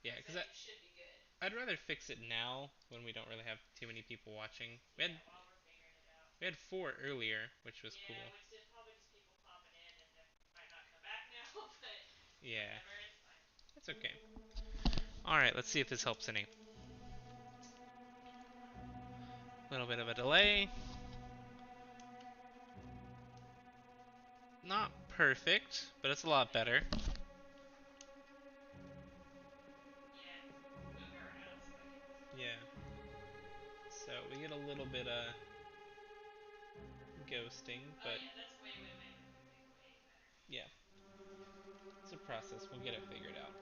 Yeah, because I'd rather fix it now when we don't really have too many people watching. We had 4 earlier, which was cool. Yeah, that's okay. All right, let's see if this helps any. A little bit of a delay. Not perfect, but it's a lot better. Yeah. So we get a little bit of ghosting, but yeah, it's a process. We'll get it figured out.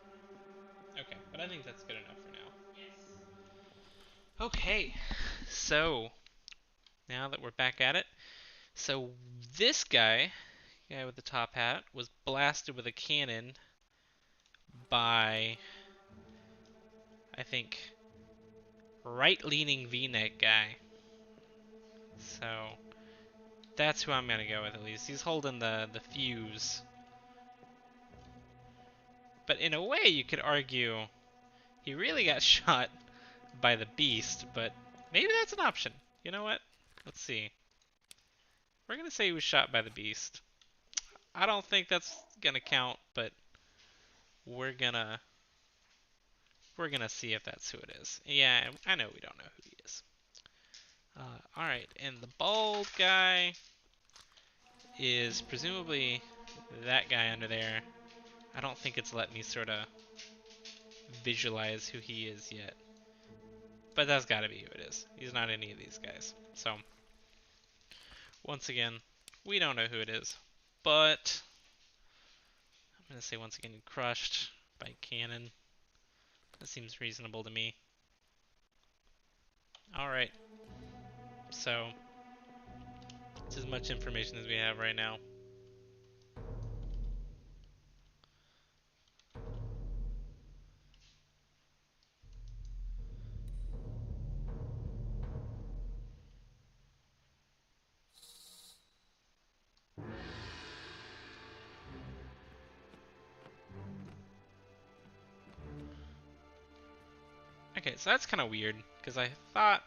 Okay, but I think that's good enough for now. Okay, so now that we're back at it, so this guy with the top hat, was blasted with a cannon by, I think, right-leaning V-neck guy. So that's who I'm gonna go with at least. He's holding the fuse. But in a way, you could argue he really got shot by the beast, but maybe that's an option. You know what? Let's see. We're gonna say he was shot by the beast. I don't think that's gonna count, but we're gonna we're gonna see if that's who it is. Yeah, I know we don't know who he is. All right, and the bald guy is presumably that guy under there. I don't think it's let me sort of visualize who he is yet, but that's got to be who it is. He's not any of these guys. So once again, we don't know who it is, but I'm gonna say once again, crushed by cannon. That seems reasonable to me. All right, so it's as much information as we have right now. Okay, so that's kind of weird because I thought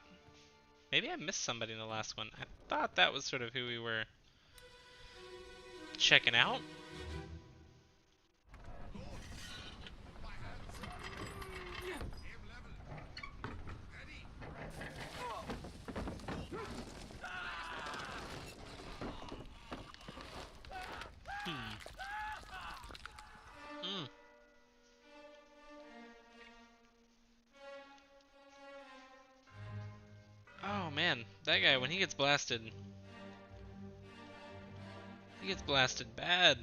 maybe I missed somebody in the last one. I thought that was sort of who we were checking out. Hmm. Mm. Oh man, that guy when he gets blasted bad.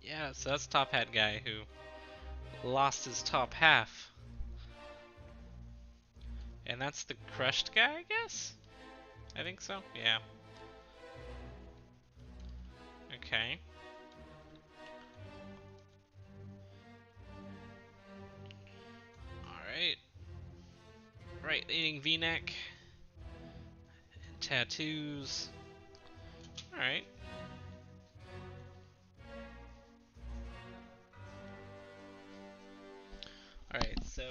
Yeah, so that's top hat guy who lost his top half. And that's the crushed guy, I guess? I think so. Yeah. Okay. Alright. Right, eating V-neck. Tattoos. Alright. Alright, so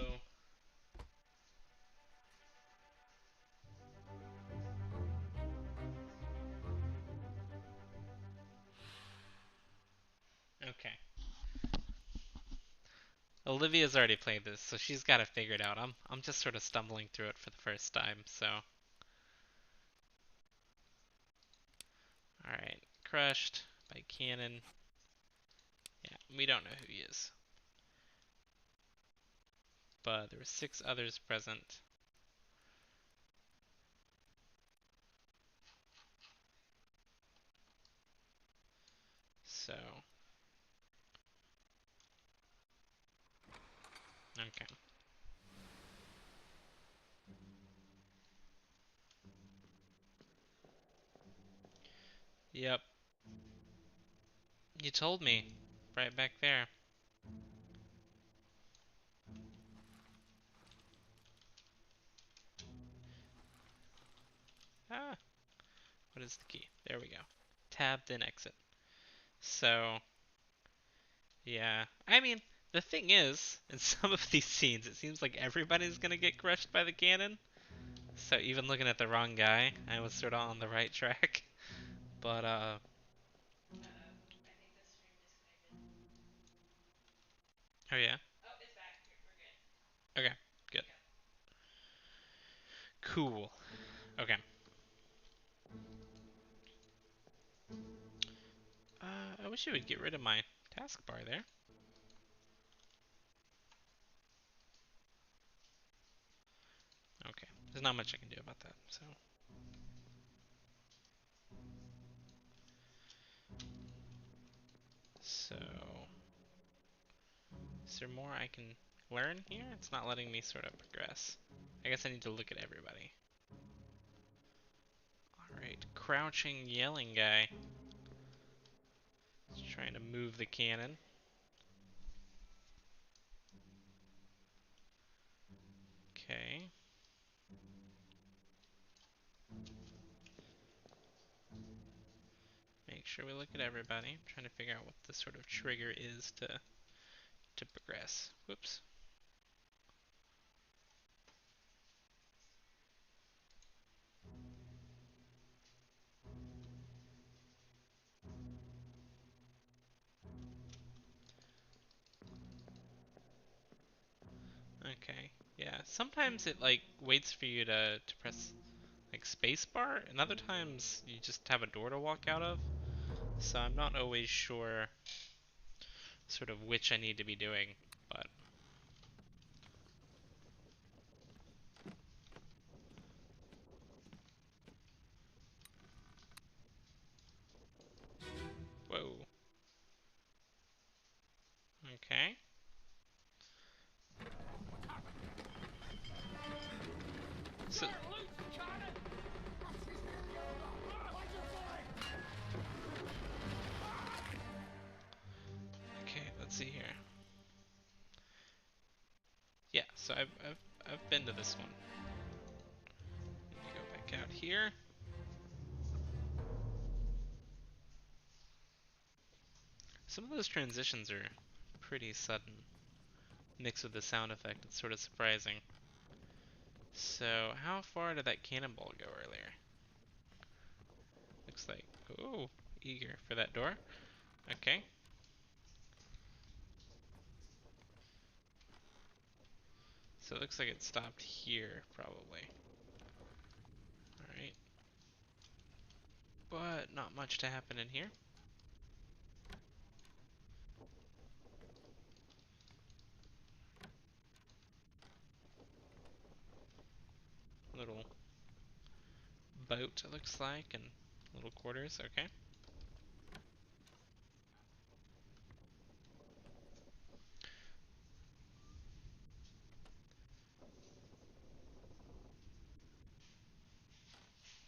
okay. Olivia's already played this, so she's got it figured out. I'm just sort of stumbling through it for the first time, so alright. Crushed by cannon. Yeah, we don't know who he is. But there were 6 others present. So okay. Yep. You told me. Right back there. What is the key? There we go. Tab, then exit. So, yeah. I mean, the thing is, in some of these scenes, it seems like everybody's gonna get crushed by the cannon. So even looking at the wrong guy, I was sort of on the right track. But, oh yeah? Okay, good. Cool. Okay. I wish it would get rid of my taskbar there. Okay. There's not much I can do about that, so. So, is there more I can learn here? It's not letting me sort of progress. I guess I need to look at everybody. Alright, crouching, yelling guy. He's trying to move the cannon. Okay. Make sure we look at everybody. I'm trying to figure out what the sort of trigger is to progress. Whoops. Okay. Yeah. Sometimes it like waits for you to press like spacebar, and other times you just have a door to walk out of. So I'm not always sure sort of which I need to be doing, but whoa. Okay. So okay, let's see here. Yeah, so I've been to this one. Need to go back out here. Some of those transitions are pretty sudden. Mixed with the sound effect, it's sort of surprising. So, how far did that cannonball go earlier? Looks like, oh, eager for that door. Okay. So it looks like it stopped here, probably. Alright. But not much to happen in here. Little boat, it looks like, and little quarters. Okay.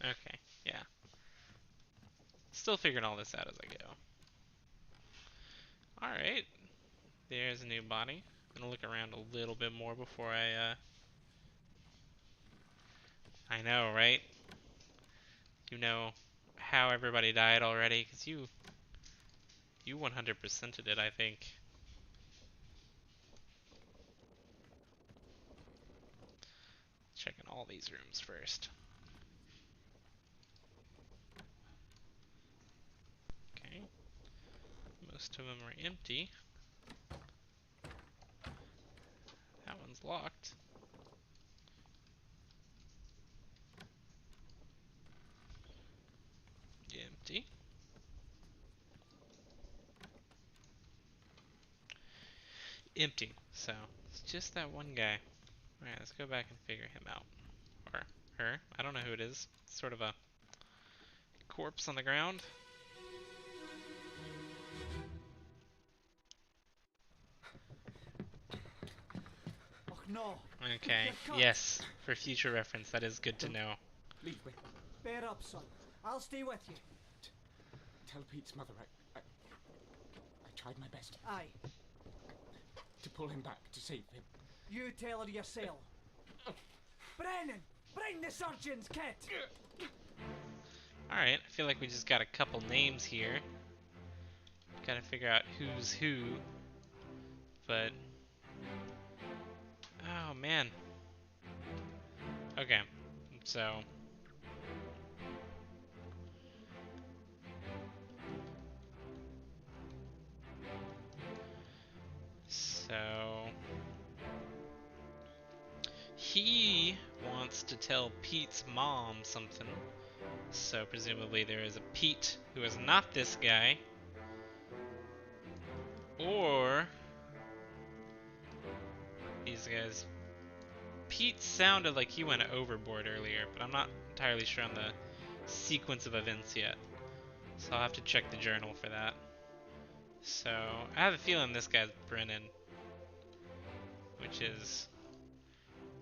Okay, yeah. Still figuring all this out as I go. Alright, there's a new body. I'm gonna look around a little bit more before I know, right? You know how everybody died already, because you 100%ed it, I think. Checking all these rooms first. Okay. Most of them are empty. That one's locked. Empty. Empty. So, it's just that one guy. Alright, let's go back and figure him out. Or her. I don't know who it is. It's sort of a corpse on the ground. Oh no. Okay, yes. For future reference, that is good to know. Leave me. Bear up, son. I'll stay with you. Tell Pete's mother I tried my best Aye. to pull him back, to save him. You tell her yourself. Brennan! Bring the surgeon's kit! Alright, I feel like we just got a couple names here. Gotta figure out who's who. But... oh, man. Okay, so... So... he wants to tell Pete's mom something. So presumably there is a Pete who is not this guy. Or... these guys... Pete sounded like he went overboard earlier, but I'm not entirely sure on the sequence of events yet. So I'll have to check the journal for that. So, I have a feeling this guy's Brennan, which is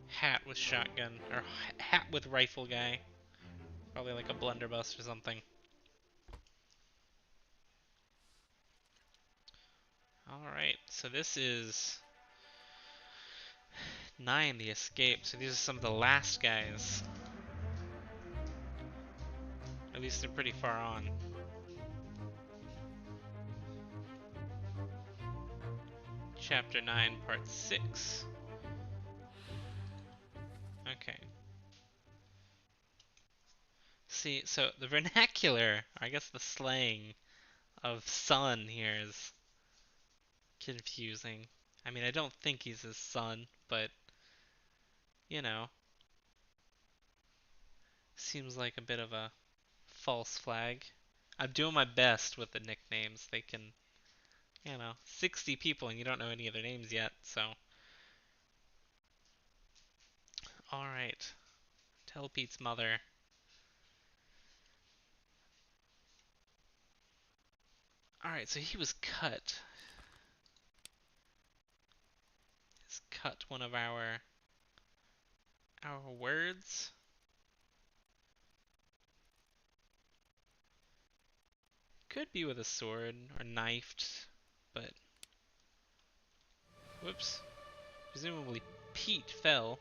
hat with shotgun, or hat with rifle guy. Probably like a blunderbuss or something. Alright, so this is 9, the escape. So these are some of the last guys. At least they're pretty far on. Chapter 9, Part 6. Okay. See, so the vernacular, or I guess the slang, of son here is confusing. I mean, I don't think he's his son, but, you know, seems like a bit of a false flag. I'm doing my best with the nicknames. They can, 60 people and you don't know any of their names yet, so. Alright. Tell Pete's mother. Alright, so he was cut. He's cut one of our words. Could be with a sword or knifed, but whoops. Presumably Pete fell.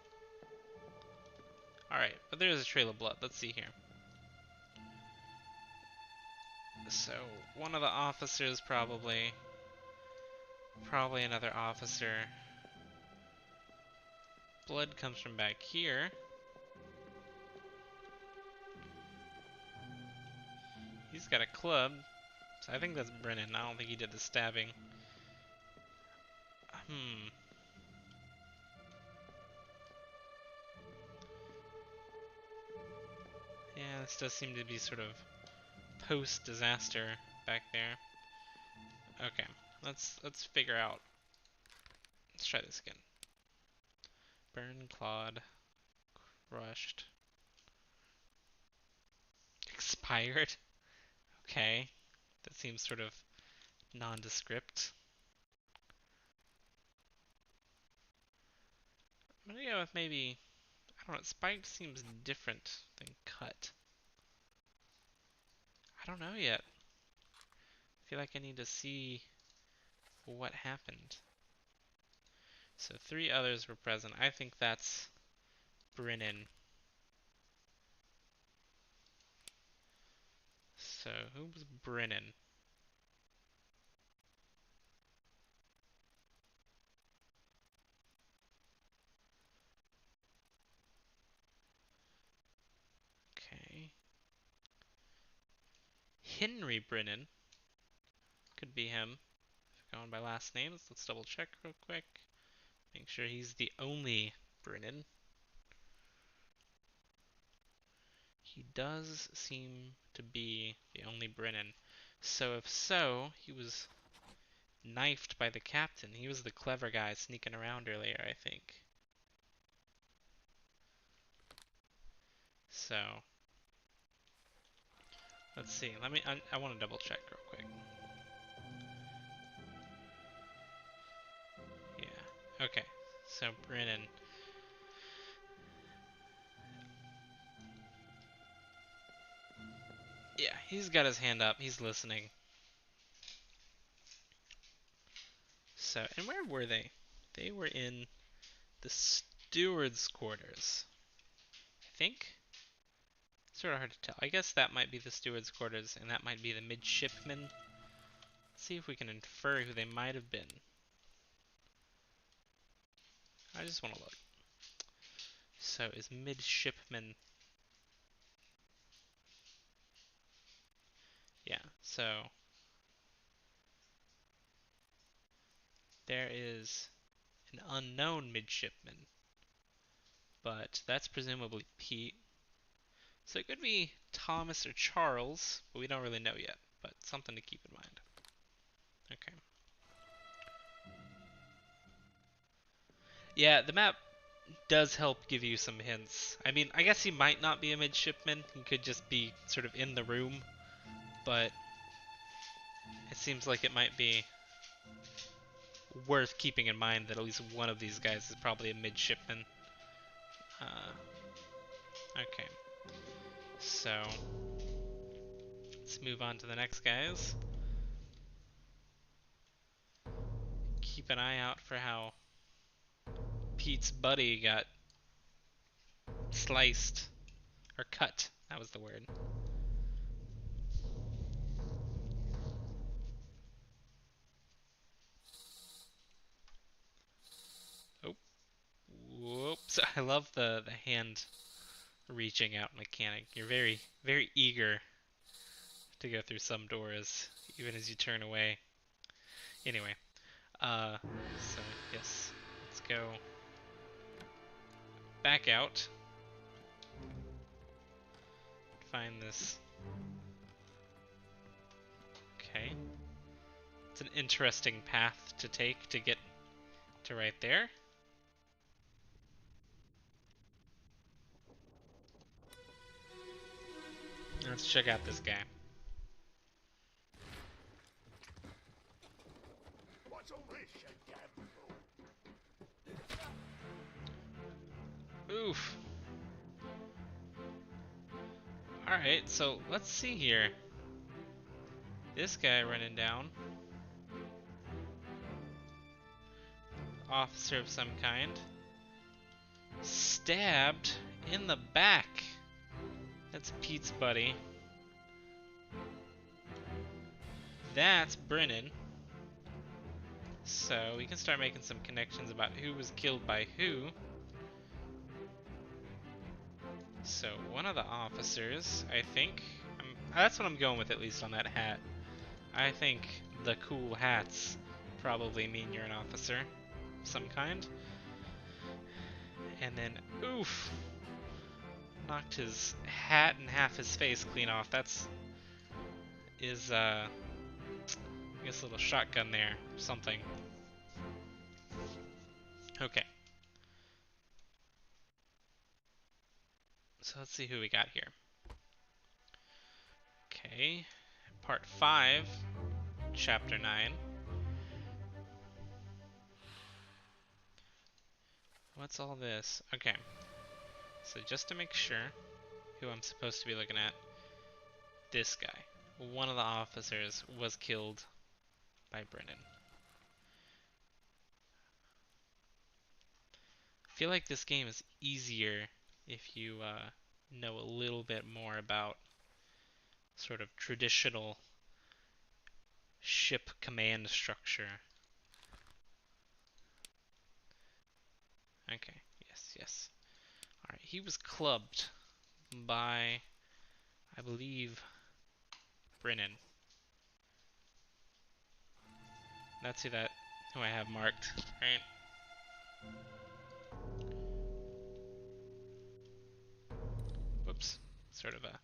Alright, but there's a trail of blood. Let's see here. So, one of the officers probably another officer. Blood comes from back here. He's got a club. So I think that's Brennan. I don't think he did the stabbing. Yeah, this does seem to be sort of post-disaster back there. Okay, let's figure out. Let's try this again. Burn, clawed, crushed, expired. Okay, that seems sort of nondescript. I'm gonna go with maybe, I don't know, spiked seems different than cut. I don't know yet. I feel like I need to see what happened. So 3 others were present. I think that's Brennan. So who was Brennan? Okay. Henry Brennan. Could be him. If we're going by last names, let's double check real quick. Make sure he's the only Brennan. He does seem to be the only Brennan. So if so, he was knifed by the captain. He was the clever guy sneaking around earlier, I think. So, let's see. I want to double check real quick. Yeah, okay. So, Brennan. Yeah, he's got his hand up. He's listening. So, and where were they? They were in the steward's quarters, I think. Sort of hard to tell. I guess that might be the steward's quarters, and that might be the midshipmen. Let's see if we can infer who they might have been. I just want to look. So is midshipman... Yeah, so... There is an unknown midshipman, but that's presumably Pete. So it could be Thomas or Charles, but we don't really know yet, but something to keep in mind. Okay. Yeah, the map does help give you some hints. I mean, I guess he might not be a midshipman. He could just be sort of in the room, but it seems like it might be worth keeping in mind that at least one of these guys is probably a midshipman. Okay, so let's move on to the next guys. Keep an eye out for how Pete's buddy got sliced, or cut, that was the word. Oh, whoops, I love the hand reaching out mechanic. You're very, very eager to go through some doors, even as you turn away. Anyway, so yes, let's go back out. Find this. Okay. It's an interesting path to take to get to right there. Let's check out this guy. What's all this, you damn fool? Oof. Alright, so let's see here. This guy running down. Officer of some kind. Stabbed in the back. That's Pete's buddy. That's Brennan. So we can start making some connections about who was killed by who. So one of the officers, I think, that's what I'm going with at least on that hat. I think the cool hats probably mean you're an officer of some kind. And then, oof, knocked his hat and half his face clean off. I guess a little shotgun there, something. Okay. So let's see who we got here. Okay, part 5, chapter 9. What's all this? Okay, so just to make sure who I'm supposed to be looking at, this guy. One of the officers was killed by Brennan. I feel like this game is easier if you know a little bit more about sort of traditional ship command structure. Okay, yes, yes. Alright, he was clubbed by, I believe, Brennan. That's who I have marked, right? Whoops. Sort of a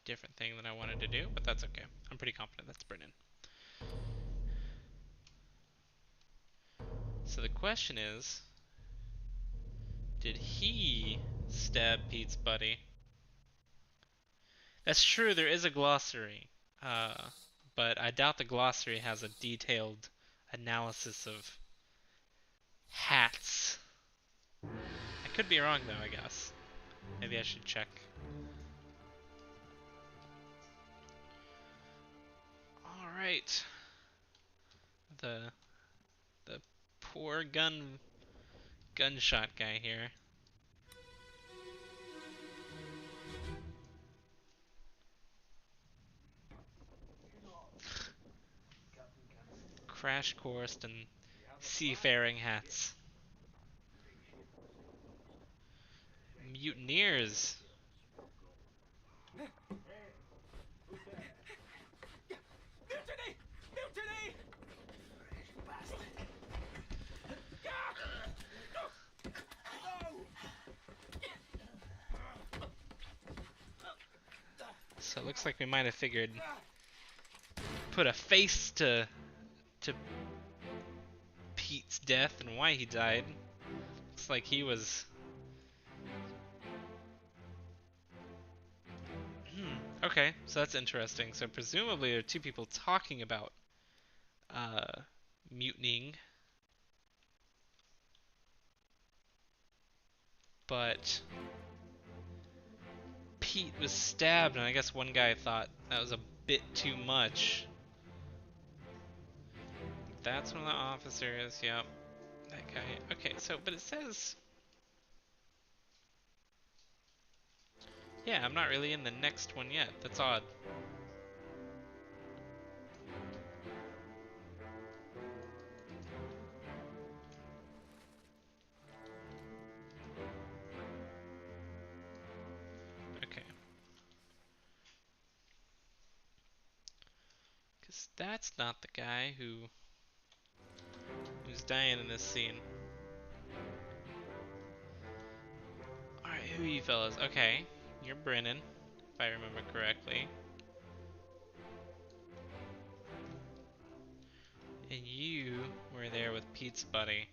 different thing than I wanted to do, but that's okay. I'm pretty confident that's Brennan. So the question is, did he stab Pete's buddy? That's true, there is a glossary. But I doubt the glossary has a detailed analysis of hats. I could be wrong though, I guess. Maybe I should check. Alright. The poor gunshot guy here. crash coursed in seafaring hats. Mutineers. Mutiny! Mutiny! So it looks like we might have figured put a face to Pete's death and why he died. Looks like he was okay, so that's interesting. So presumably there are two people talking about mutinying, but Pete was stabbed, and I guess one guy thought that was a bit too much. That's one of the officers, yep. That guy. Okay, so, but it says... Yeah, I'm not really in the next one yet. That's odd. Okay. Because that's not the guy who's dying in this scene. Alright, who are you fellas? Okay, you're Brennan, if I remember correctly. And you were there with Pete's buddy.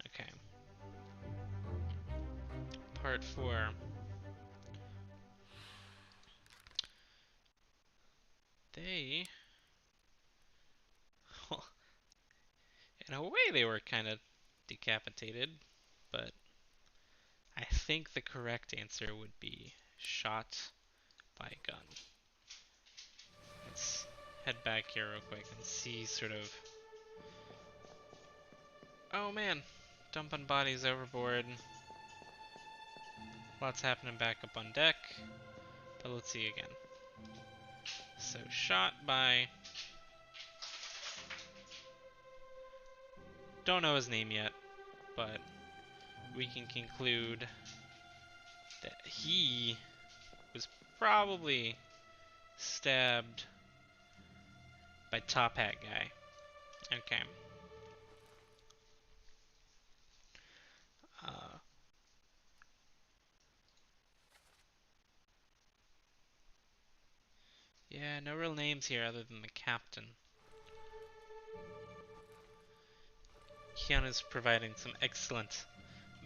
Okay. Part 4. They... in a way they were kind of decapitated, but I think the correct answer would be shot by a gun. Let's head back here real quick and see sort of... Oh man, dumping bodies overboard. Lots happening back up on deck, but let's see again. So shot by... Don't know his name yet, but we can conclude that he was probably stabbed by Top Hat Guy. Okay. Yeah, no real names here other than the captain. Keanu's providing some excellent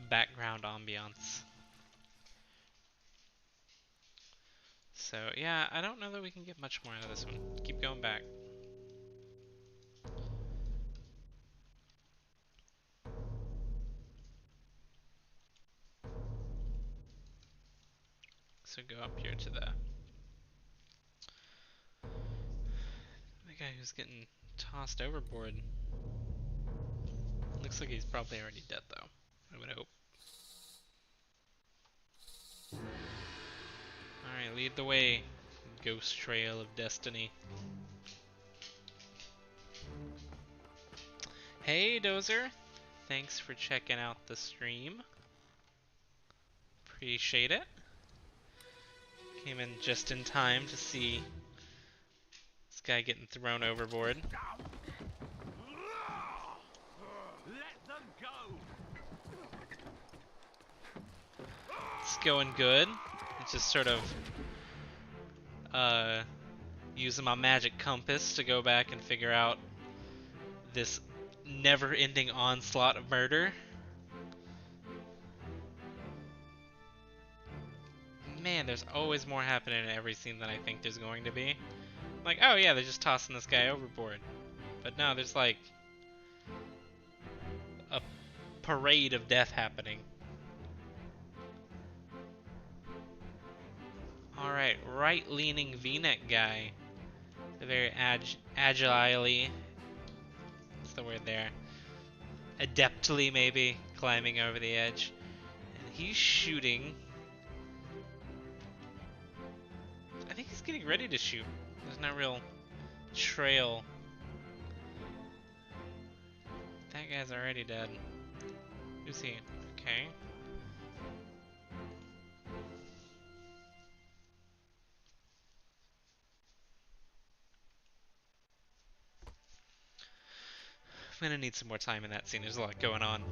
background ambiance. So yeah, I don't know that we can get much more out of this one. Keep going back. So go up here to the guy who's getting tossed overboard. Looks like he's probably already dead though. I would hope. Alright, lead the way, Ghost Trail of Destiny. Hey Dozer, thanks for checking out the stream. Appreciate it. Came in just in time to see this guy getting thrown overboard. Let them go. It's going good. It's just sort of using my magic compass to go back and figure out this never-ending onslaught of murder. Man, there's always more happening in every scene than I think there's going to be. Like, oh yeah, they're just tossing this guy overboard. But no, there's like a parade of death happening. Alright, right-leaning V-neck guy. The very agilely, what's the word there? Adeptly, maybe, climbing over the edge. And he's shooting he's getting ready to shoot. There's no real trail. That guy's already dead. Who's he? Okay. I'm gonna need some more time in that scene. There's a lot going on.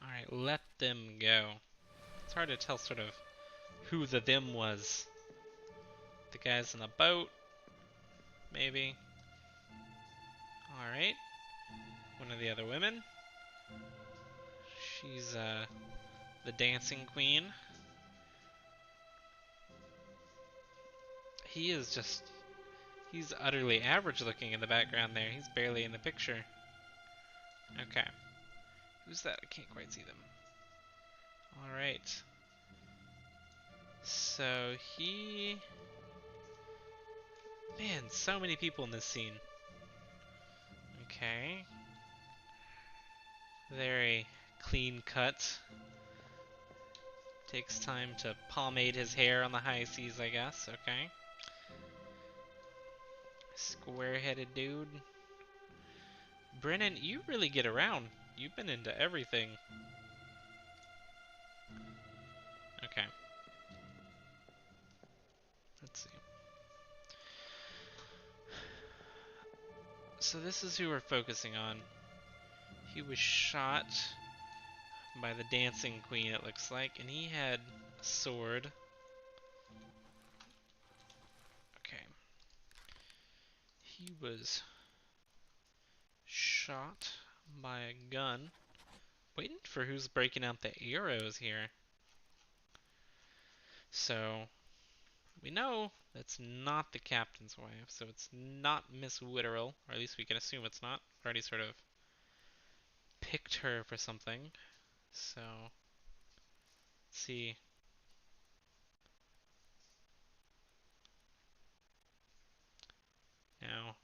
Alright, let them go. It's hard to tell sort of who the them was. The guys in the boat, maybe. Alright. One of the other women. She's the dancing queen. He is just... He's utterly average looking in the background there. He's barely in the picture. Okay. Who's that? I can't quite see them. Alright. So he... Man, so many people in this scene. Okay. Very clean cut. Takes time to pomade his hair on the high seas, I guess. Okay. Square-headed dude. Brennan, you really get around. You've been into everything. Okay. Let's see. So this is who we're focusing on. He was shot by the dancing queen, it looks like, and he had a sword. Okay. He was shot by a gun. Waiting for who's breaking out the arrows here. So, we know that's not the captain's wife, so it's not Miss Witterell, or at least we can assume it's not. Already sort of picked her for something. So, let's see. Now,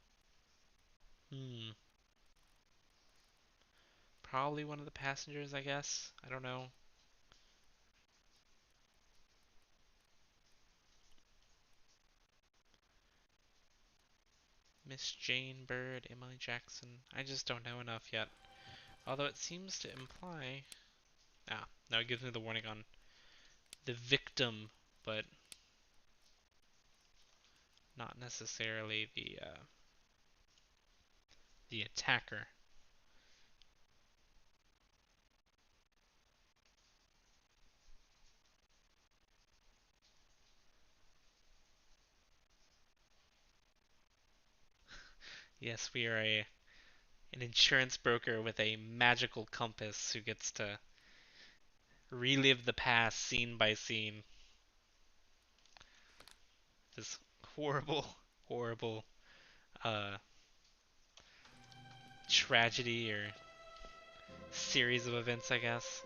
probably one of the passengers, I guess. I don't know. Miss Jane Bird, Emily Jackson. I just don't know enough yet. Although it seems to imply... Ah, no, it gives me the warning on the victim, but not necessarily the attacker. Yes, we are an insurance broker with a magical compass who gets to relive the past scene by scene. This horrible, horrible uh, tragedy or series of events, I guess.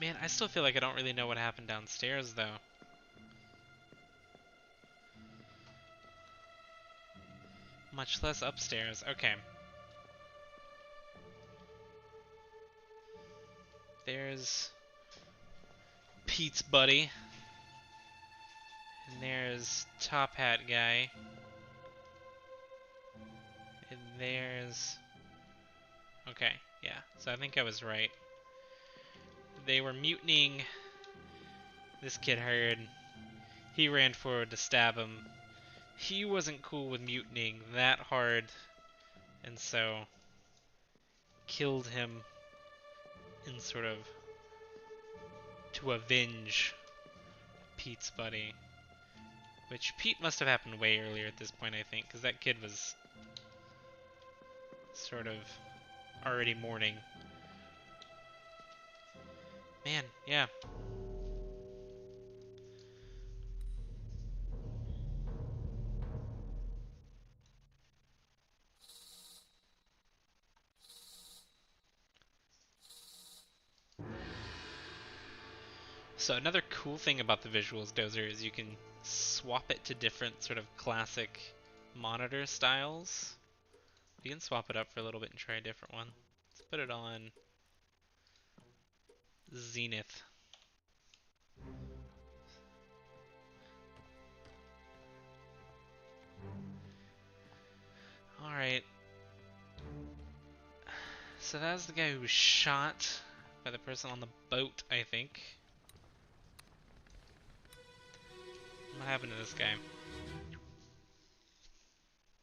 Man, I still feel like I don't really know what happened downstairs, though. Much less upstairs. Okay. There's Pete's buddy. And there's Top Hat guy. And there's... Okay, yeah. So I think I was right. They were mutinying. This kid heard. He ran forward to stab him. He wasn't cool with mutinying that hard. And so... killed him in sort of... to avenge Pete's buddy. Which Pete must have happened way earlier at this point, I think, because that kid was sort of already mourning. Man, yeah. So another cool thing about the visuals, Dozer, is you can swap it to different sort of classic monitor styles. You can swap it up for a little bit and try a different one. Let's put it on Zenith. Alright. So that was the guy who was shot by the person on the boat, I think. What happened to this guy?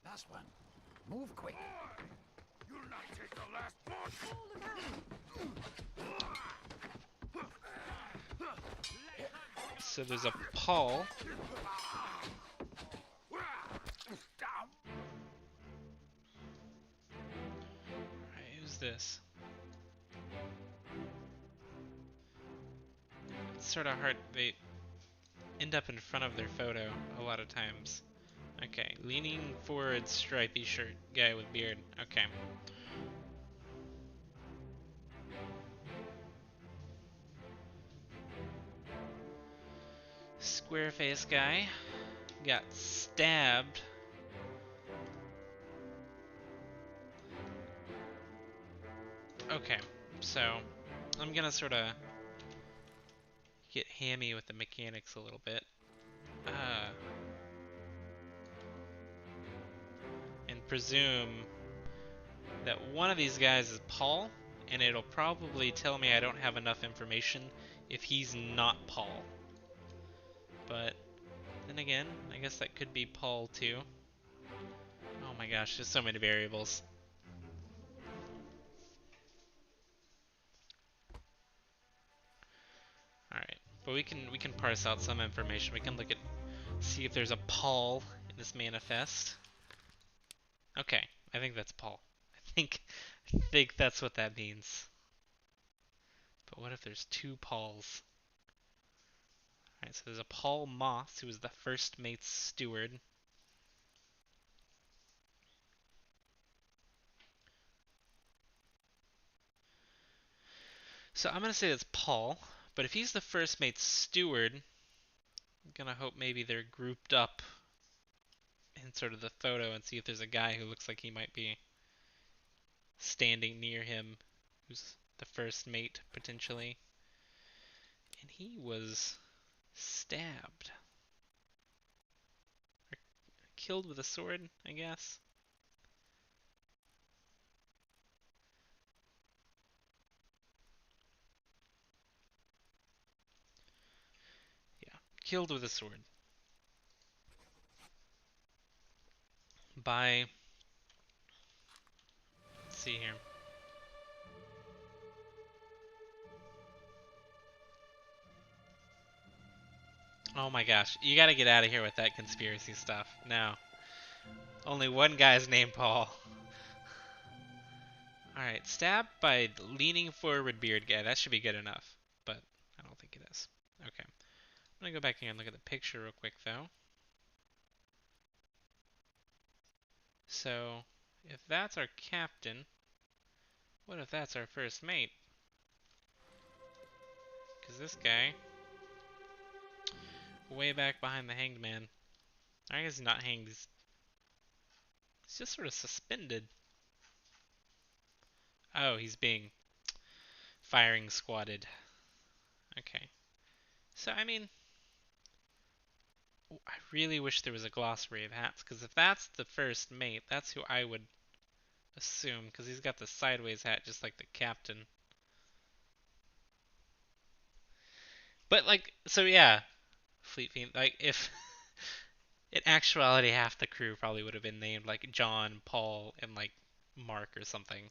Last one. Move quick. You'll not take the last one. So there's a Paul. Alright, who's this? It's sort of hard. They end up in front of their photo a lot of times. Okay, leaning forward, stripy shirt, guy with beard. Okay. Square face guy got stabbed. Okay, so I'm gonna sort of get hammy with the mechanics a little bit. And presume that one of these guys is Paul, and it'll probably tell me I don't have enough information if he's not Paul. But then again, I guess that could be Paul too. Oh my gosh, there's so many variables. Alright, but we can parse out some information. We can look at see if there's a Paul in this manifest. Okay, I think that's Paul. I think that's what that means. But what if there's two Pauls? Alright, so there's a Paul Moss, who was the first mate's steward. So I'm gonna say that's Paul, but if he's the first mate's steward, I'm gonna hope maybe they're grouped up in sort of the photo and see if there's a guy who looks like he might be standing near him, who's the first mate potentially. And he was stabbed. Or killed with a sword, I guess. Yeah, killed with a sword. By, let's see here. Oh my gosh, you gotta get out of here with that conspiracy stuff. No. Only one guy's named Paul. Alright, stabbed by leaning forward beard guy. That should be good enough. But I don't think it is. Okay. I'm gonna go back here and look at the picture real quick though. So, if that's our captain, what if that's our first mate? Because this guy, way back behind the hanged man, I guess he's not hanged, he's just sort of suspended. Oh, he's being firing squatted. Okay. So, I mean, I really wish there was a glossary of hats, because if that's the first mate, that's who I would assume, because he's got the sideways hat just like the captain. But, like, so yeah, Fleet Fiend, like, if in actuality half the crew probably would have been named, like, John, Paul, and, like, Mark or something.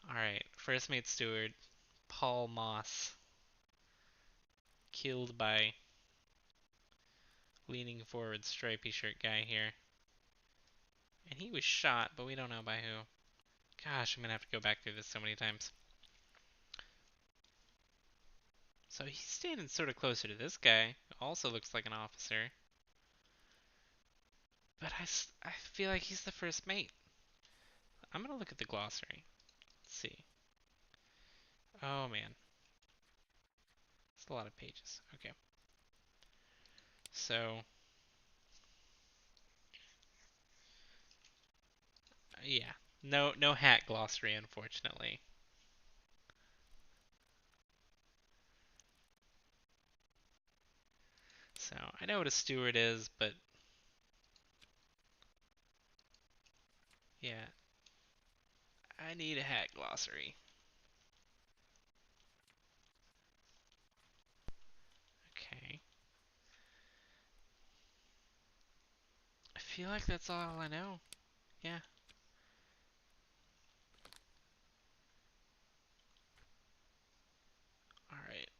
Alright, first mate steward, Paul Moss, killed by leaning forward stripy shirt guy here. And he was shot, but we don't know by who. Gosh, I'm gonna have to go back through this so many times. So he's standing sort of closer to this guy, who also looks like an officer. But I feel like he's the first mate. I'm gonna look at the glossary. Let's see. Oh man. It's a lot of pages. Okay. So, yeah. No hat glossary, unfortunately. So I know what a steward is, but yeah, I need a hat glossary. Okay. I feel like that's all I know. Yeah. All right.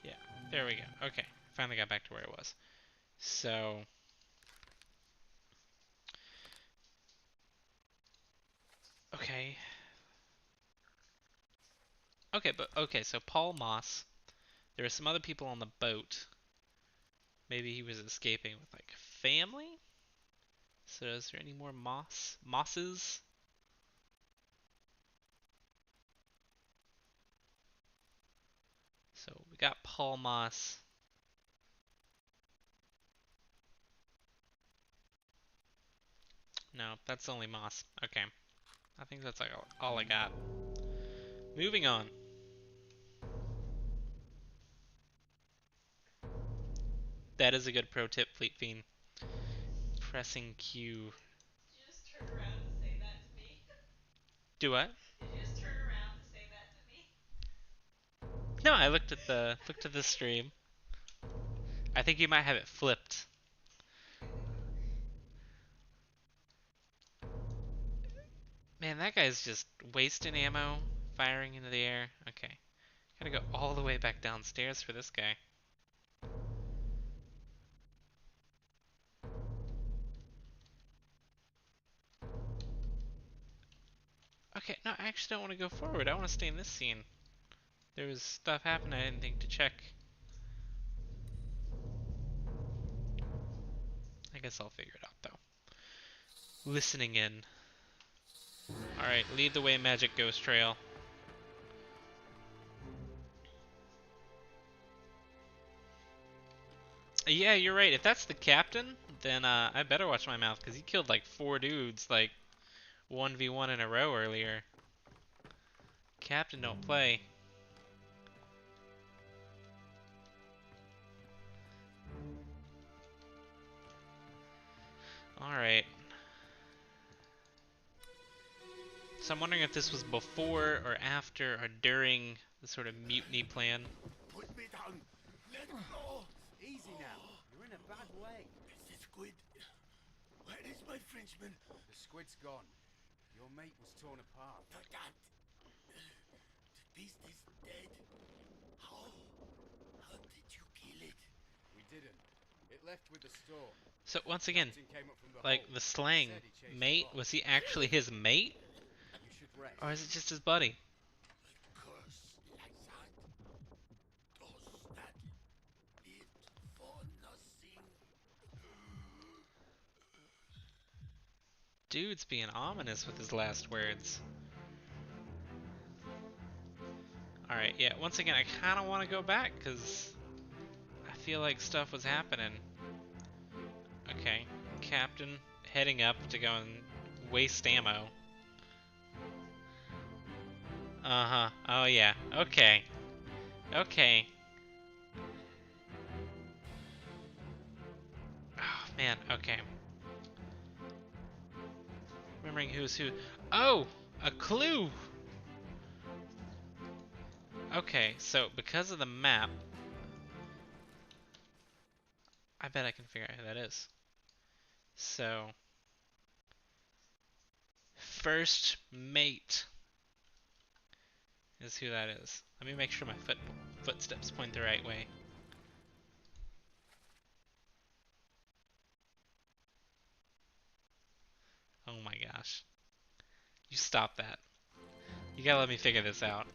Yeah. There we go. Okay. Finally got back to where I was. So. Okay. Okay, so Paul Moss. There were some other people on the boat. Maybe he was escaping with like family? So is there any more Mosses? So we got Paul Moss. No, that's only Moss. Okay. I think that's like all I got. Moving on. That is a good pro tip, Fleet Fiend. Pressing Q. Did you just turn around to say that to me? Do what? Did you just turn around to say that to me? No, I looked at the stream. I think you might have it flipped. Man, that guy's just wasting ammo, firing into the air. Okay. Gotta go all the way back downstairs for this guy. Okay, no, I actually don't want to go forward. I want to stay in this scene. There was stuff happening I didn't think to check. I guess I'll figure it out, though. Listening in. Alright, lead the way, Magic Ghost Trail. Yeah, you're right. If that's the captain, then I better watch my mouth, because he killed like 4 dudes, like 1v1 in a row earlier. Captain don't play. Alright. So I'm wondering if this was before or after or during the sort of mutiny plan. Put me down. Let go. Easy now. You're in a bad way. Is the squid? Where is my Frenchman? The squid's gone. Your mate was torn apart. The cat. The beast is dead. How? How did you kill it? We didn't. It left with the storm. So once again, Captain came up from the like hold. the slang, Said he chased mate, it off. was he actually his mate? You should rest. Or is it just his buddy? A curse like that. Does that live for nothing? Dude's being ominous with his last words. Alright, yeah, once again, I kind of want to go back, because I feel like stuff was happening. Okay, Captain heading up to go and waste ammo. Uh-huh, oh yeah, okay. Okay. Oh, man, okay. Remembering who's who. Oh! A clue! Okay, so because of the map, I bet I can figure out who that is. So, first mate is who that is. Let me make sure my footsteps point the right way. Oh my gosh. You stop that. You gotta let me figure this out.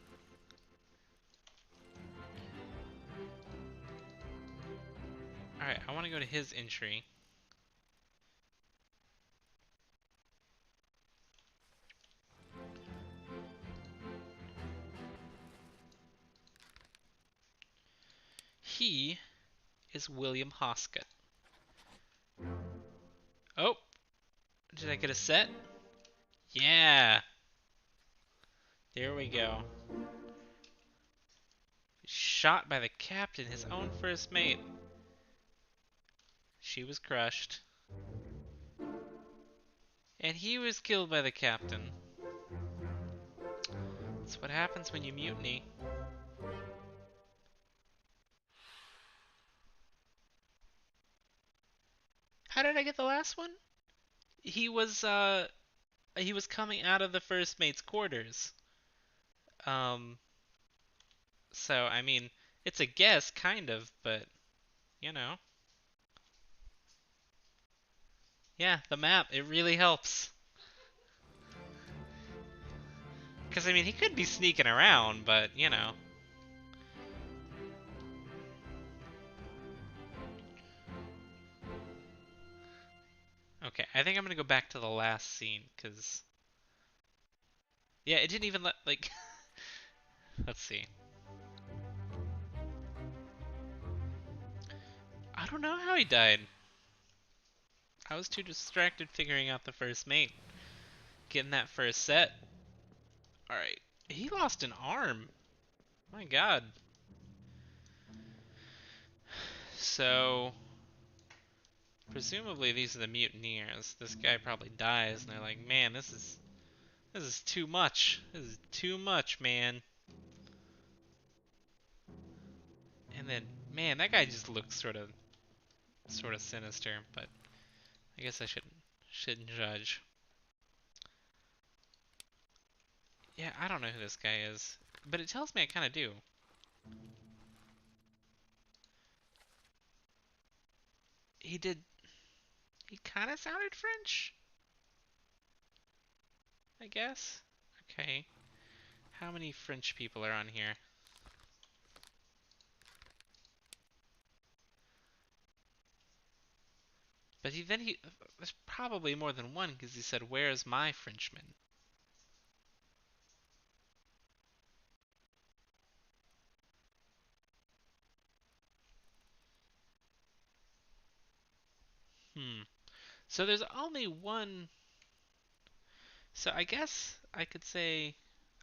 Alright, I want to go to his entry. He is William Hoskett. Oh! Did I get a set? Yeah! There we go. shot by the captain, his own first mate. She was crushed. And he was killed by the captain. That's what happens when you mutiny. How did I get the last one? He was coming out of the first mate's quarters. Um so I mean, it's a guess kind of, but you know. Yeah, the map, it really helps. Cuz I mean, he could be sneaking around, but you know. Okay, I think I'm going to go back to the last scene cuz yeah, it didn't even let like let's see. I don't know how he died. I was too distracted figuring out the first mate. Getting that first set. Alright. He lost an arm. My god. So, presumably these are the mutineers. This guy probably dies and they're like, man, this is too much. This is too much, man. And then, man, that guy just looks sort of sinister, but I guess I shouldn't judge. Yeah, I don't know who this guy is, but it tells me I kind of do. He did. He kind of sounded French, I guess. Okay. How many French people are on here? But there's probably more than one because he said, "Where's my Frenchman?" Hmm. So there's only one. So I guess I could say,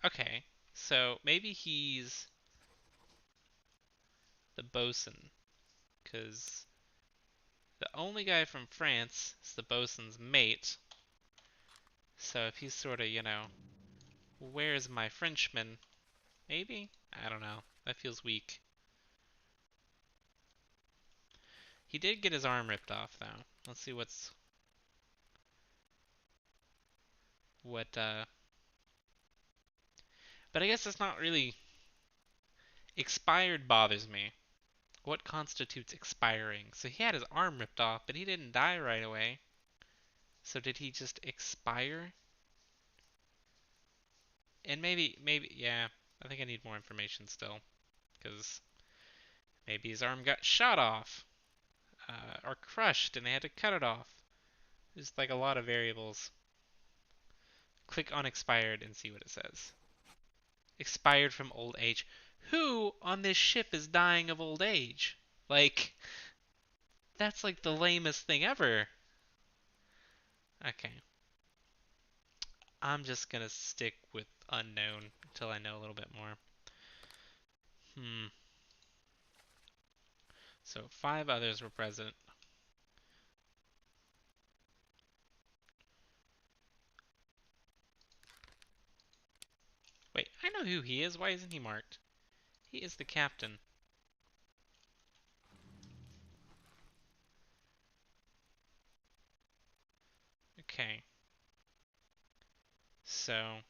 okay. So maybe he's the bosun, because the only guy from France is the bosun's mate. So if he's sort of, where's my Frenchman? Maybe? I don't know. That feels weak. He did get his arm ripped off, though. Let's see what. But I guess that's not really. Expired bothers me. What constitutes expiring? So he had his arm ripped off, but he didn't die right away. So did he just expire? And yeah. I think I need more information still, because maybe his arm got shot off, or crushed, and they had to cut it off. There's like a lot of variables. Click on expired and see what it says. Expired from old age. Who on this ship is dying of old age? Like, that's like the lamest thing ever. Okay. I'm just gonna stick with unknown until I know a little bit more. So 5 others were present. Wait, I know who he is. Why isn't he marked? He is the captain. Okay. So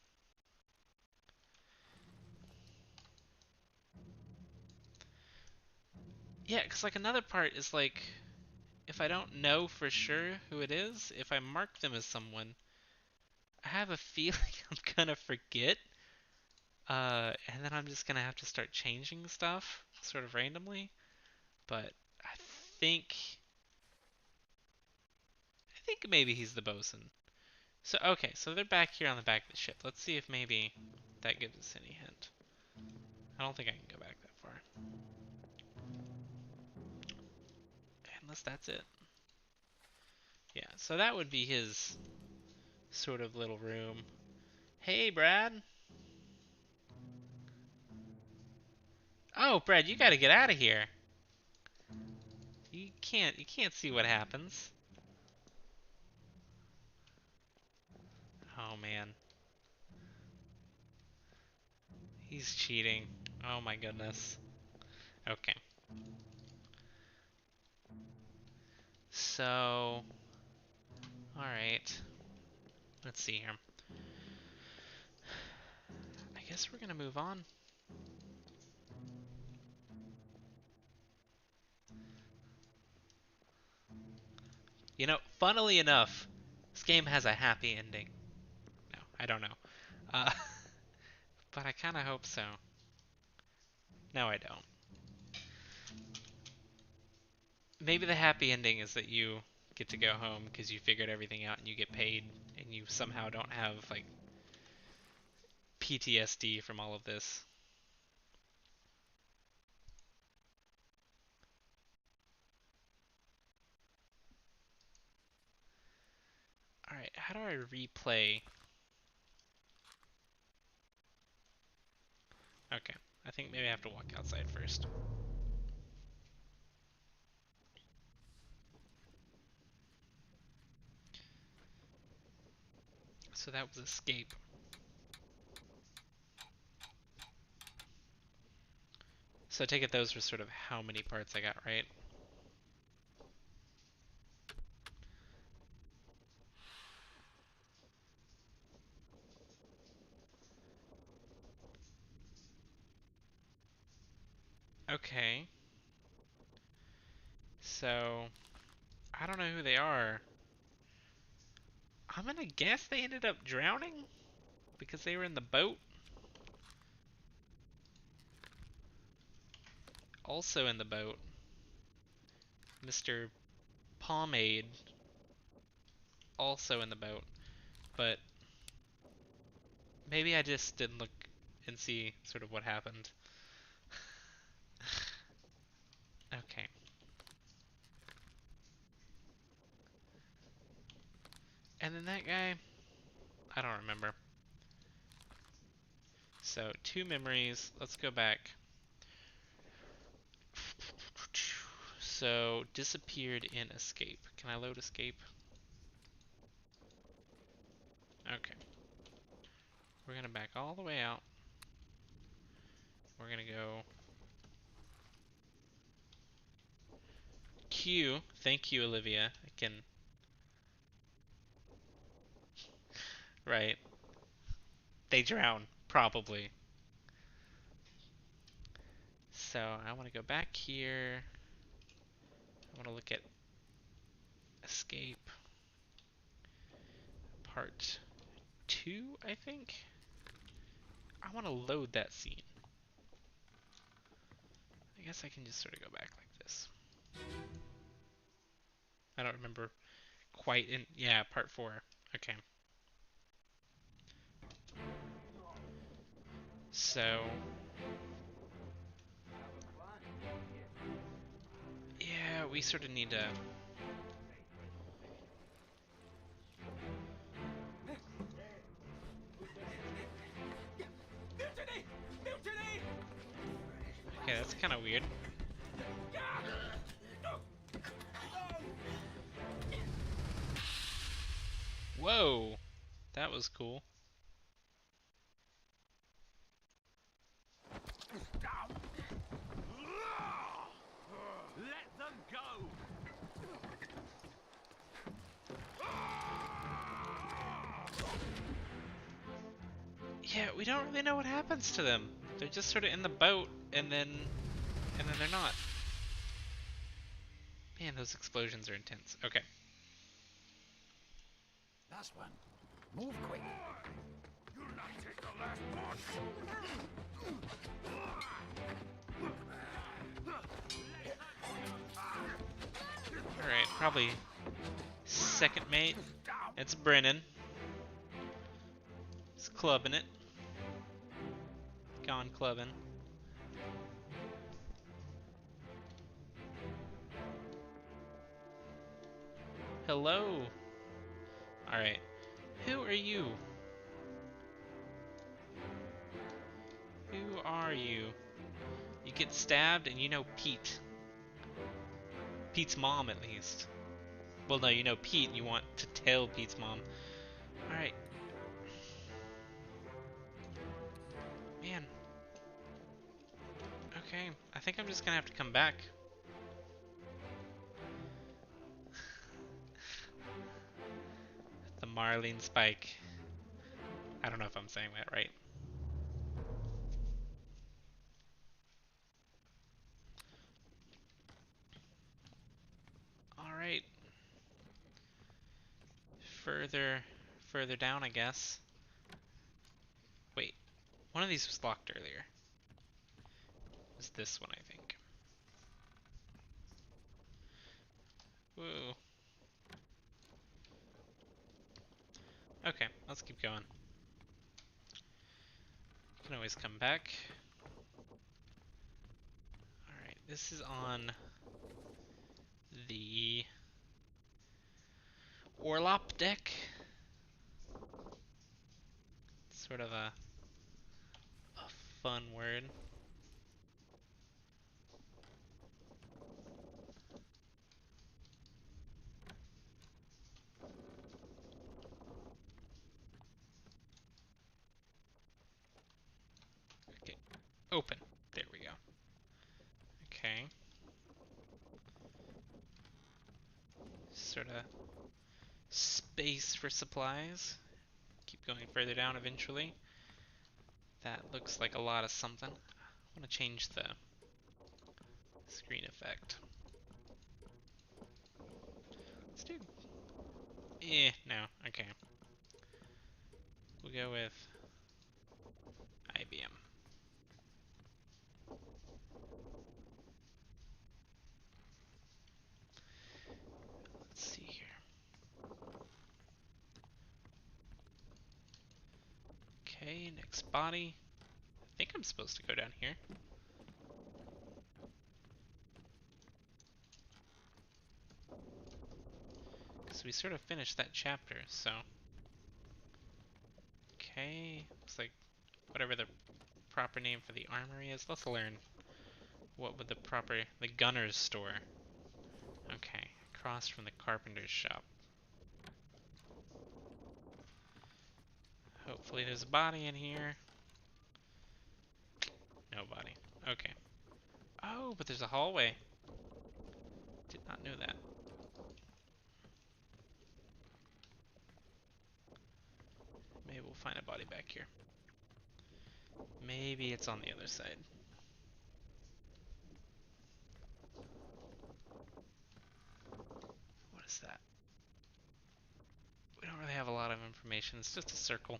yeah, because like another part is like, if I don't know for sure who it is, if I mark them as someone, I have a feeling I'm gonna forget. And then I'm just gonna have to start changing stuff sort of randomly. But I think I think maybe he's the bosun. So okay, so they're back here on the back of the ship. Let's see if maybe that gives us any hint. I don't think I can go back that far. Unless that's it. Yeah, so that would be his sort of little room. Hey, Brad. Oh, Brad, you gotta get out of here. You can't see what happens. Oh man. He's cheating. Oh my goodness. Okay. So, alright. Let's see here. I guess we're gonna move on. You know, funnily enough, this game has a happy ending. No, I don't know. Uh, but I kind of hope so. No, I don't. Maybe the happy ending is that you get to go home because you figured everything out and you get paid and you somehow don't have, like, PTSD from all of this. Alright, how do I replay? Okay, I think maybe I have to walk outside first. So that was escape. So I take it those were sort of how many parts I got right. Okay. So, I don't know who they are. I'm gonna guess they ended up drowning because they were in the boat. Also in the boat, Mr. Pomade, also in the boat. But maybe I just didn't look and see sort of what happened. Okay. And then that guy, I don't remember. So, two memories. Let's go back. So, disappeared in escape. Can I load escape? Okay. We're gonna back all the way out. We're gonna go Q. Thank you, Olivia. I can. Right. They drown, probably. So I want to go back here. I want to look at escape part 2, I think. I want to load that scene. I guess I can just sort of go back like this. I don't remember quite in. Yeah, part 4. Okay. So. Yeah, we sort of need to. Mutiny! Mutiny! Okay, that's kind of weird. Whoa! That was cool. Let them go! Yeah, we don't really know what happens to them. They're just sort of in the boat, and then they're not. Man, those explosions are intense. Okay. Last one. Move quick. You'll not take the last one. Alright, probably second mate. It's Brennan. He's clubbing it. Gone clubbing. Hello. Alright. Who are you? Who are you? You get stabbed and you know Pete. Pete's mom, at least. Well, no, you know Pete and you want to tell Pete's mom. Alright. Man. Okay, I think I'm just gonna have to come back. The Marlene Spike. I don't know if I'm saying that right. Alright. Further down, I guess. Wait, one of these was locked earlier. It was this one, I think. Woo. Okay, let's keep going. Can always come back. Alright, this is on the Orlop deck. It's sort of a fun word. Okay, open. There we go. Okay. Sort of space for supplies. Keep going further down eventually. That looks like a lot of something. I want to change the screen effect. Let's do... no. Okay. We'll go with IBM. Let's see here. Okay, next body. I think I'm supposed to go down here. Because we sort of finished that chapter, so... Okay, looks like whatever the proper name for the armory is. Let's learn what would the gunner's store. Okay, across from the carpenter's shop. Hopefully there's a body in here. No body. Okay. Oh, but there's a hallway. Did not know that. Maybe we'll find a body back here. Maybe it's on the other side. What is that? We don't really have a lot of information. It's just a circle.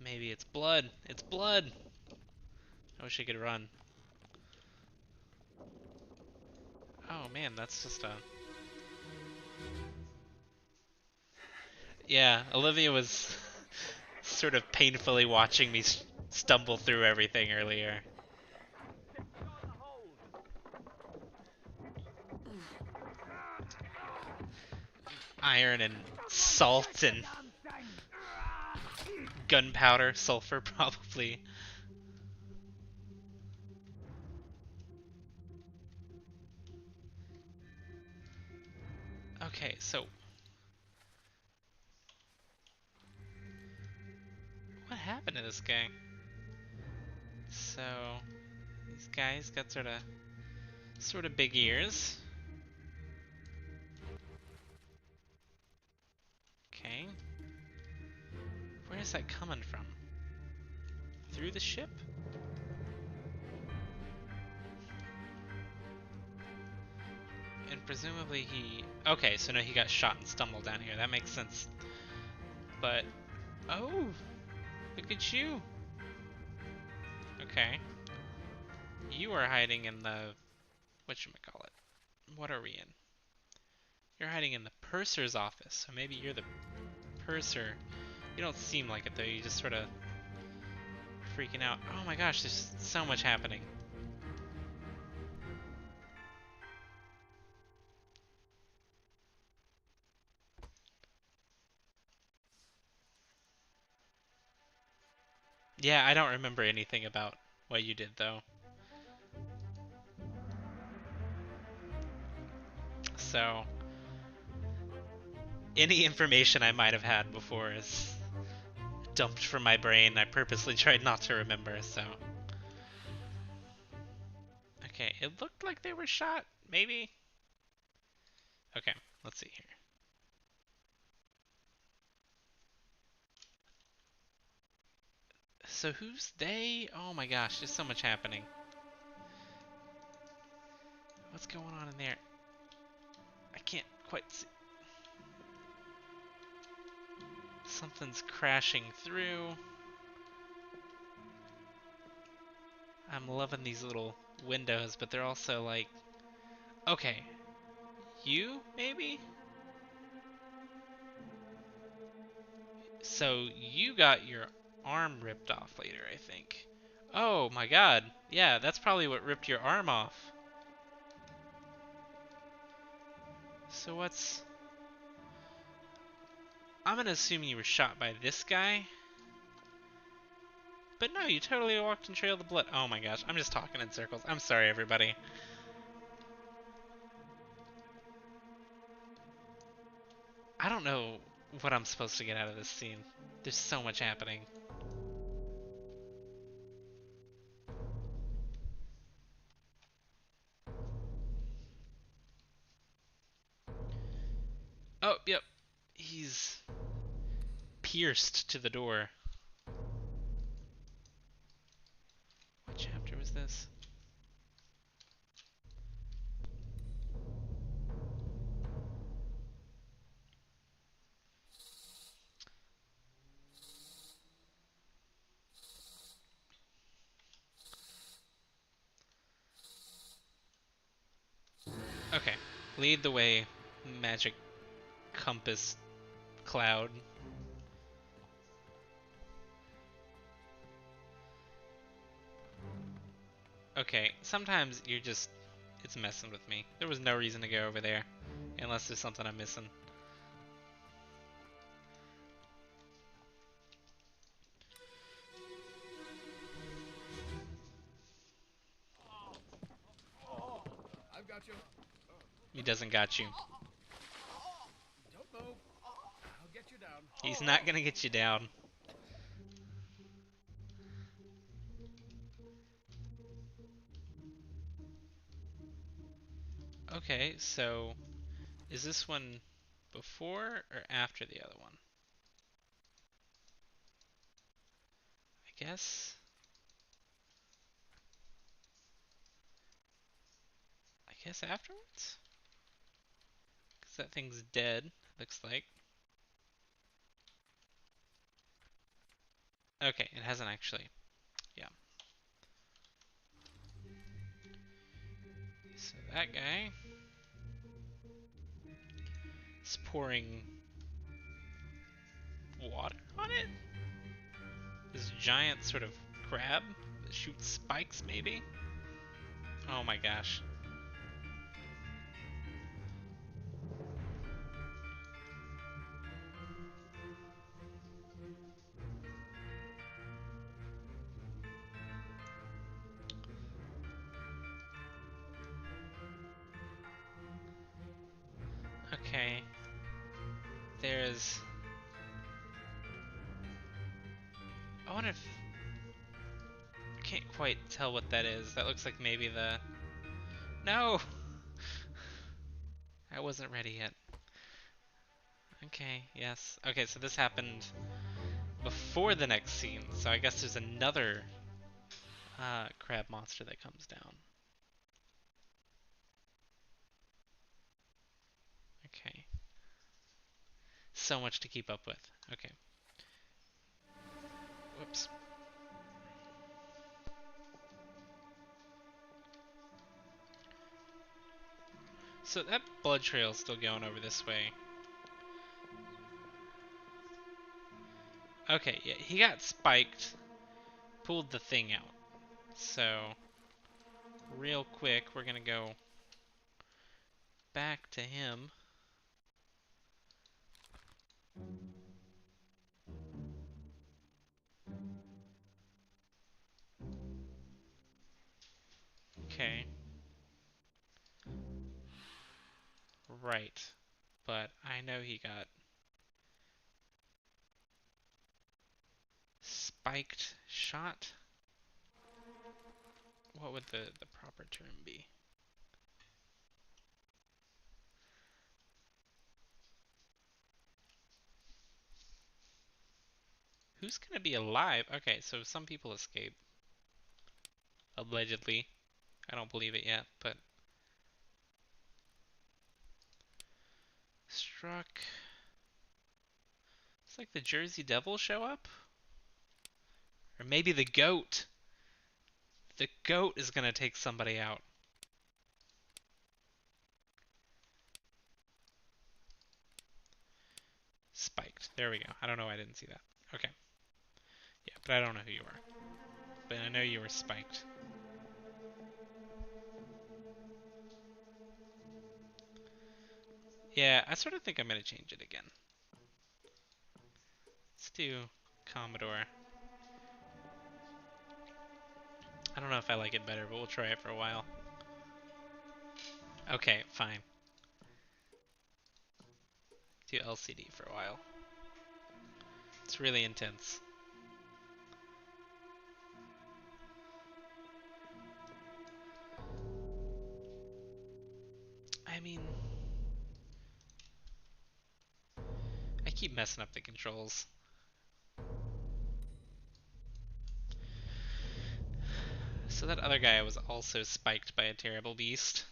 Maybe it's blood. It's blood! I wish I could run. Oh man, that's just a... Yeah, Olivia was sort of painfully watching me stumble through everything earlier. Iron and salt and gunpowder, sulfur probably. Okay, so what happened to this guy? So these guys got sort of big ears. Okay. Where is that coming from? Through the ship? And presumably he... Okay, so no, he got shot and stumbled down here. That makes sense. But... Oh! Look at you! Okay. You are hiding in the... Whatchamacallit? What are we in? You're hiding in the purser's office. So maybe you're the purser. You don't seem like it though. You just sort of freaking out. Oh my gosh, there's so much happening. Yeah, I don't remember anything about what you did though. so any information I might have had before is dumped from my brain. I purposely tried not to remember, so. Okay, it looked like they were shot, maybe? Okay, let's see here. So who's they? Oh my gosh, there's so much happening. What's going on in there? I can't quite see. Something's crashing through. I'm loving these little windows, but they're also like... Okay, you, maybe? So you got your arm ripped off later, I think. Oh my god. Yeah, that's probably what ripped your arm off. So what's... I'm gonna assume you were shot by this guy. But no, you totally walked and trailed the blood. Oh my gosh, I'm just talking in circles. I'm sorry, everybody. I don't know what I'm supposed to get out of this scene. There's so much happening. Oh, yep. He's pierced to the door. What chapter was this? Okay. Lead the way, magic compass cloud. Okay, sometimes you're just... It's messing with me. There was no reason to go over there. Unless there's something I'm missing. I've got you. He doesn't got you. Don't move. I'll get you down. He's not gonna get you down. Okay, so... Is this one before or after the other one? I guess... I guess afterwards? Because that thing's dead, looks like. Okay, it hasn't actually. Yeah. So that guy is pouring water on it? This giant sort of crab that shoots spikes, maybe? Oh my gosh. Okay. There's... I wonder if... I can't quite tell what that is. That looks like maybe the... No! I wasn't ready yet. Okay, yes. Okay, so this happened before the next scene, so I guess there's another crab monster that comes down. Okay. So much to keep up with. Okay. Whoops. So that blood trail's still going over this way. Okay, yeah, he got spiked, pulled the thing out. So, real quick, we're gonna go back to him. Okay. right, but I know he got spiked shot. What would the proper term be? Who's gonna be alive? Okay, so some people escape. Allegedly. I don't believe it yet, but struck. It's like the Jersey Devil show up? Or maybe the goat. The goat is gonna take somebody out. Spiked. There we go. I don't know why I didn't see that. Okay. Yeah, but I don't know who you are. But I know you were spiked. Yeah, I sort of think I'm gonna change it again. Let's do Commodore. I don't know if I like it better, but we'll try it for a while. Okay, fine. Do LCD for a while. It's really intense. I mean, I keep messing up the controls. So that other guy was also spiked by a terrible beast.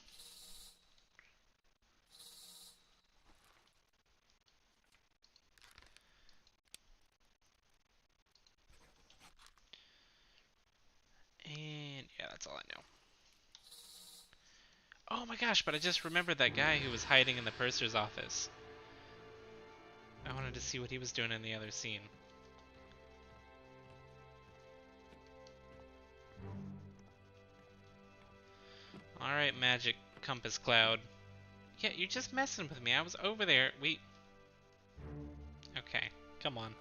And yeah, that's all I know. Oh my gosh, but I just remembered that guy who was hiding in the purser's office. I wanted to see what he was doing in the other scene. Alright, magic compass cloud. Yeah, you're just messing with me. I was over there. Wait. Okay, come on.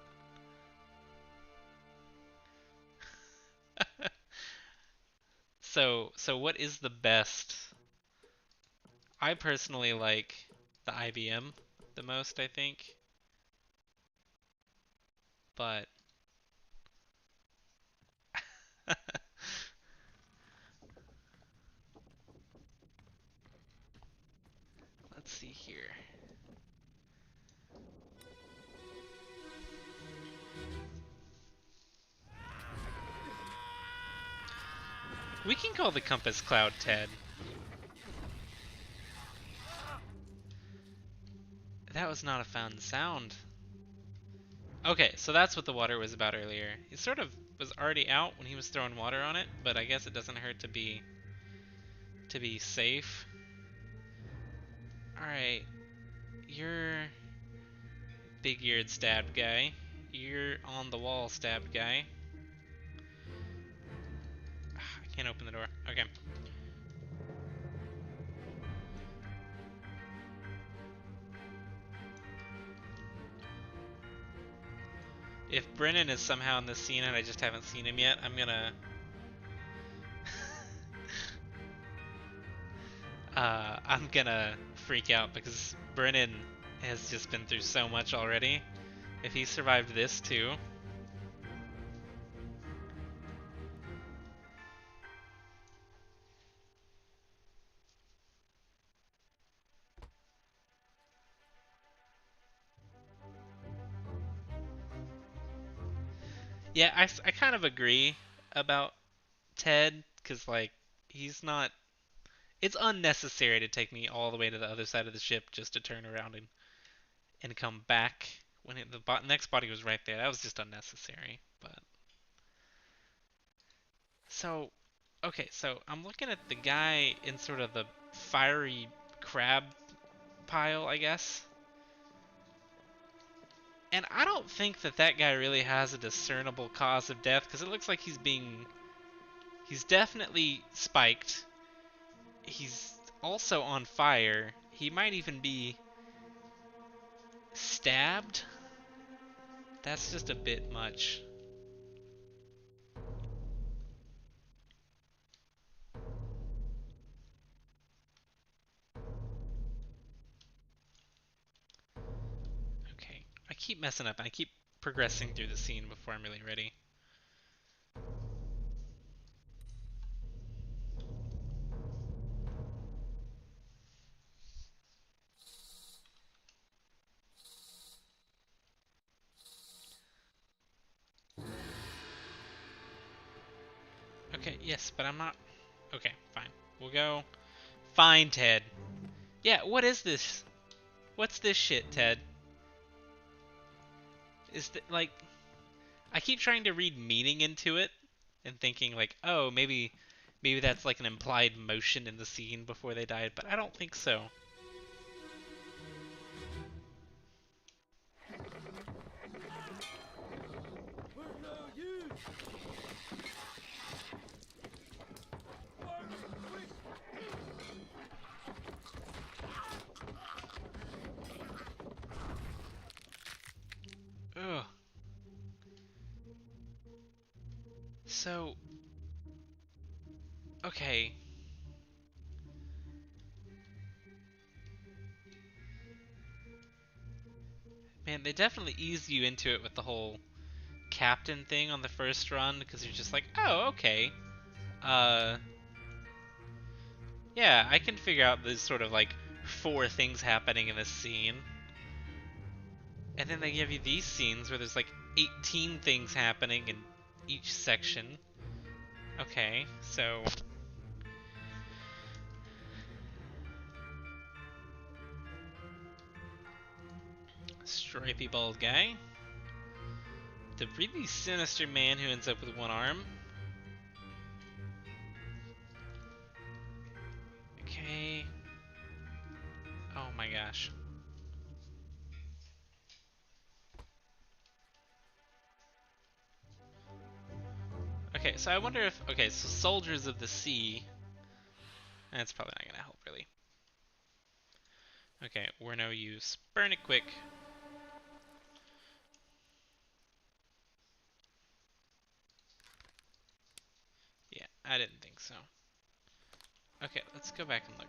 So what is the best? I personally like the IBM the most, I think. But let's see here. We can call the compass cloud Ted. That was not a fun sound. Okay, so that's what the water was about earlier. He sort of was already out when he was throwing water on it, but I guess it doesn't hurt to be safe. All right, you're big-eared stabbed guy. You're on the wall stabbed guy. I can't open the door. Okay. If Brennan is somehow in this scene and I just haven't seen him yet, I'm gonna I'm gonna freak out because Brennan has just been through so much already. If he survived this too. Yeah, I kind of agree about Ted, because, like, he's not. It's unnecessary to take me all the way to the other side of the ship just to turn around and come back when the next body was right there. That was just unnecessary. But. So, okay, so I'm looking at the guy in sort of the fiery crab pile, I guess. And I don't think that that guy really has a discernible cause of death, because it looks like he's being. He's definitely spiked. He's also on fire. He might even be stabbed. That's just a bit much. keep messing up and I keep progressing through the scene before I'm really ready. Okay, yes, but I'm not... Okay, fine. We'll go... Fine, Ted. Yeah, what is this? What's this shit, Ted? Is that, like... I keep trying to read meaning into it and thinking, like, oh, maybe that's like an implied motion in the scene before they died, but I don't think so. Where are you? Ugh. So... Okay. Man, they definitely ease you into it with the whole captain thing on the first run, because you're just like, oh, okay. Uh, yeah, I can figure out these sort of like 4 things happening in this scene. And then they give you these scenes where there's like 18 things happening in each section. Okay, so... Stripey bald guy. The really sinister man who ends up with 1 arm. Okay. Oh my gosh. Okay, so I wonder if... Okay, so Soldiers of the Sea. That's probably not gonna help, really. Okay, we're no use. Burn it quick. Yeah, I didn't think so. Okay, let's go back and look.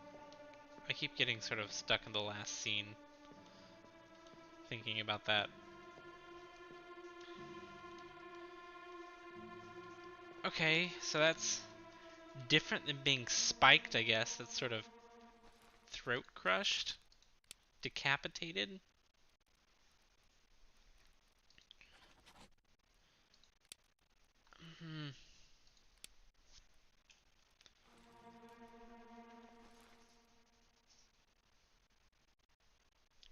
I keep getting sort of stuck in the last scene, thinking about that. Okay, so that's different than being spiked, I guess. That's sort of throat crushed, decapitated. Hmm.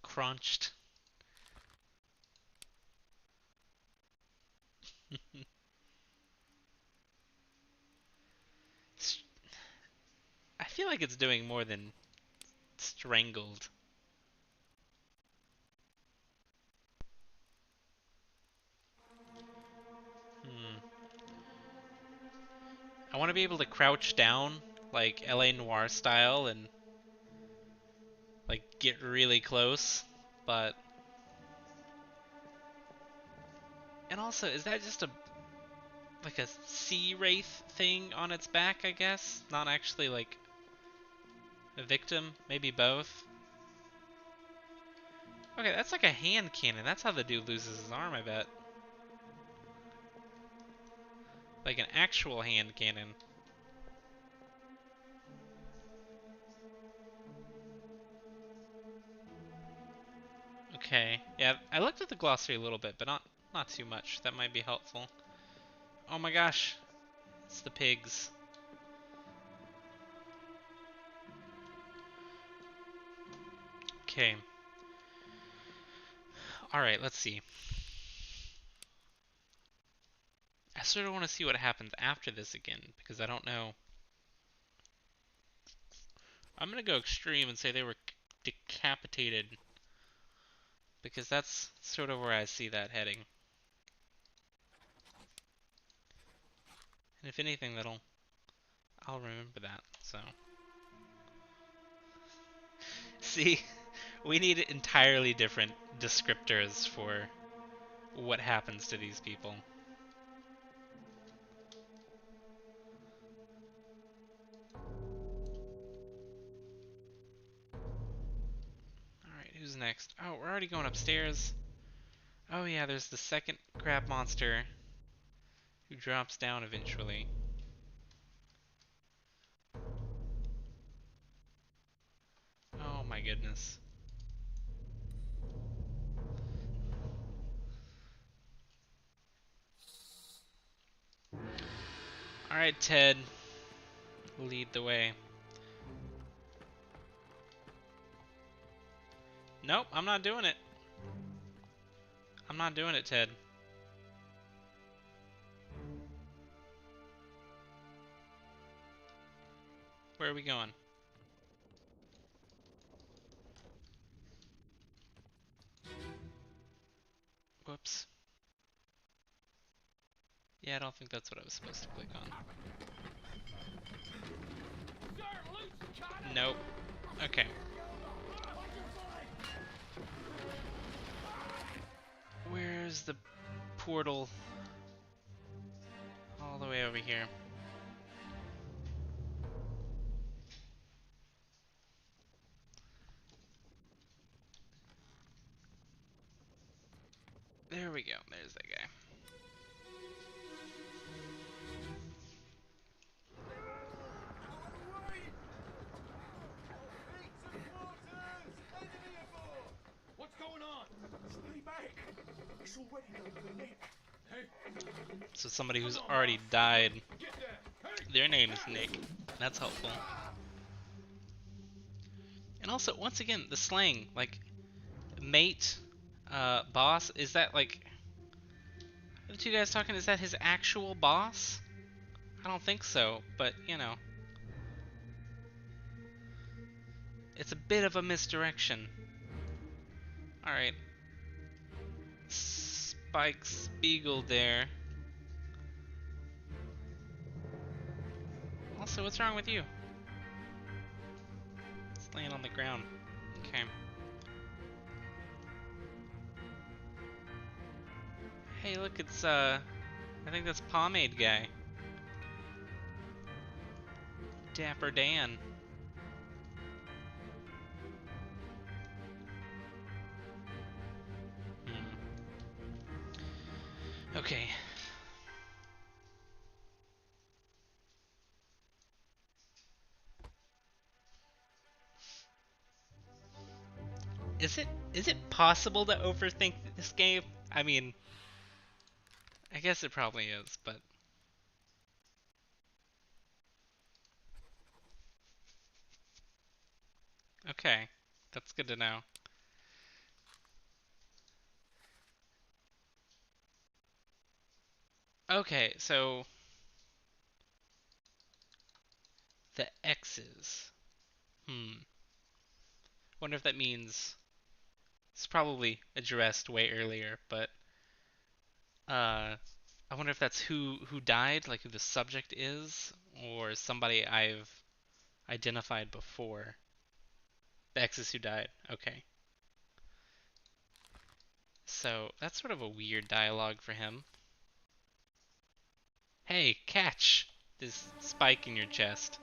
Crunched. I feel like it's doing more than strangled. Hmm. I want to be able to crouch down, like LA Noire style, and like get really close, but... And also, is that just a like a sea wraith thing on its back, I guess? Not actually like a victim, maybe both. Okay, that's like a hand cannon. That's how the dude loses his arm, I bet. Like an actual hand cannon. Okay. Yeah, I looked at the glossary a little bit, but not too much. That might be helpful. Oh my gosh. It's the pigs. Okay. Alright, let's see. I sort of want to see what happens after this again, because I don't know. I'm gonna go extreme and say they were decapitated, because that's sort of where I see that heading. And if anything, I'll remember that, so. See, we need entirely different descriptors for what happens to these people. Alright, who's next? Oh, we're already going upstairs. Oh yeah, there's the second crab monster who drops down eventually. Oh my goodness. Alright, Ted. Lead the way. Nope, I'm not doing it. I'm not doing it, Ted. Where are we going? Whoops. Yeah, I don't think that's what I was supposed to click on. Nope. Okay. Where's the portal? All the way over here. There we go. There's that guy. What's going on? Stay back! It's already going for Nick. Hey, So somebody who's already died. get there. Hey, Their name is Nick. That's helpful. And also, once again, the slang, like, mate, boss, is that like, are the two guys talking, is that his actual boss? I don't think so, but, you know. It's a bit of a misdirection. Alright. Spike Spiegel there. Also, what's wrong with you? It's laying on the ground. Okay. Hey, look, it's, I think that's Pomade Guy. Dapper Dan. Okay. Is it possible to overthink this game? I mean, I guess it probably is, but okay. That's good to know. Okay, so the X's. Wonder if that means it's probably addressed way earlier, but I wonder if that's who died, like who the subject is, or somebody I've identified before. The X is who died. Okay. So that's sort of a weird dialogue for him. Hey, catch this spike in your chest.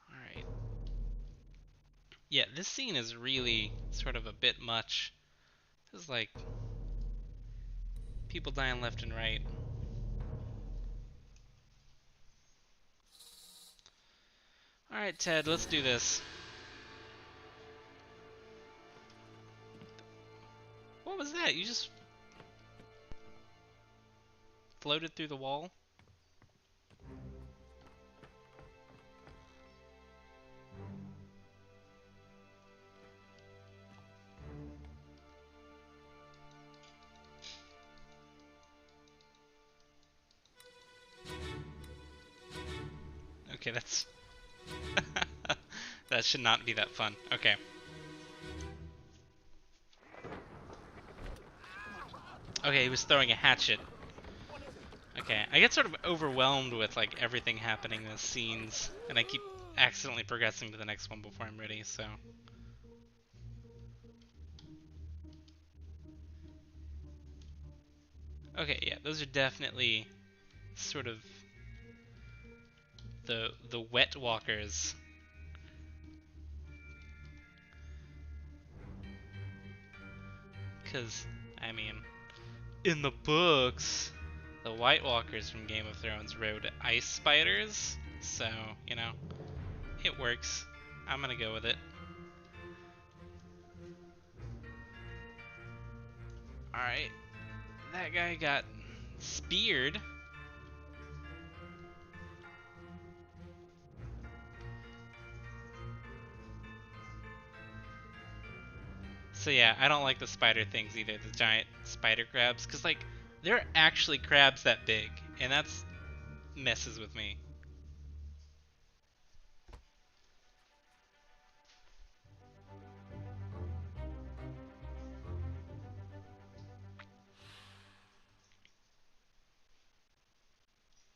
Alright. Yeah, this scene is really sort of a bit much. There's like people dying left and right. Alright, Ted, let's do this. What was that? You just floated through the wall? Okay, that's... that should not be that fun. Okay. Okay, he was throwing a hatchet. Okay, I get sort of overwhelmed with like everything happening in the scenes, and I keep accidentally progressing to the next one before I'm ready, so... Okay, yeah, those are definitely sort of the wet walkers. Because, I mean, in the books, the White Walkers from Game of Thrones rode ice spiders, so, you know, it works. I'm gonna go with it. Alright, that guy got speared. So yeah, I don't like the spider things either, the giant spider crabs, because, like, they're actually crabs that big, and that's messes with me.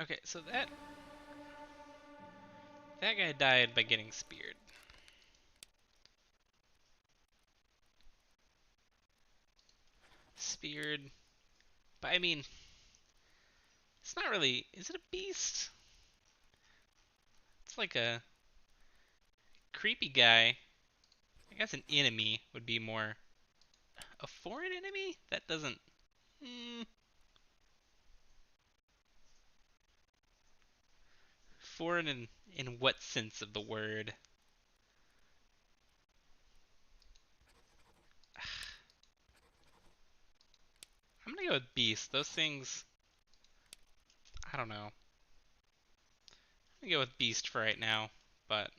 Okay, so that guy died by getting speared. Speared. But I mean, it's not really. Is it a beast? It's like a creepy guy. I guess an enemy would be more. A foreign enemy? That doesn't. Hmm. Foreign in what sense of the word? I'm gonna go with beast. Those things. I don't know. I'm gonna go with beast for right now, but.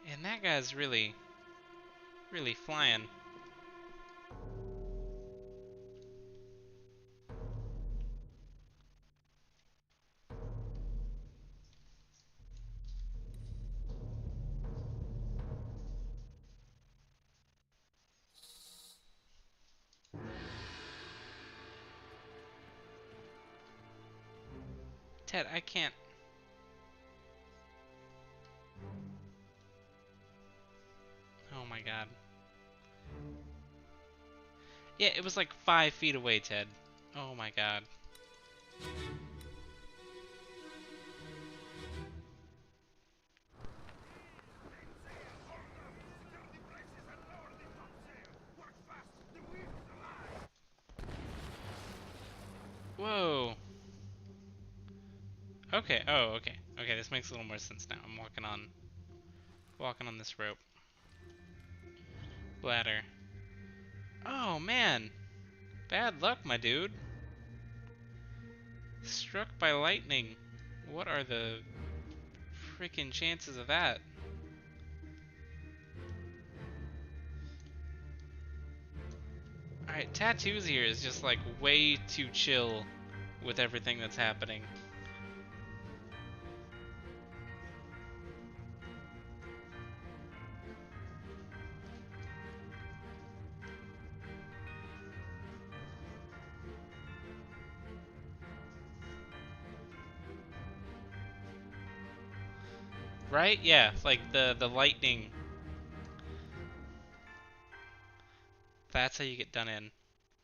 And that guy's really, really flying. Ted, I can't. Oh my god. Yeah, it was like 5 feet away, Ted. Oh my god. Whoa. Okay. Oh, okay. Okay, this makes a little more sense now. I'm walking on this rope. Ladder. Oh man. Bad luck, my dude. Struck by lightning. What are the freaking chances of that? Alright, Tattoos here is just like way too chill with everything that's happening. Right? Yeah, like the lightning. That's how you get done in.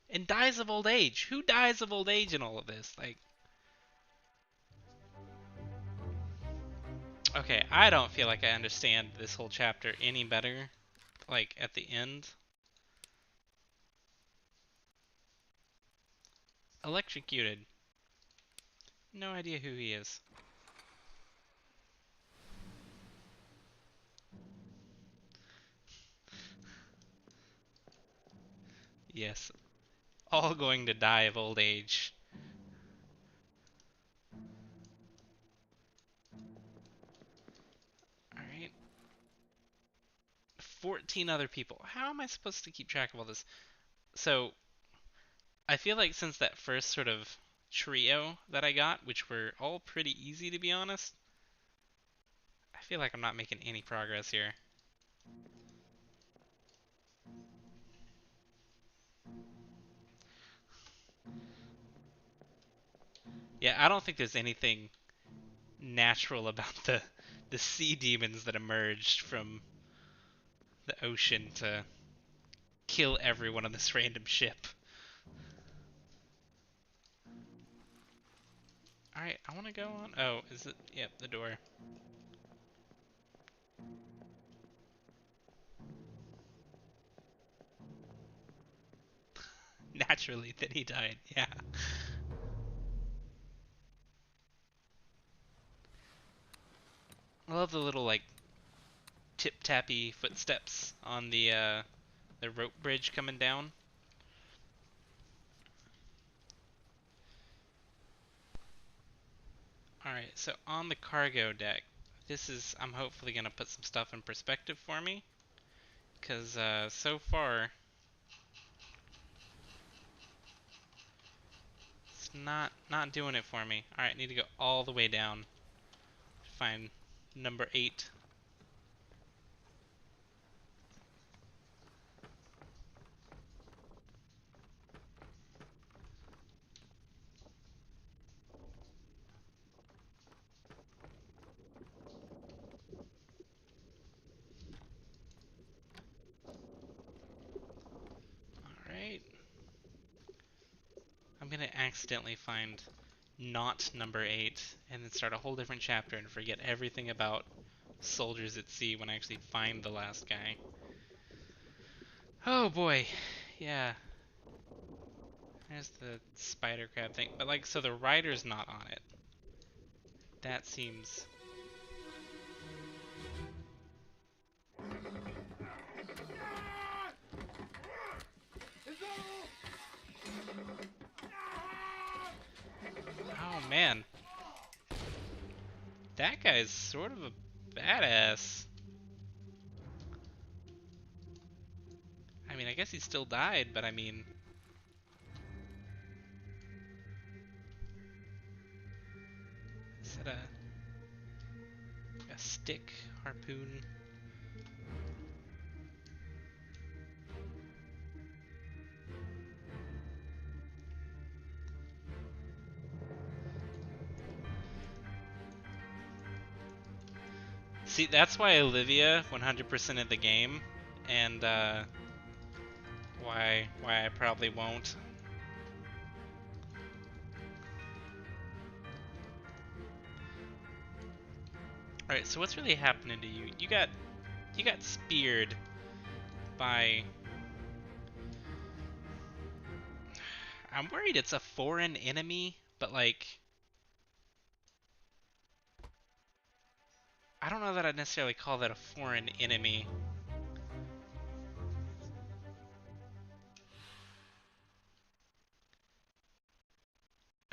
And dies of old age. Who dies of old age in all of this? Like, okay, I don't feel like I understand this whole chapter any better. Like, at the end. Electrocuted. No idea who he is. Yes, all going to die of old age. Alright. 14 other people. How am I supposed to keep track of all this? So, I feel like since that first sort of trio that I got, which were all pretty easy to be honest, I feel like I'm not making any progress here. Yeah, I don't think there's anything natural about the sea demons that emerged from the ocean to kill everyone on this random ship. Alright, I want to go on. Oh, is it? Yep, the door. naturally, then he died. Yeah. I love the little like tip-tappy footsteps on the rope bridge coming down. Alright, so on the cargo deck, I'm hopefully going to put some stuff in perspective for me, because so far, it's not doing it for me. Alright, need to go all the way down to find number 8. Alright. I'm going to accidentally find not number 8, and then start a whole different chapter and forget everything about soldiers at sea when I actually find the last guy. Oh boy. Yeah. There's the spider crab thing. But like, so the rider's not on it. That seems... Oh man. That guy's sort of a badass. I mean, I guess he still died, but I mean... Is that a stick harpoon? See, that's why Olivia 100% of the game, and why I probably won't. All right, so what's really happening to you? You got speared by... I'm worried it's a foreign enemy, but like... I don't know that I'd necessarily call that a foreign enemy.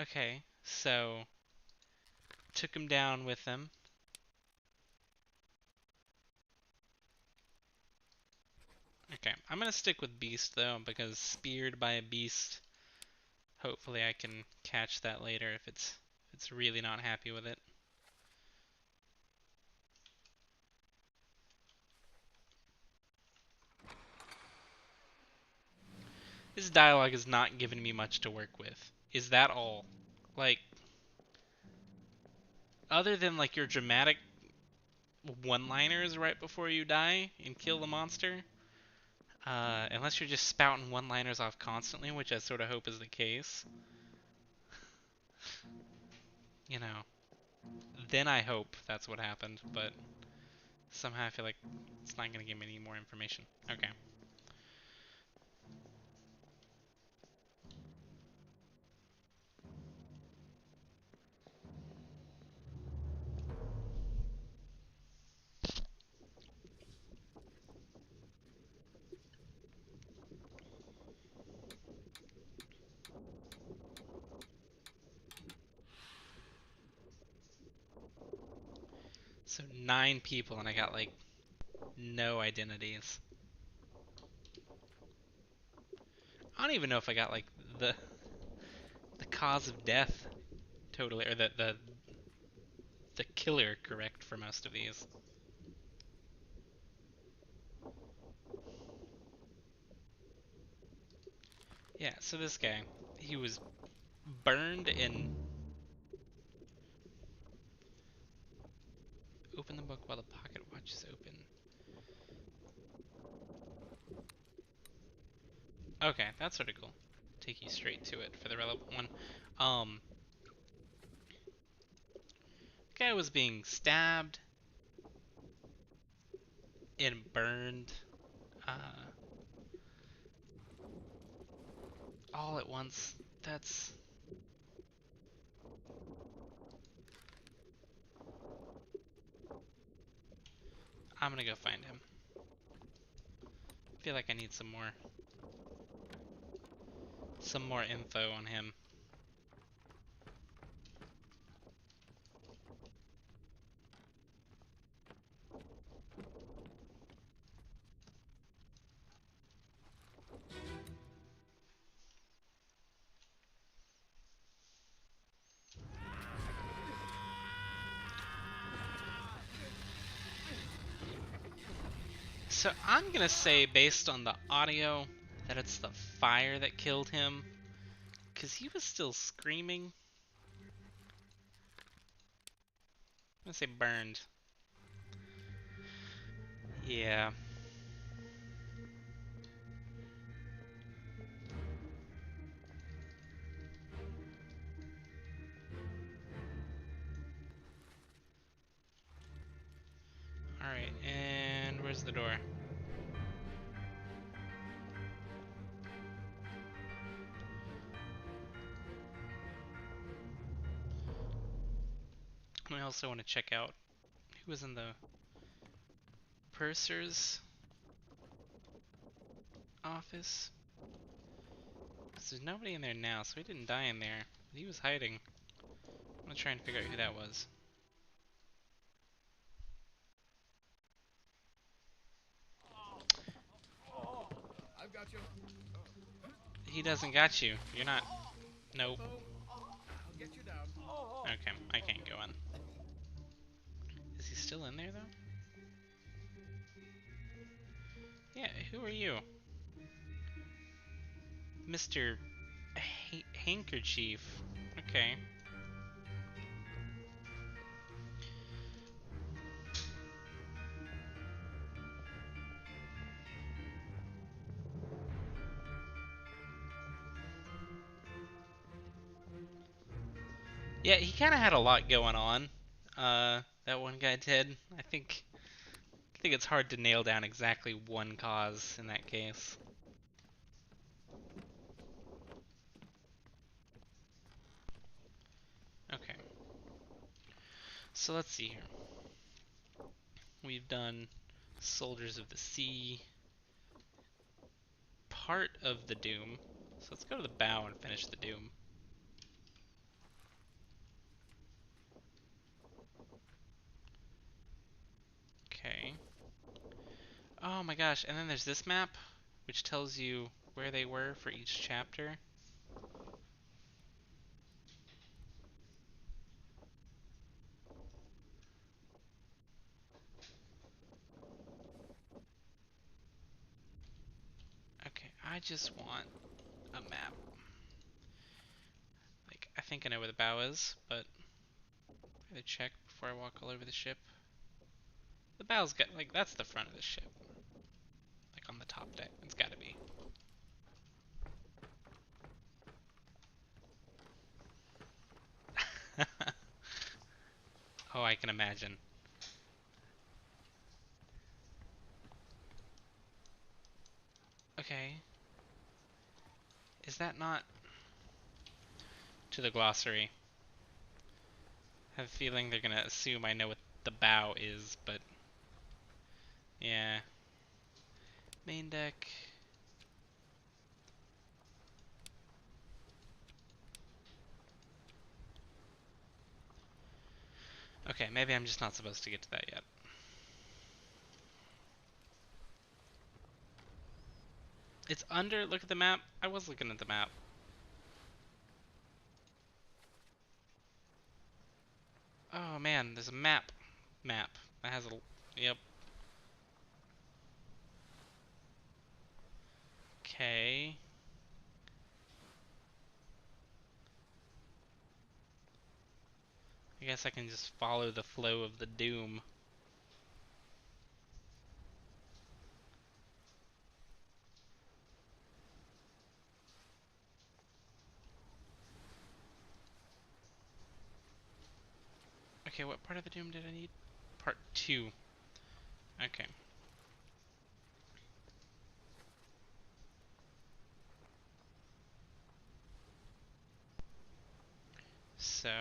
Okay, so took him down with them. Okay, I'm gonna stick with beast though, because speared by a beast, hopefully I can catch that later if it's really not happy with it. This dialogue is not giving me much to work with. Is that all? Like, other than like your dramatic one-liners right before you die and kill the monster, unless you're just spouting one-liners off constantly, which I sort of hope is the case, you know, then I hope that's what happened, but somehow I feel like it's not going to give me any more information. Okay. So 9 people and I got like no identities. I don't even know if I got like the cause of death totally, or the killer correct for most of these. Yeah, so this guy, he was burned and... Open the book while the pocket watch is open. Okay, that's sort of cool. Take you straight to it for the relevant one. Um, Guy was being stabbed and burned. Uh, all at once. That's... I'm gonna go find him. I feel like I need some more info on him. So I'm gonna say, based on the audio, that it's the fire that killed him, because he was still screaming. I'm gonna say burned. Yeah. Alright, and where's the door? I also want to check out who was in the purser's office. Because there's nobody in there now, so he didn't die in there. But he was hiding. I'm gonna try and figure out who that was. I've got you. He doesn't got you. You're not... Nope. I'll get you down. Okay, I can't go in. Is he still in there, though? Yeah, who are you? Mr. Handkerchief. Okay. Yeah, he kind of had a lot going on. That one guy did. I think it's hard to nail down exactly one cause in that case. Okay. So let's see here. We've done Soldiers of the Sea, part of the Doom. So let's go to the bow and finish the Doom. Okay. Oh my gosh, and then there's this map, which tells you where they were for each chapter. Okay, I just want a map. Like, I think I know where the bow is, but I gotta check before I walk all over the ship. The bow's got, like, that's the front of the ship. Like, on the top deck. It's gotta be. Oh, I can imagine. Okay. Is that not to the glossary? I have a feeling they're gonna assume I know what the bow is, but yeah. Main deck. Okay, maybe I'm just not supposed to get to that yet. It's under, look at the map. I was looking at the map. Oh man, there's a map. Map. That has a, yep. Okay. I guess I can just follow the flow of the doom. Okay, what part of the doom did I need? Part 2. Okay. So,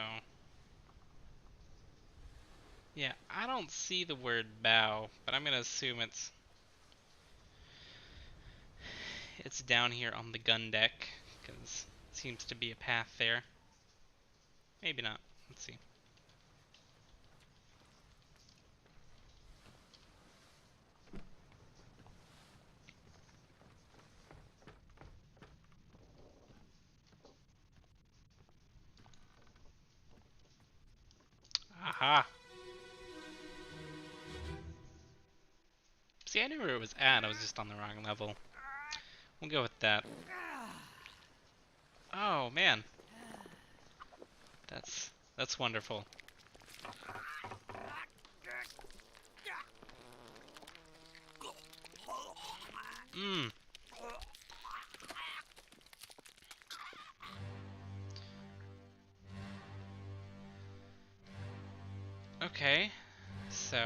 yeah, I don't see the word bow, but I'm gonna assume it's down here on the gun deck, because it seems to be a path there. Maybe not. Let's see. Aha! See, I knew where it was at, I was just on the wrong level. We'll go with that. Oh, man. That's wonderful. Mmm. Okay, so...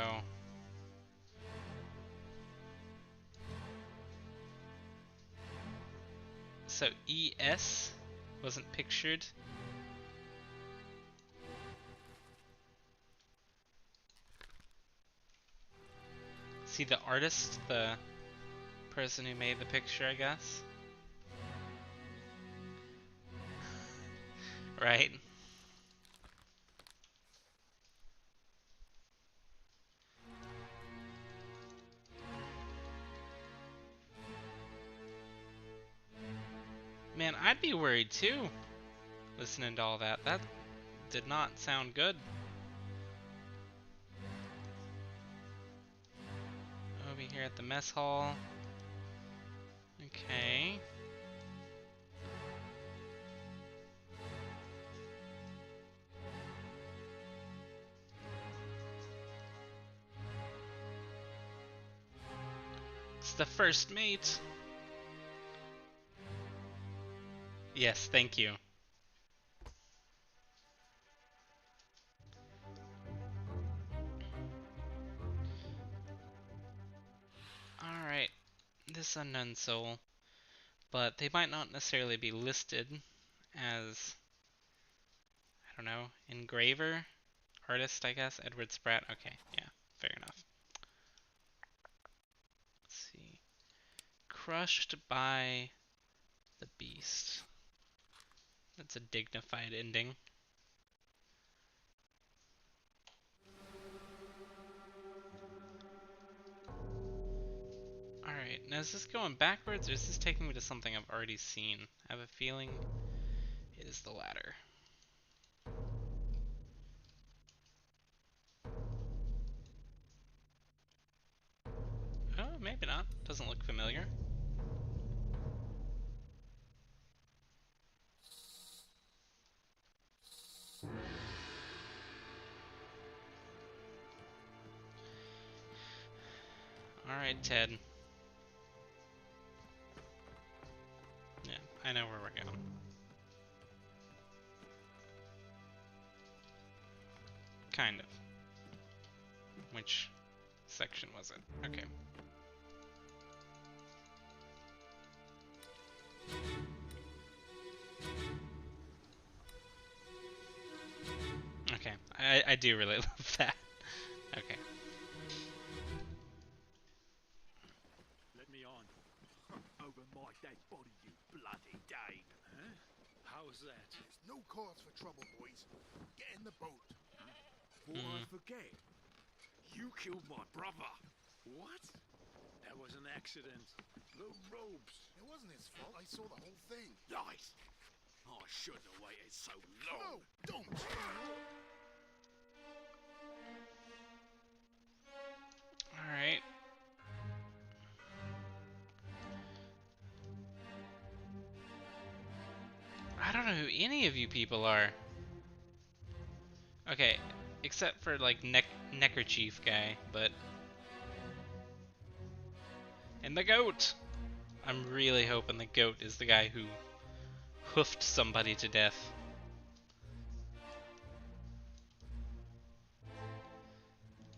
So ES wasn't pictured. See the artist, the person who made the picture, I guess. Right? Man, I'd be worried too, listening to all that. That did not sound good. Over here at the mess hall. Okay. It's the first mate. Yes, thank you. Alright, this unknown soul. But they might not necessarily be listed as, I don't know, engraver? Artist, I guess? Edward Spratt? Okay, yeah, fair enough. Let's see. Crushed by the beast. That's a dignified ending. Alright, now is this going backwards or is this taking me to something I've already seen? I have a feeling it is the latter. Oh, maybe not. Doesn't look familiar. Alright, Ted. Yeah, I know where we're going. Kind of. Which section was it? Okay. Okay, I do really love that. Okay. Let me on. Over my dead body, you bloody Dane. Huh? How's that? There's no cause for trouble, boys. Get in the boat. Before I forget, you killed my brother. What? That was an accident. The robes. It wasn't his fault. I saw the whole thing. Lies. I shouldn't have waited so long. No, don't. Alright. I don't know who any of you people are. Okay, except for like Neckerchief guy, but... And the goat! I'm really hoping the goat is the guy who hoofed somebody to death.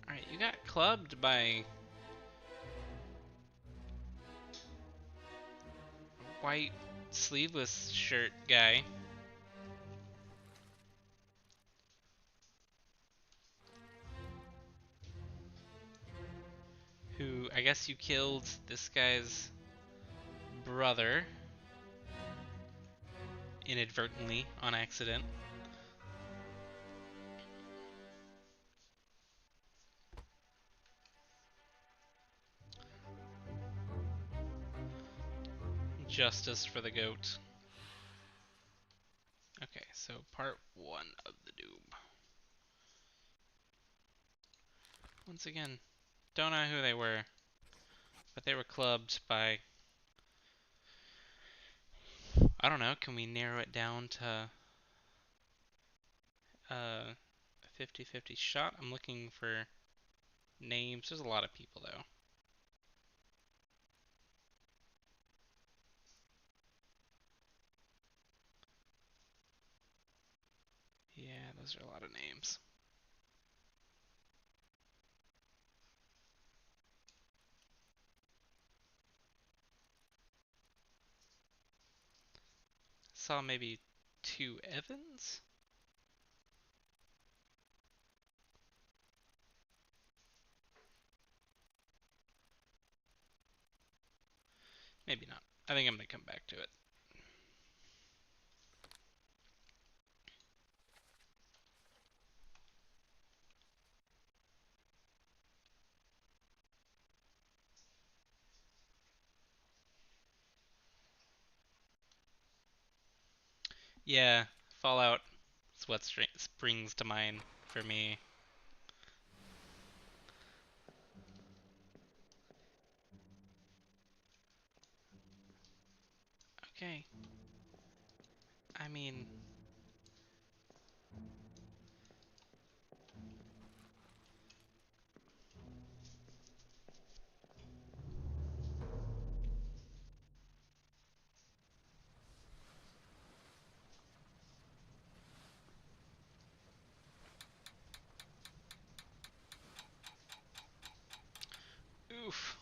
Alright, you got clubbed by... white sleeveless shirt guy. guess you killed this guy's brother inadvertently, on accident. Justice for the goat. Okay, so part 1 of the Doom. Once again, don't know who they were, but they were clubbed by, I don't know, can we narrow it down to a 50-50 shot? I'm looking for names. There's a lot of people though. Yeah, those are a lot of names. Saw maybe 2 Evans? Maybe not. I think I'm gonna come back to it. Yeah, Fallout is what springs to mind for me. Okay. I mean, oof.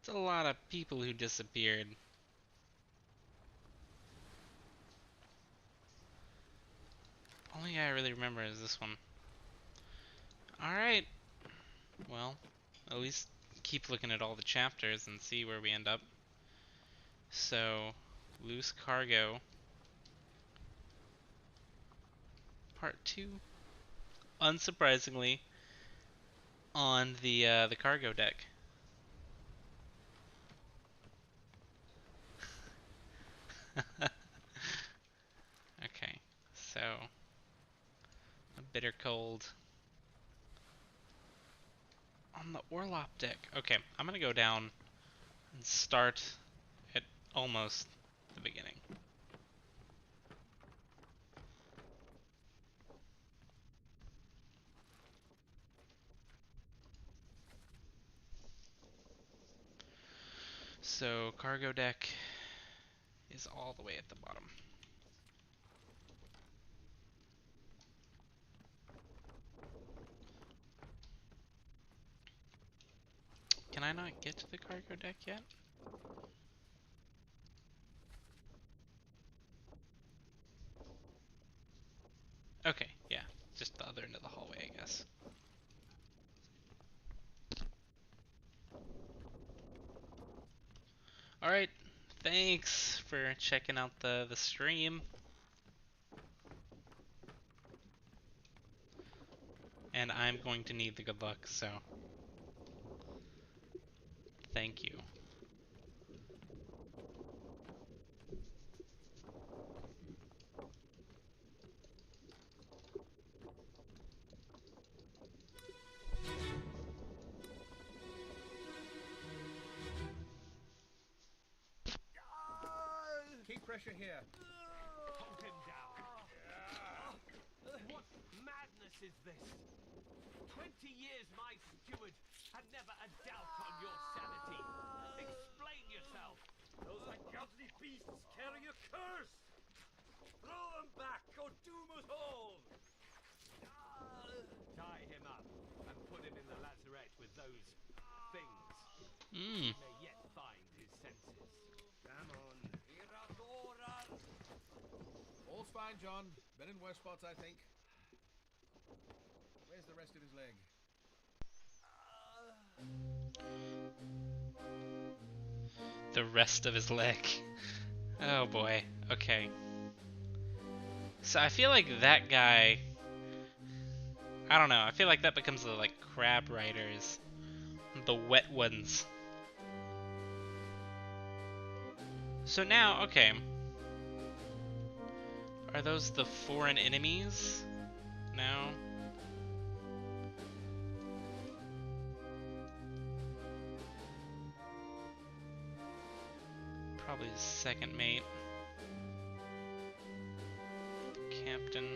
It's a lot of people who disappeared. Only guy I really remember is this one. Alright. Well, at least keep looking at all the chapters and see where we end up. So, loose cargo. Part 2. Unsurprisingly, on the cargo deck. Okay, so a bitter cold on the Orlop deck. Okay, I'm gonna go down and start at almost the beginning. So cargo deck is all the way at the bottom. Can I not get to the cargo deck yet? Okay, yeah, just the other end of the hallway, I guess. Alright, thanks for checking out the stream. And I'm going to need the good luck, so thank you. Keep pressure here. Hold him down. What madness is this? 20 years my steward had never a doubt on your sanity. Explain yourself. Those ungodly beasts carry a curse! Throw them back or doom us all! Tie him up and put him in the lazarette with those things. Mmm. He may yet find his senses. Come on. All Looks fine, John. Been in worse spots, I think. Where's the rest of his leg? The rest of his leg. Oh boy. Okay. So I feel like that guy. I don't know. I feel like that becomes the like crab riders, the wet ones. So now, okay. Are those the foreign enemies? No. Probably his second mate. Captain.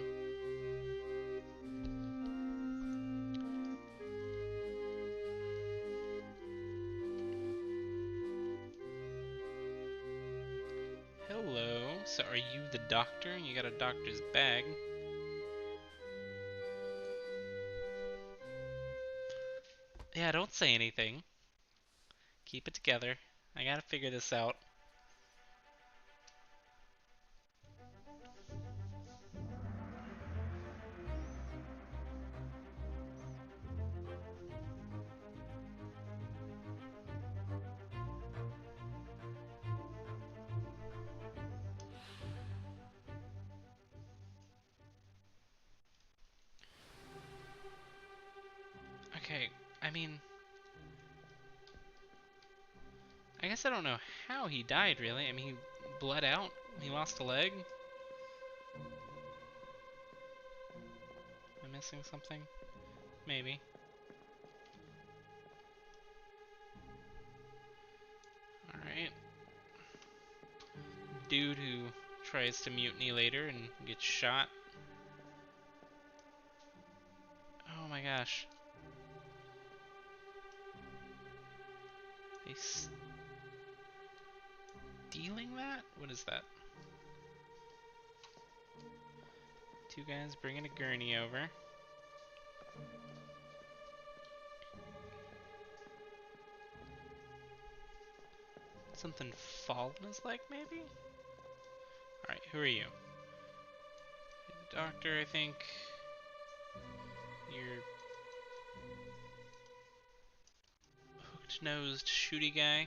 Hello. So are you the doctor? You got a doctor's bag. Yeah, don't say anything. Keep it together. I gotta figure this out. Okay, I mean, I guess I don't know how he died, really. I mean, he bled out. He lost a leg. Am I missing something? Maybe. Alright. Dude who tries to mutiny later and gets shot. Oh my gosh. They stealing that? What is that? Two guys bringing a gurney over. Something fall in his leg, maybe? Alright, who are you? You're the doctor, I think. You're hooked-nosed shooty guy.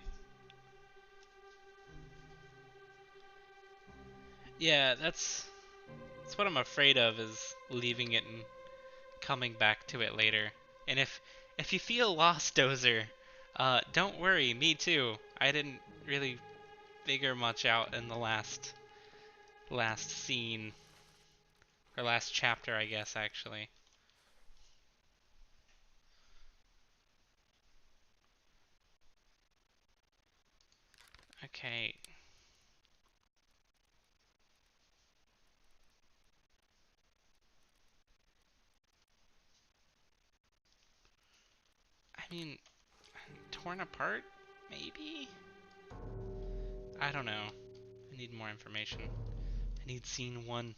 Yeah, that's what I'm afraid of, is leaving it and coming back to it later. And if you feel lost, Dozer, don't worry, me too. I didn't really figure much out in the last scene, or last chapter, I guess, actually. Okay. I mean, torn apart, maybe? I don't know. I need more information. I need scene 1.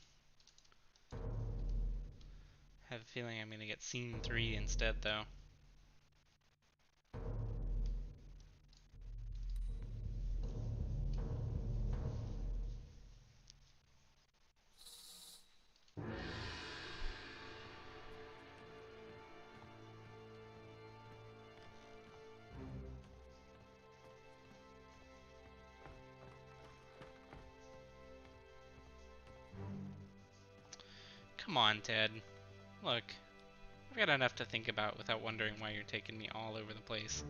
I have a feeling I'm gonna get scene 3 instead, though. Come on, Ted. Look, I've got enough to think about without wondering why you're taking me all over the place.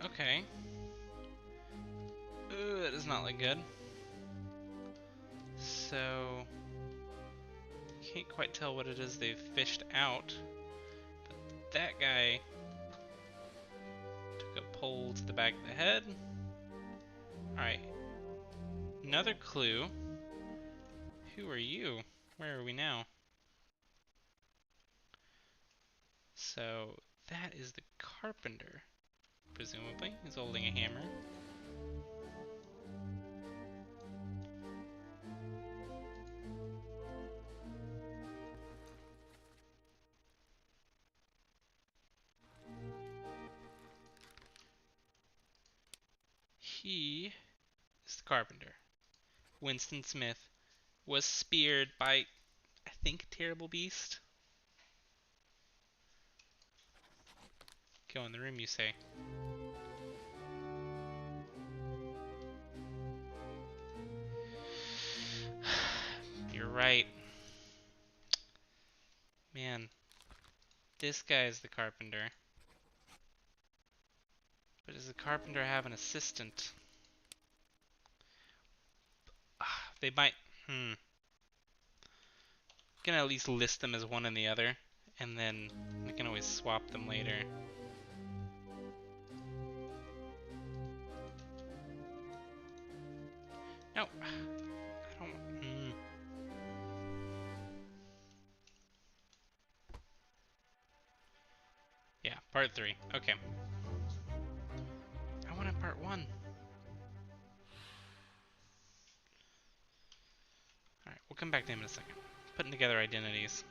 Okay. Ooh, that does not look good. So, can't quite tell what it is they've fished out. But that guy took a pole to the back of the head. Alright. Another clue. Who are you? Where are we now? So, that is the carpenter, presumably. He's holding a hammer. He is the carpenter. Winston Smith was speared by, I think, Terrible Beast. Go in the room, you say. You're right. Man, this guy is the carpenter. But does the carpenter have an assistant? They might... Can at least list them as one and the other, and then we can always swap them later. No, I don't. Yeah, part 3. Okay. I wanted part 1. Alright, we'll come back to him in a second. Putting together identities.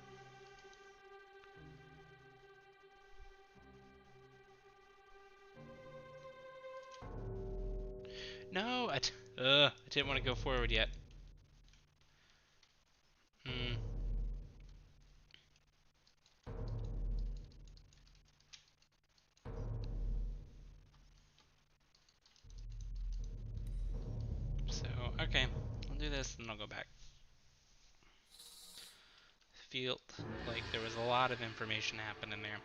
No, I didn't want to go forward yet. So, okay, I'll do this and I'll go back. Felt like there was a lot of information happening there.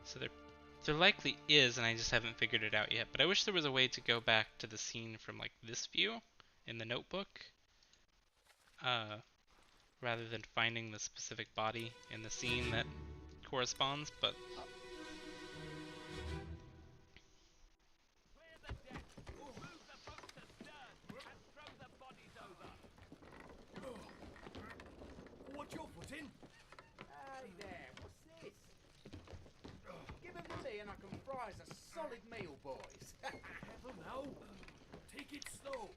So there likely is, and I just haven't figured it out yet. But I wish there was a way to go back to the scene from like this view in the notebook, rather than finding the specific body in the scene that corresponds. But Clear the deck. Move the boats astern and throw the bodies over. What's your foot in? Hey there, what's this? Give him to me and I can fry us a solid meal, boys. Careful now. Take it slow.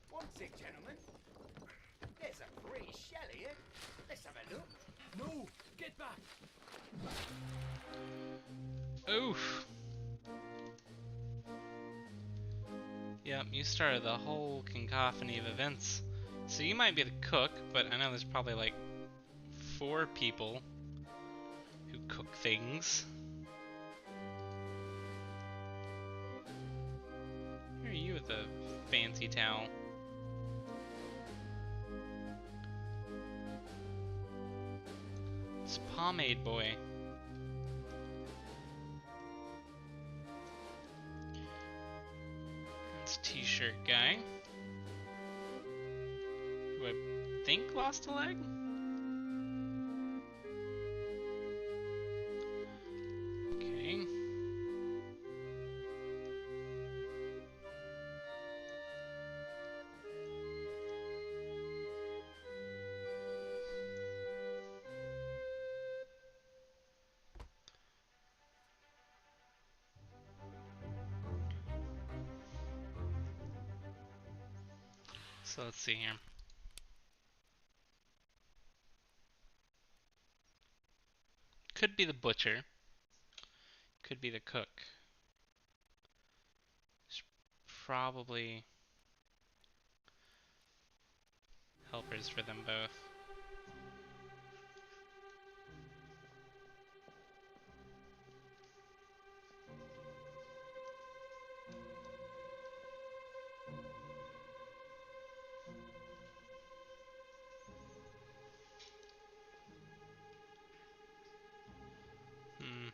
What's it, gentlemen? There's a pretty shell here. Let's have a look. No, get back. oof. Yep, you started the whole cacophony of events. So you might be the cook, but I know there's probably like 4 people who cook things. Who are you with the fancy towel? It's Pomade Boy. It's T-shirt guy, who I think lost a leg? Okay. So let's see here. Could be the butcher. Could be the cook. There's probably helpers for them both. Hmm.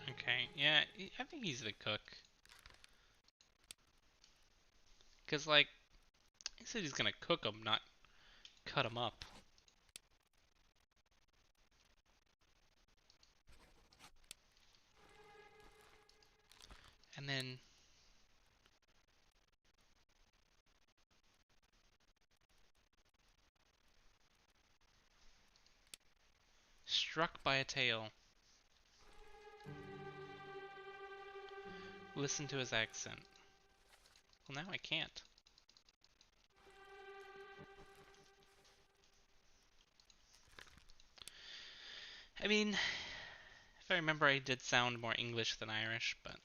Okay, yeah, I think he's the cook. Because, like, he said he's gonna cook them, not cut them up. And then Struck by a tail. Listen to his accent. Well, now I can't. I mean, if I remember, I did sound more English than Irish, but...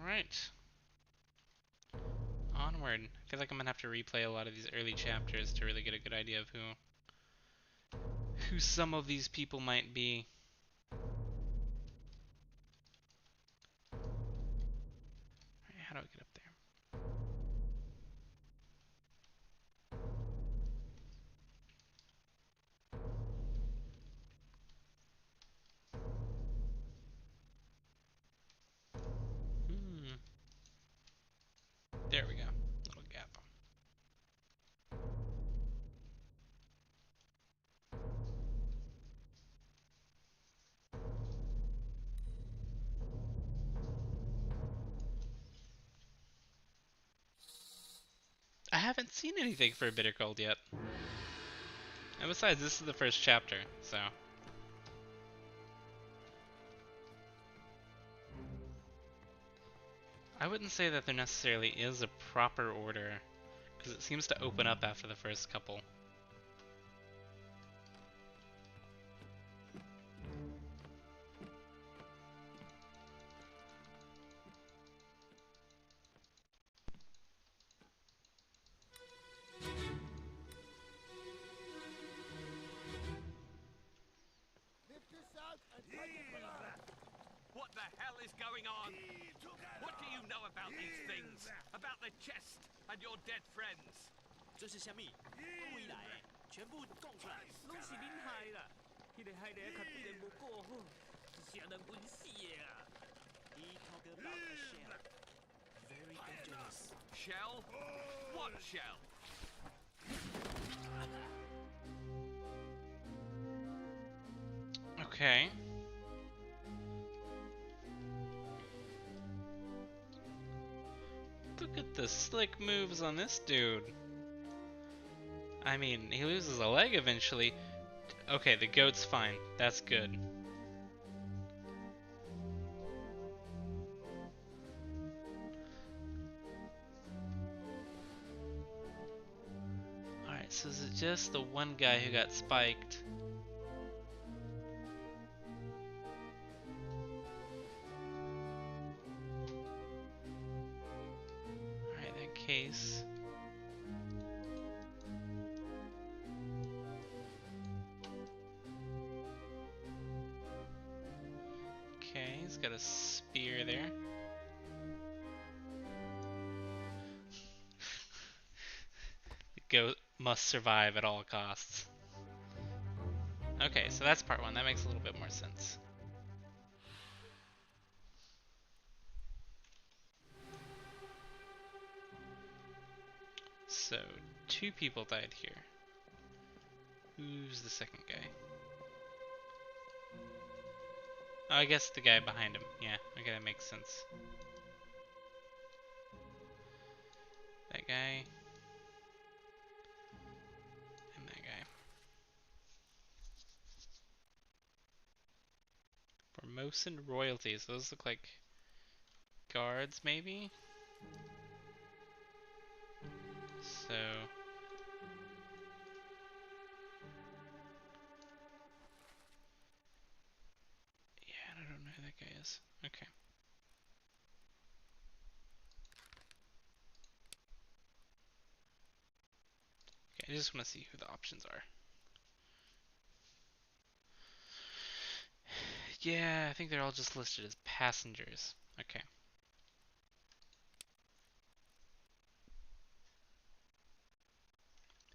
Alright. Onward. I feel like I'm gonna have to replay a lot of these early chapters to really get a good idea of who some of these people might be. Alright, how do I get up there? There we go. Little gap. I haven't seen anything for Bitter Cold yet. And besides, this is the first chapter, so... I wouldn't say that there necessarily is a proper order, because it seems to open up after the first couple. What the hell is going on? What do you know about these things? About the chest and your dead friends? 这是虾米？回来诶，全部讲出来，拢是恁害啦！迄个害的较对人无顾好，是人稳死的啦！He talk about a shell, very dangerous. Shell? What shell? Okay. Look at the slick moves on this dude. I mean, he loses a leg eventually. Okay, the goat's fine. That's good. Alright, so is it just the one guy who got spiked? Alright, in that case... Okay, he's got a spear there. The goat must survive at all costs. Okay, so that's part one. That makes a little bit more sense. So, two people died here. Who's the second guy? Oh, I guess the guy behind him. Yeah, okay, that makes sense. That guy. And that guy. Formosan royalties. Those look like guards, maybe? So... yeah, I don't know who that guy is. Okay. Okay, I just want to see who the options are. Yeah, I think they're all just listed as passengers. Okay.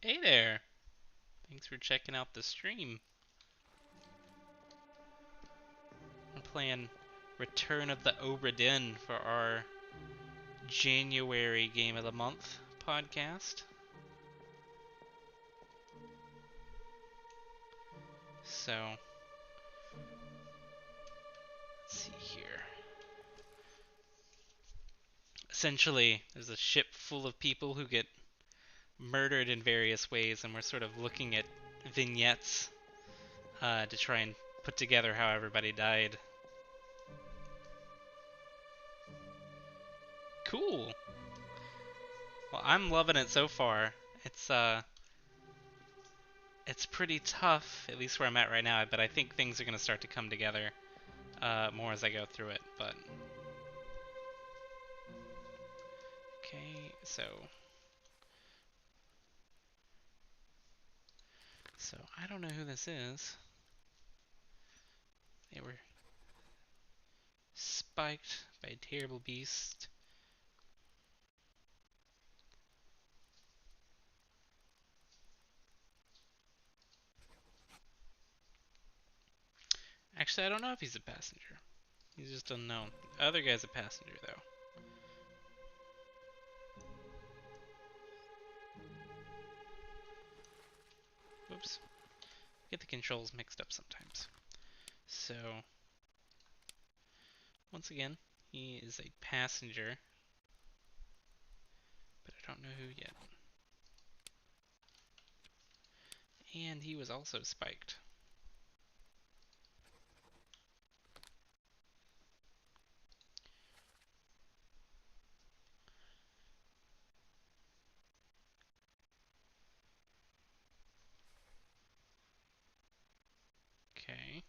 Hey there! Thanks for checking out the stream. I'm playing Return of the Obra Dinn for our January Game of the Month podcast. So, let's see here. essentially there's a ship full of people who get murdered in various ways, and we're sort of looking at vignettes to try and put together how everybody died. Cool. Well, I'm loving it so far. It's pretty tough, at least where I'm at right now, but I think things are going to start to come together more as I go through it. But okay, so I don't know who this is. They were spiked by a terrible beast. Actually, I don't know if he's a passenger. He's just unknown. The other guy's a passenger, though. Whoops. Get the controls mixed up sometimes. So, once again, he is a passenger, but I don't know who yet. And he was also spiked. Okay.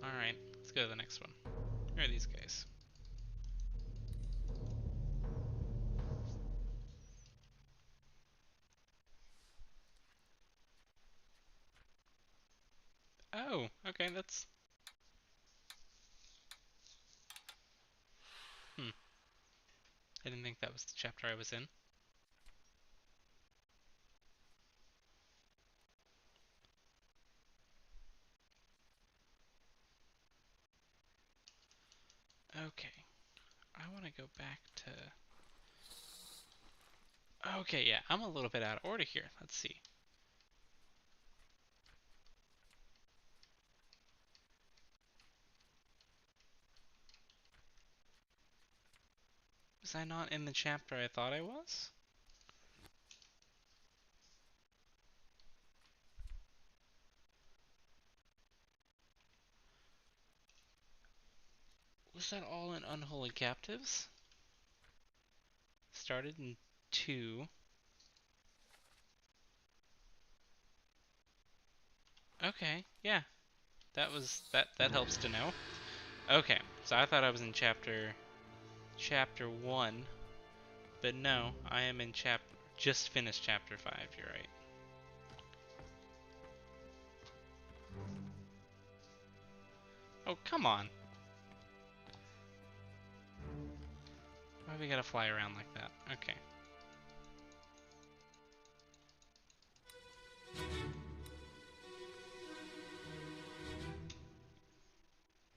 Alright, let's go to the next one. Where are these guys? Oh, okay, that's... I didn't think that was the chapter I was in. Okay. I want to go back to... Okay, yeah, I'm a little bit out of order here. Let's see. Was I not in the chapter I thought I was? Was that all in Unholy Captives? Started in 2. Okay, yeah. That helps to know. Okay, so I thought I was in chapter 1, but no, I am in just finished chapter 5, you're right. Oh, come on. Why we gotta fly around like that? Okay.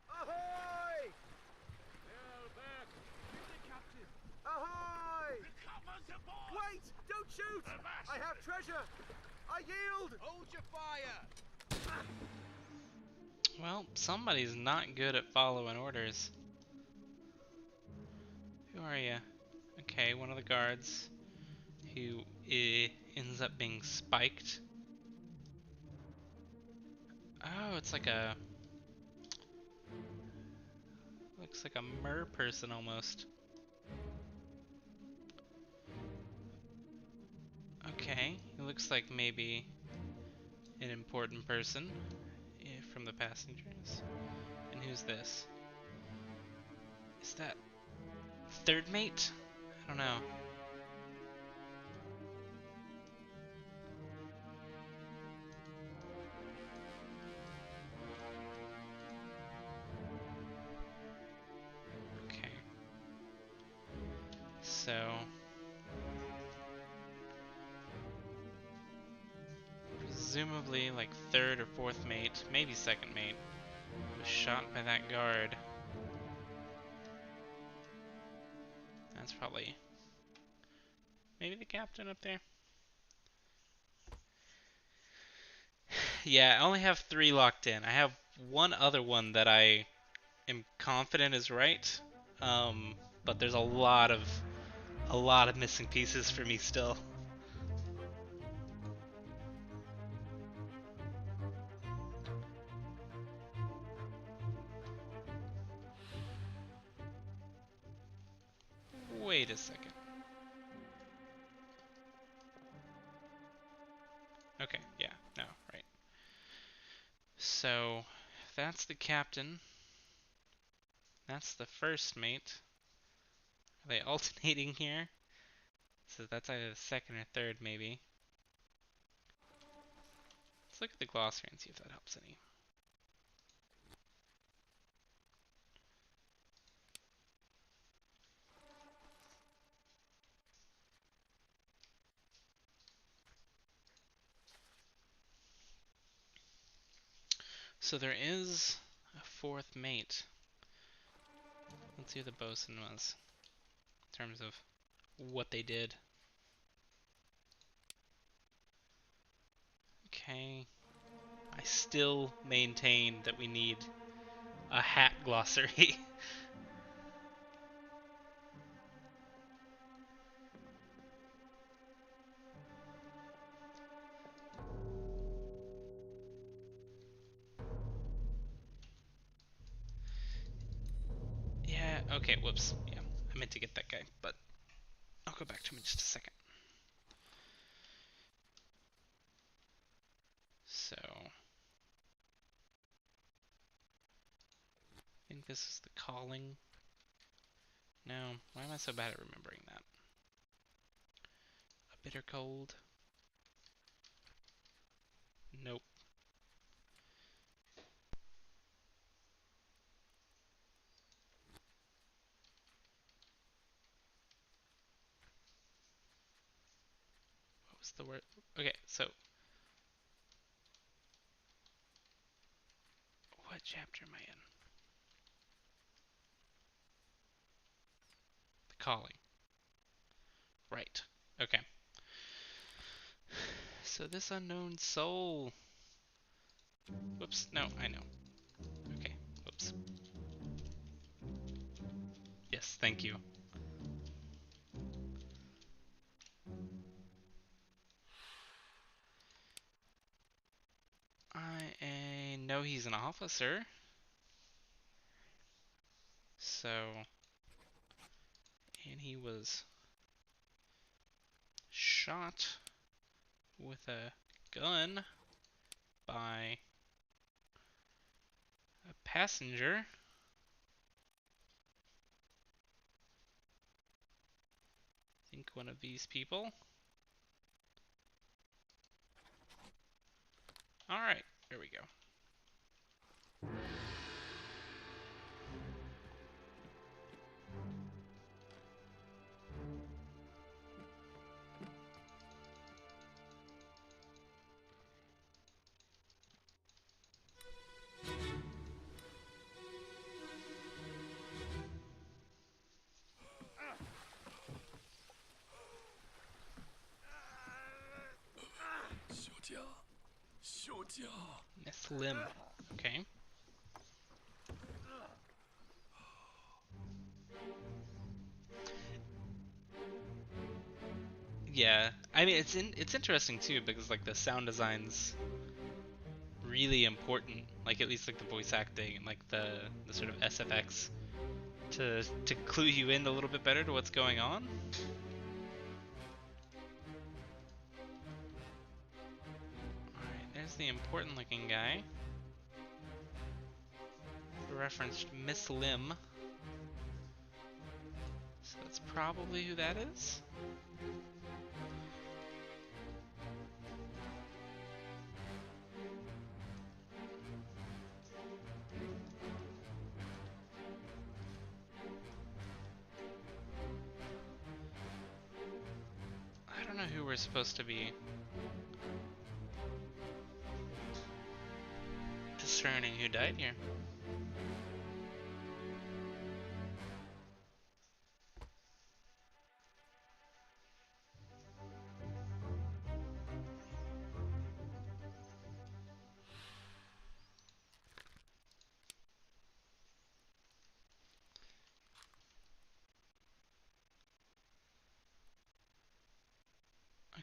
Ahoy! Sail back! Quickly, Captain! Ahoy! Recovers aboard! Wait! Don't shoot! I have treasure! I yield! Hold your fire! Well, somebody's not good at following orders. Who are you? Okay, one of the guards who ends up being spiked. Oh, it's like a... Looks like a mer person almost. Okay, he looks like maybe an important person from the passengers. And who's this? Is that third mate? I don't know. Okay. So... presumably like third or fourth mate, maybe second mate, was shot by that guard. That's probably maybe the captain up there. Yeah, I only have 3 locked in. I have one other one that I am confident is right. Um, but there's a lot of missing pieces for me still. Wait a second. Okay, yeah, no, right. So, that's the captain. That's the first mate. Are they alternating here? So that's either the second or third, maybe. Let's look at the glossary and see if that helps any. So there is a fourth mate. Let's see who the bosun was in terms of what they did. Okay. I still maintain that we need a hat glossary. Yeah, okay, whoops. Yeah, I meant to get that guy, but I'll go back to him in just a second. So, I think this is the calling. No, why am I so bad at remembering that? A bitter cold. Nope. What was the word? Okay, so what chapter am I in? The calling. Right. Okay. So this unknown soul. Whoops. No, I know. Okay. Whoops. Yes, thank you. I know he's an officer. So, and he was shot with a gun by a passenger. I think one of these people. Alright, here we go. Miss Lim. Okay. Yeah, I mean it's interesting too because like the sound design's really important, like at least like the voice acting and like the sort of SFX to clue you in a little bit better to what's going on. Alright, there's the important looking guy. Referenced Miss Lim. So that's probably who that is. I don't know who we're supposed to be discerning who died here.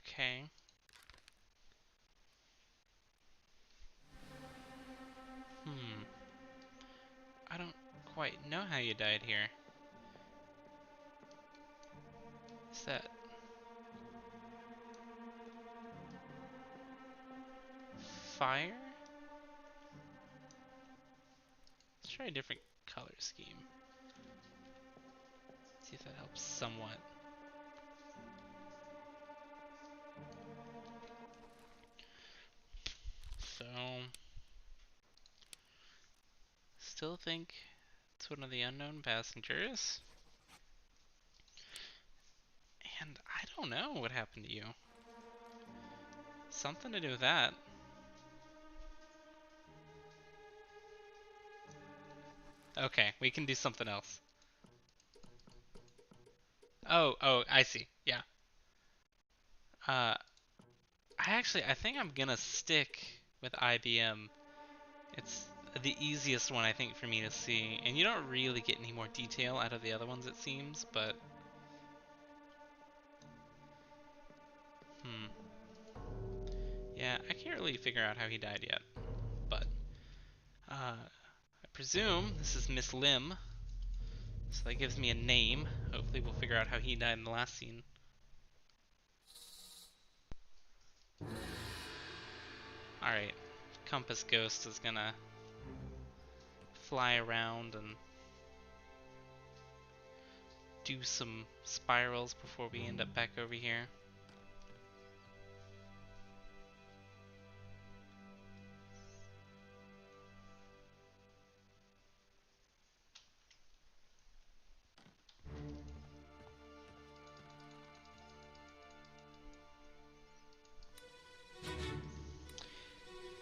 Okay. Hmm. I don't quite know how you died here. Is that fire? Let's try a different color scheme. See if that helps somewhat. So, still think it's one of the unknown passengers. And I don't know what happened to you. Something to do with that. Okay, we can do something else. Oh, I see. Yeah. Uh, I think I'm gonna stick with IBM. It's the easiest one, I think, for me to see. And you don't really get any more detail out of the other ones, it seems, but... Hmm. Yeah, I can't really figure out how he died yet. But, I presume this is Miss Lim. So that gives me a name. Hopefully we'll figure out how he died in the last scene. Alright. Compass Ghost is gonna fly around and do some spirals before we end up back over here.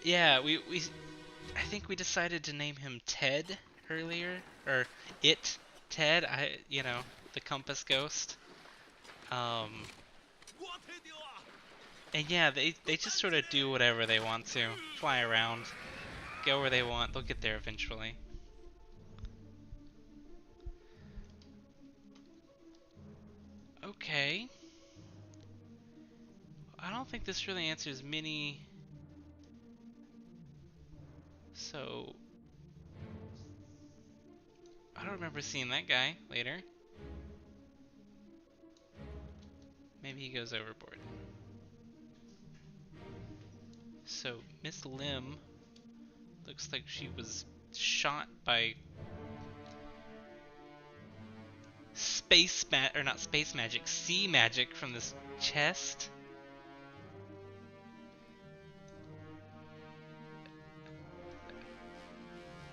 Yeah, I think we decided to name him Ted earlier, or it Ted. The Compass Ghost. Um, and yeah, they just sort of do whatever they want to, fly around, go where they want. They'll get there eventually. Okay. I don't think this really answers many. So I don't remember seeing that guy later. Maybe he goes overboard. So Miss Lim looks like she was shot by not space magic, sea magic from this chest.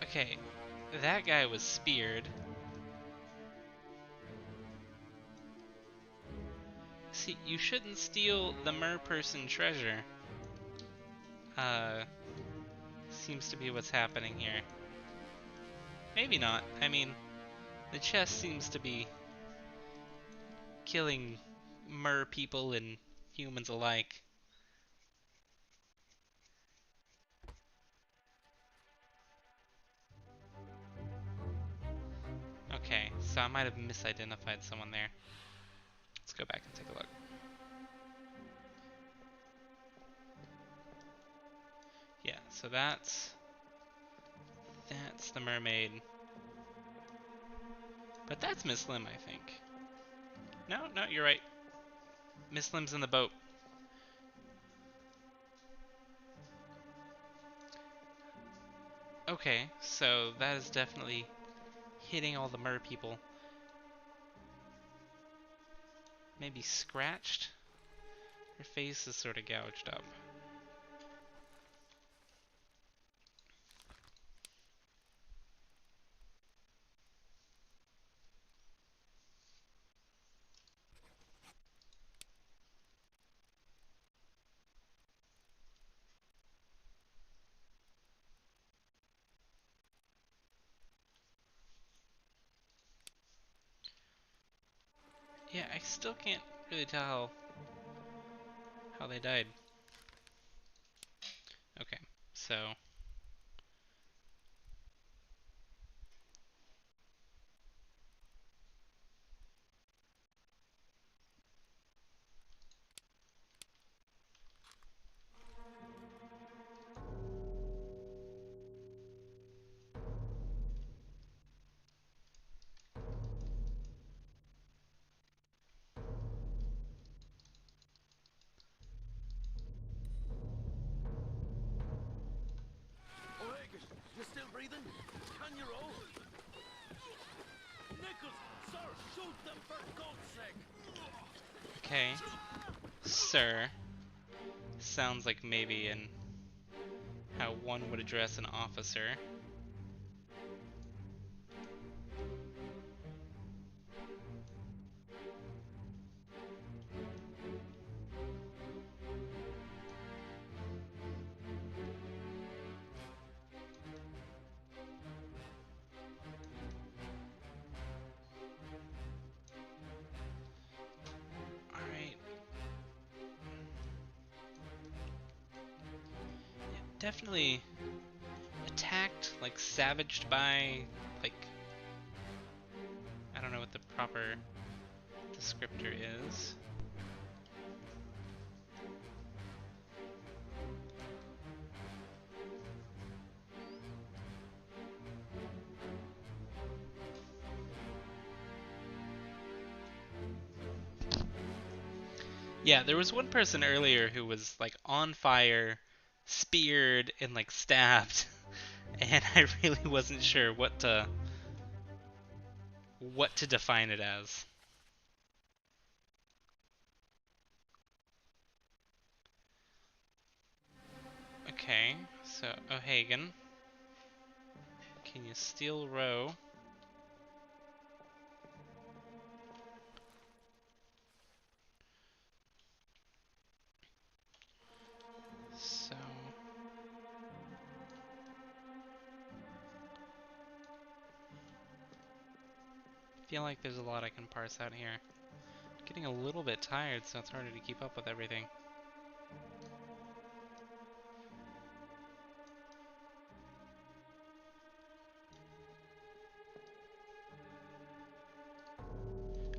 Okay, that guy was speared. See, you shouldn't steal the merperson treasure. Uh, Seems to be what's happening here. Maybe not. I mean, the chest seems to be killing mer people and humans alike. Okay, so I might have misidentified someone there. Let's go back and take a look. Yeah, so that's the mermaid. But that's Miss Lim, I think. No, you're right. Miss Lim's in the boat. Okay, so that is definitely hitting all the mer people. Maybe scratched? Her face is sort of gouged up. Yeah, I still can't really tell how they died. Okay, so Okay. Sir. Sounds like maybe in how one would address an officer. Alright. Yeah, definitely attacked, like savaged by, like, I don't know what the proper descriptor is. Yeah, there was one person earlier who was like on fire, speared, and like stabbed, and I really wasn't sure what to define it as. Okay, so O'Hagan, can you steal row? So I feel like there's a lot I can parse out here. Getting a little bit tired, so it's harder to keep up with everything.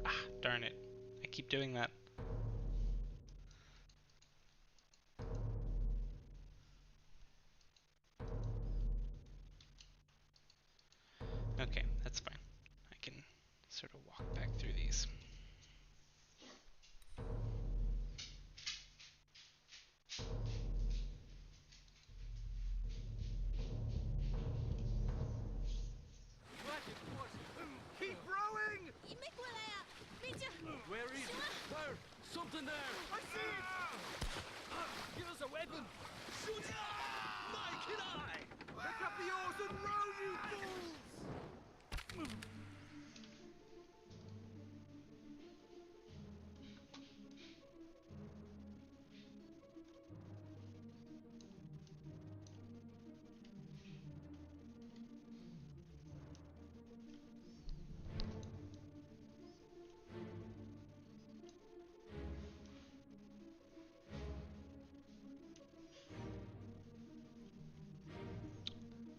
Ah, darn it. I keep doing that. Okay, that's fine. I can sort of walk back through these. Keep rowing! Where is it? There! Something there! I see it! Give us a weapon! Shoot it! My kid eye! Pick up the oars and row, you fools!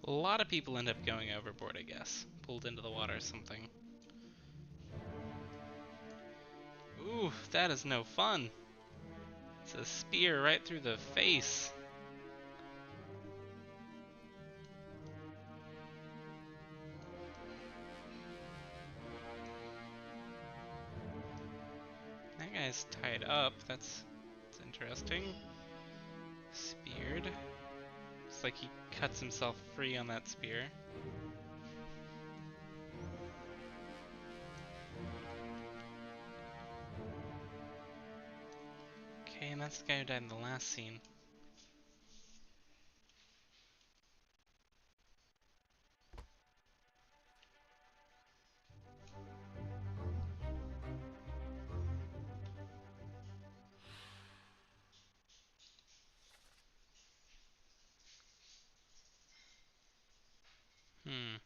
A lot of people end up going overboard, I guess. Pulled into the water or something. Ooh, that is no fun. It's a spear right through the face. That guy's tied up. That's interesting. Speared. It's like he cuts himself free on that spear. Okay, and that's the guy who died in the last scene. Hmm.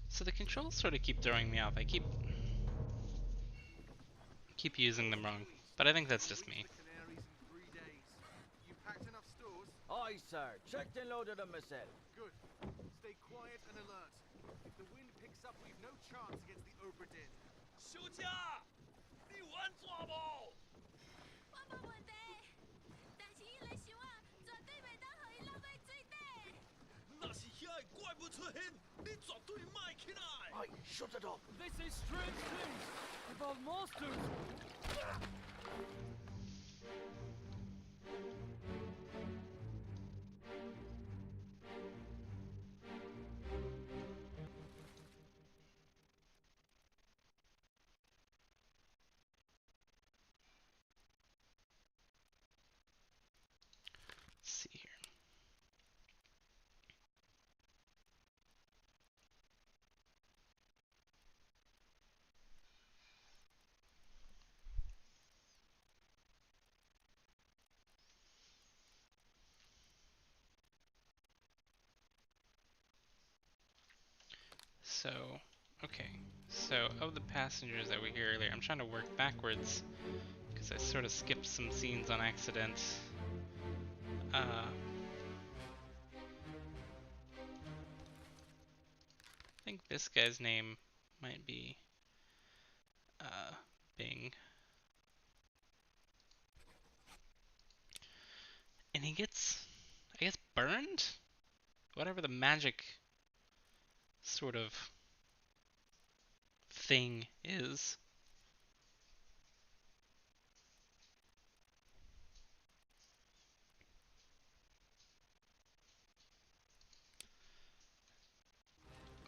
So the controls sort of keep throwing me off. I keep using them wrong. But I think that's just me. The Canaries in 3 days. You packed enough stores? Aye, sir. Checked and loaded them myself. Good. Stay quiet and alert. If the wind picks up, we've no chance against the Obra Dinn. 休假！你玩抓不？我冇问题，但是伊个想啊，绝对袂当互伊落到水底。那不出现，你绝对卖起来。 Hey, shut it up. They say strange things about monsters. Let's see here. So, okay. So, of the passengers that we hear earlier, I'm trying to work backwards because I sort of skipped some scenes on accident. I think this guy's name might be Bing. And he gets, I guess, burned? Whatever the magic sort of thing is.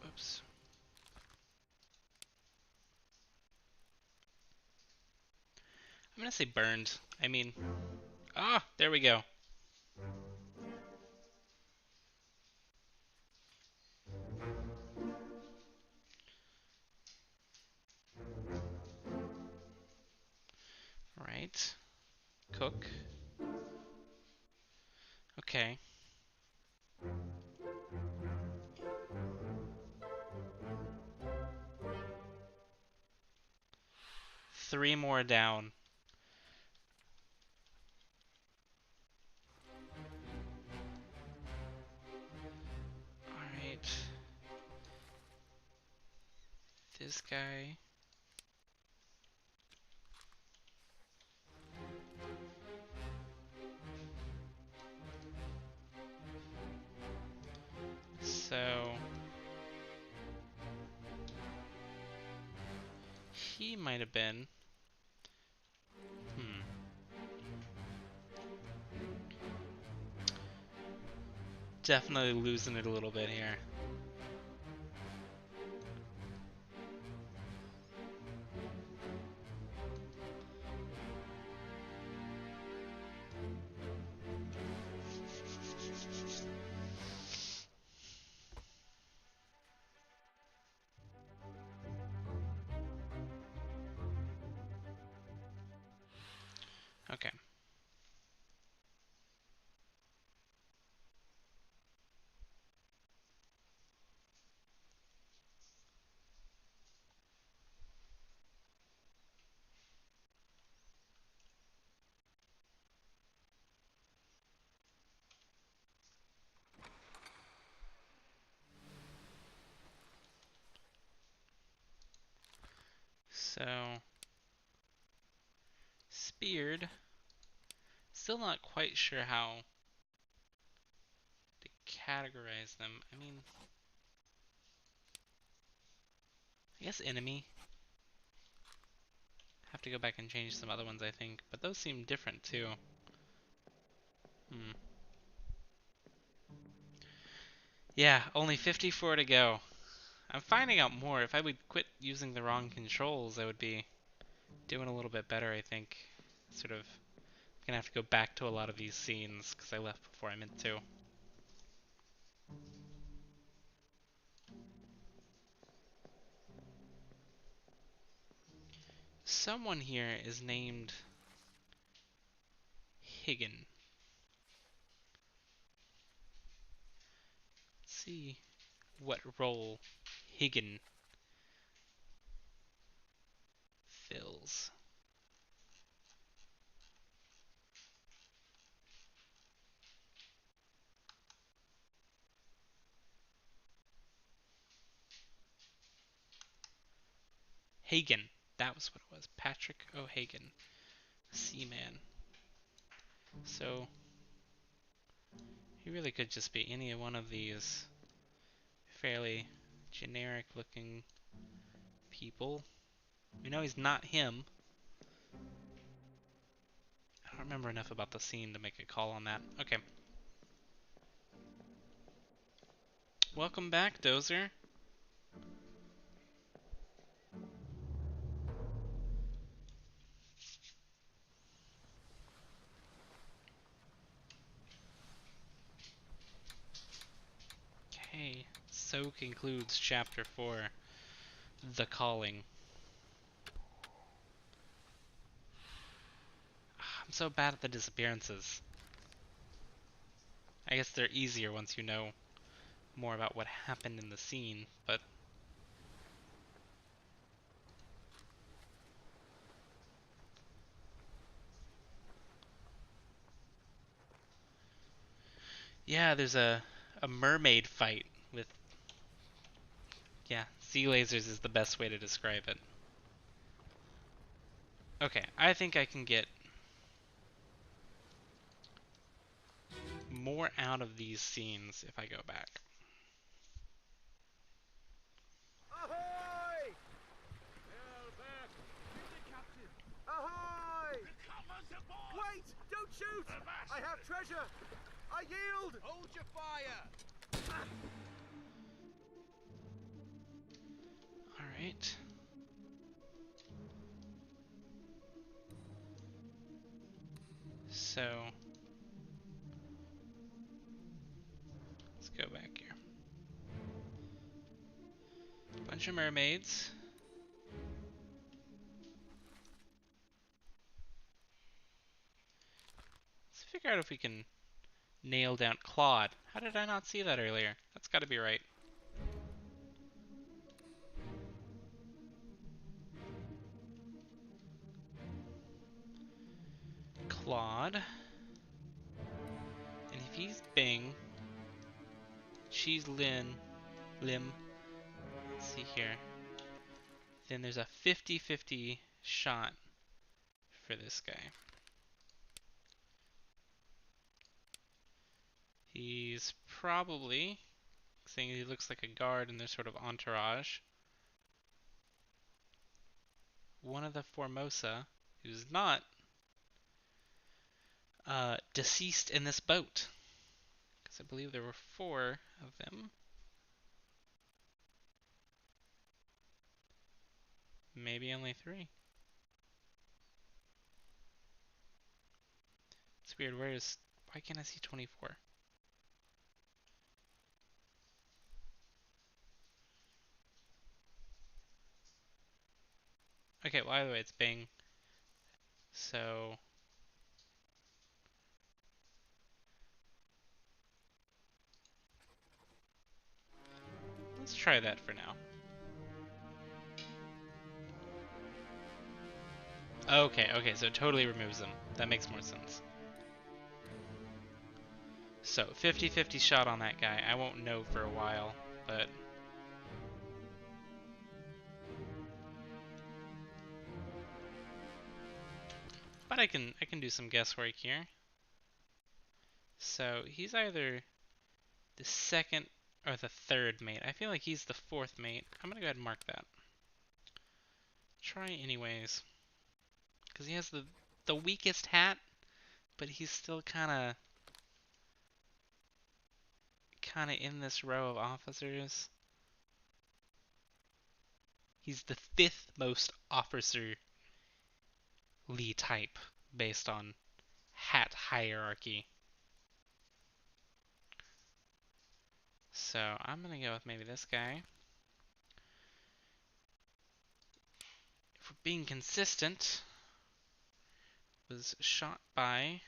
Oops. I'm gonna say burned. I mean, there we go. Right. Cook. Okay. Three more down. Alright. This guy. So he might have been. Definitely losing it a little bit here. Okay. So speared. Still not quite sure how to categorize them. I mean, I guess enemy. Have to go back and change some other ones, I think. But those seem different too. Yeah, only 54 to go. I'm finding out more. If I would quit using the wrong controls, I would be doing a little bit better, I think. Sort of gonna have to go back to a lot of these scenes because I left before I meant to. Someone here is named Higgin. Let's see what role Higgin fills. Hagen. That was what it was. Patrick O'Hagan. Seaman. So he really could just be any one of these fairly generic looking people. We know he's not him. I don't remember enough about the scene to make a call on that. Okay. Welcome back, Dozer. Okay, so concludes Chapter 4, The Calling. I'm so bad at the disappearances. I guess they're easier once you know more about what happened in the scene, but... Yeah, there's a mermaid fight with... Yeah, sea lasers is the best way to describe it. Okay, I think I can get more out of these scenes if I go back. Ahoy! Hell back! Shoot it, Captain! Ahoy! Recovers aboard! Wait! Don't shoot! I have treasure! I yield! Hold your fire! Alright. So... let's go back here. Bunch of mermaids. Let's figure out if we can nail down Claude. How did I not see that earlier? That's gotta be right. Claude. And if he's Bing, she's Lim. Let's see here. Then there's a 50-50 shot for this guy. He's probably, saying he looks like a guard in their sort of entourage, one of the Formosa, who's not deceased in this boat. Because I believe there were 4 of them. Maybe only 3. It's weird, why can't I see 24? Okay, well either way it's Bing. So... let's try that for now. Okay, so it totally removes them. That makes more sense. So, 50-50 shot on that guy. I won't know for a while, but... but I can do some guesswork here. So, he's either the second or the third mate. I feel like he's the 4th mate. I'm gonna go ahead and mark that. Try anyways. Because he has the weakest hat, but he's still kinda in this row of officers. He's the 5th most officerly type based on hat hierarchy. So I'm gonna go with maybe this guy. If we're being consistent, was shot by...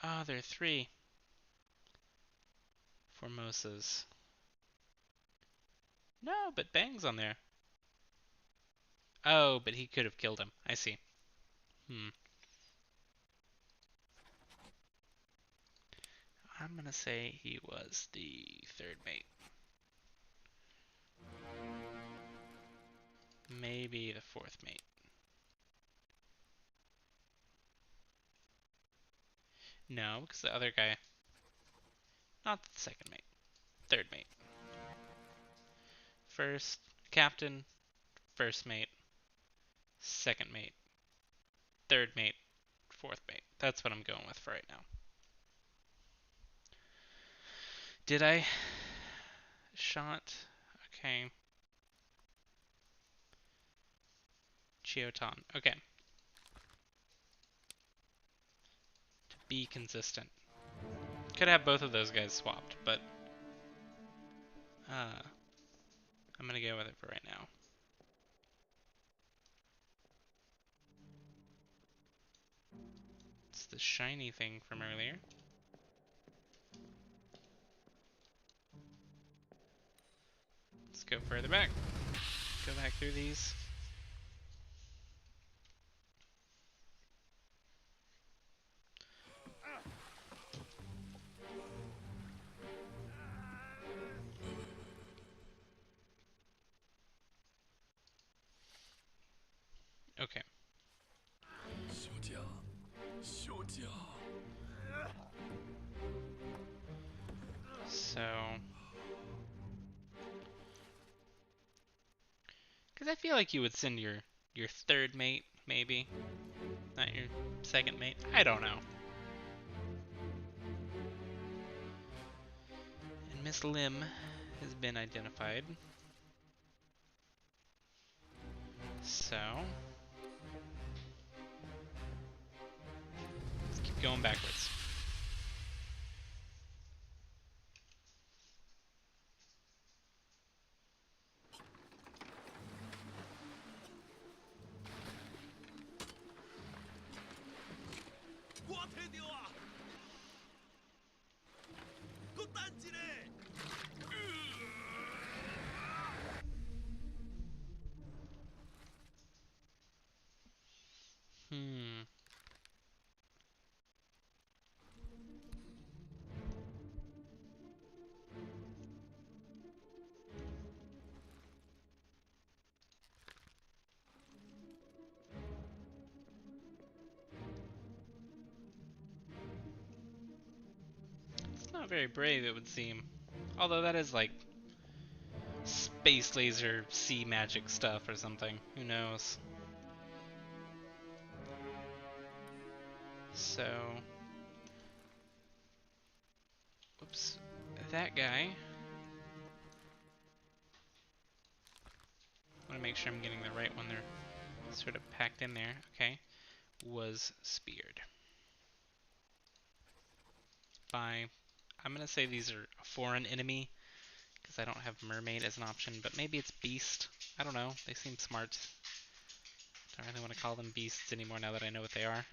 oh, there are 3 Formosas. No, but Bang's on there. Oh, but he could have killed him. I see. I'm gonna say he was the 3rd mate. Maybe the 4th mate. No, because the other guy... Not the second mate. Third mate. First captain, first mate, second mate, third mate, fourth mate. That's what I'm going with for right now. Did I? Shot. Okay. Chioton. Okay. To be consistent. Could have both of those guys swapped, but I'm gonna go with it for right now. It's the shiny thing from earlier. Let's go further back. Go back through these. Okay. So, because I feel like you would send your third mate, maybe, not your second mate. I don't know. And Miss Lim has been identified. So, let's keep going backwards. It's not very brave, it would seem. Although that is like space laser sea magic stuff or something. Who knows? So, whoops, that guy. I want to make sure I'm getting the right one. They're sort of packed in there. Okay, was speared by. I'm gonna say these are a foreign enemy because I don't have mermaid as an option, but maybe it's beast. I don't know. They seem smart. Don't really want to call them beasts anymore now that I know what they are.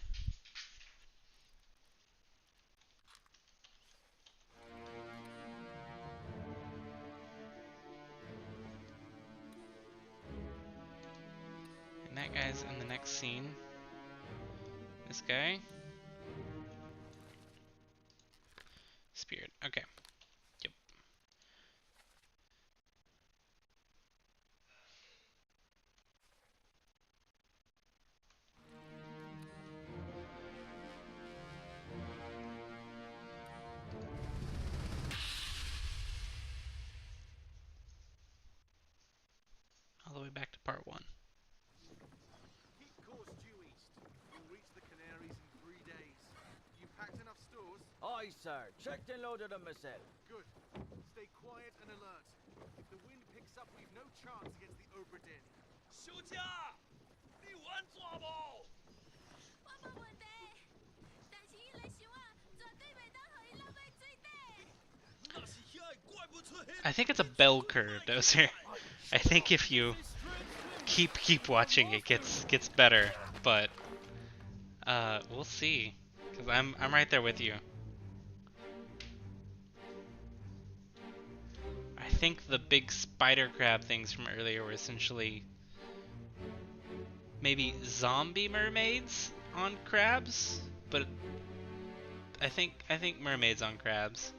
And that guy's in the next scene. This guy. Speared. Okay. Yep. All the way back to part 1. Keep course due east. We'll reach the Canaries in 3 days. You packed enough stores? Aye, sir. Checked and loaded them myself. Good. Stay quiet and alert. If the wind picks up, we've no chance against the Obra Dinn. 休假，你玩抓不？我冇问题，但是伊来想啊，绝对袂当互伊落到水底。那是遐个怪不出迄。 I think it's a bell curve, Dozer. I think if you keep watching, it gets better. But we'll see, because I'm right there with you. I think the big spider crab things from earlier were essentially maybe zombie mermaids on crabs, but I think mermaids on crabs.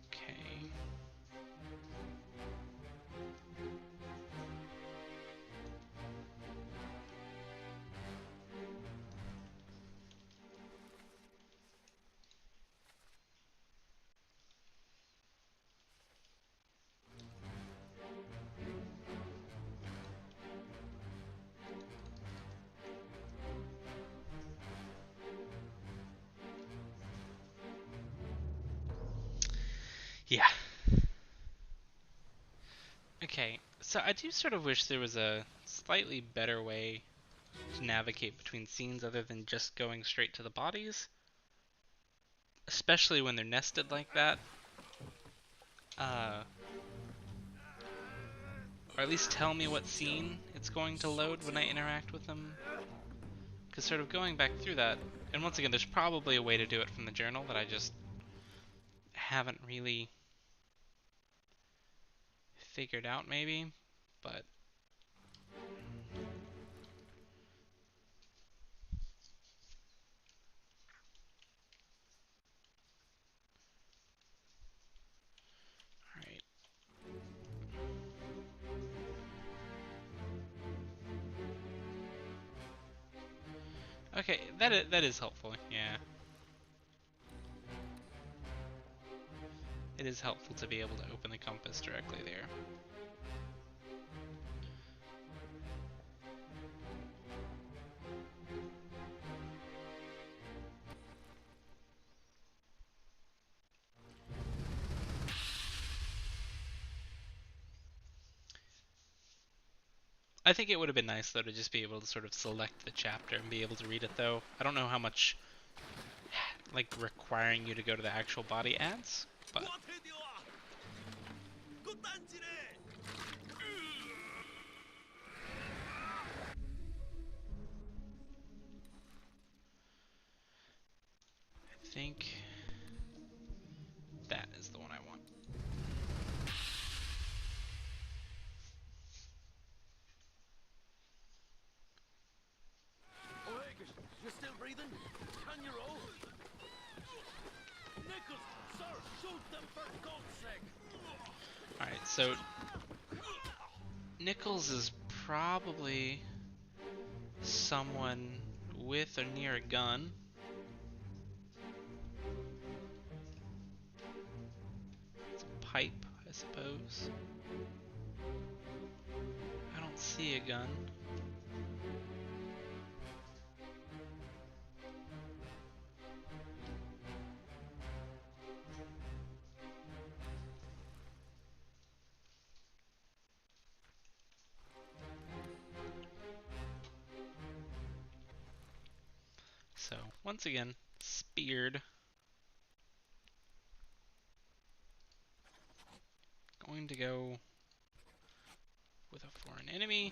Okay. Yeah. Okay, so I do sort of wish there was a slightly better way to navigate between scenes other than just going straight to the bodies, especially when they're nested like that. Or at least tell me what scene it's going to load when I interact with them. Because sort of going back through that, and once again, there's probably a way to do it from the journal that I just haven't really figured out, maybe. But alright. Okay, that is helpful, yeah. It is helpful to be able to open the compass directly there. I think it would have been nice though to just be able to sort of select the chapter and be able to read it though. I don't know how much like requiring you to go to the actual body adds, but I think that is the one I want. Oegus, you're still breathing? Can you roll? Nichols, sir, shoot them for God's sake! Alright, so Nichols is probably someone with or near a gun. It's a pipe, I suppose. I don't see a gun. So, once again, speared. Going to go with a foreign enemy.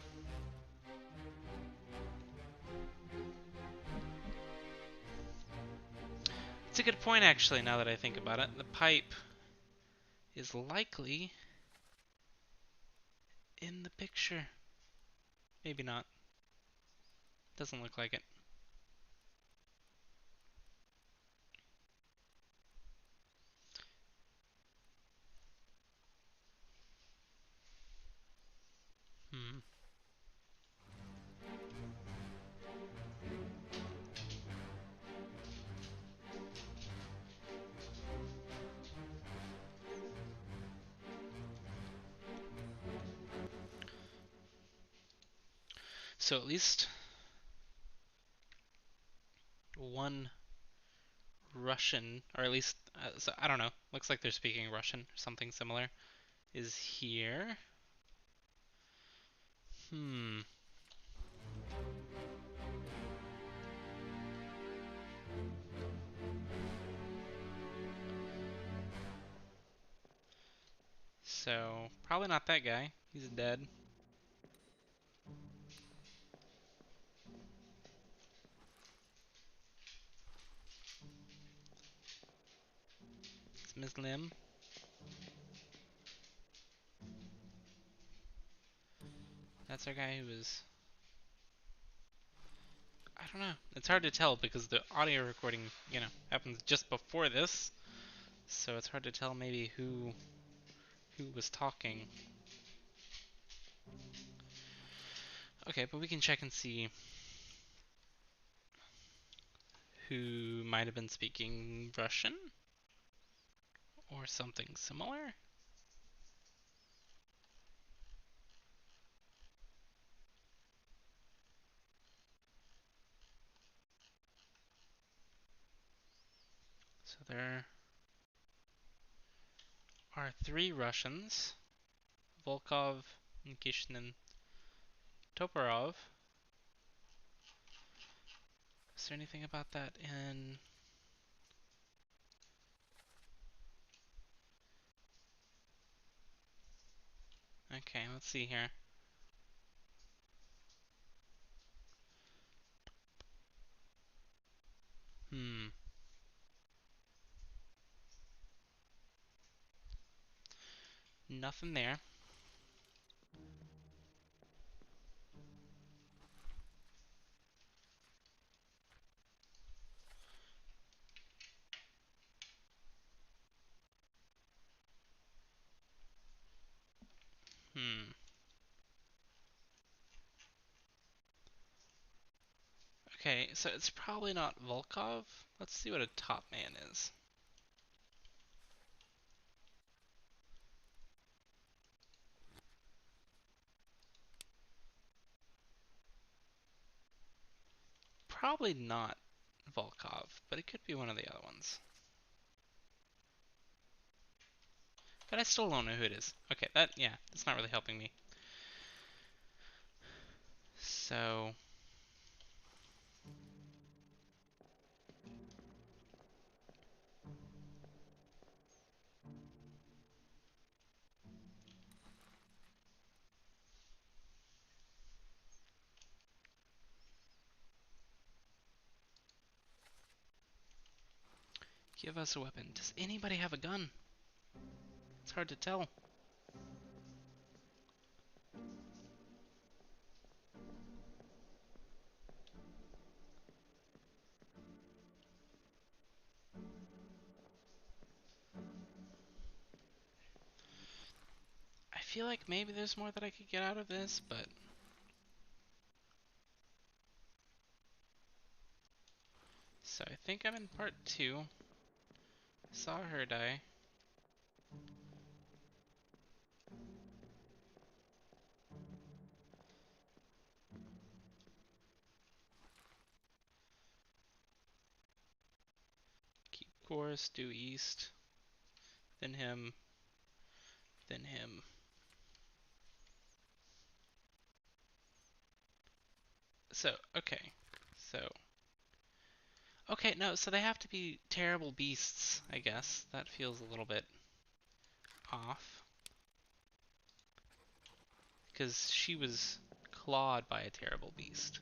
It's a good point, actually, now that I think about it. The pipe is likely in the picture. Maybe not. Doesn't look like it. Hmm. So at least one Russian, or at least, so I don't know, looks like they're speaking Russian or something similar, is here. Hmm. So, probably not that guy. He's dead. It's Ms. Lim. That's our guy who was... I don't know. It's hard to tell because the audio recording, happens just before this. So it's hard to tell maybe who was talking. Okay, but we can check and see who might have been speaking Russian or something similar. So there are 3 Russians: Volkov, Nikishin, and Toporov. Is there anything about that in... Okay, let's see here. Nothing there. Okay, so it's probably not Volkov. Let's see what a top man is. Probably not Volkov, but it could be one of the other ones. But I still don't know who it is. Okay, yeah, that's not really helping me. So... give us a weapon. Does anybody have a gun? It's hard to tell. I feel like maybe there's more that I could get out of this, but... So I think I'm in part 2. Saw her die. Keep course, due east. Then him. Then him. So, okay. So... Okay, no, so they have to be terrible beasts, I guess. That feels a little bit off. Because she was clawed by a terrible beast.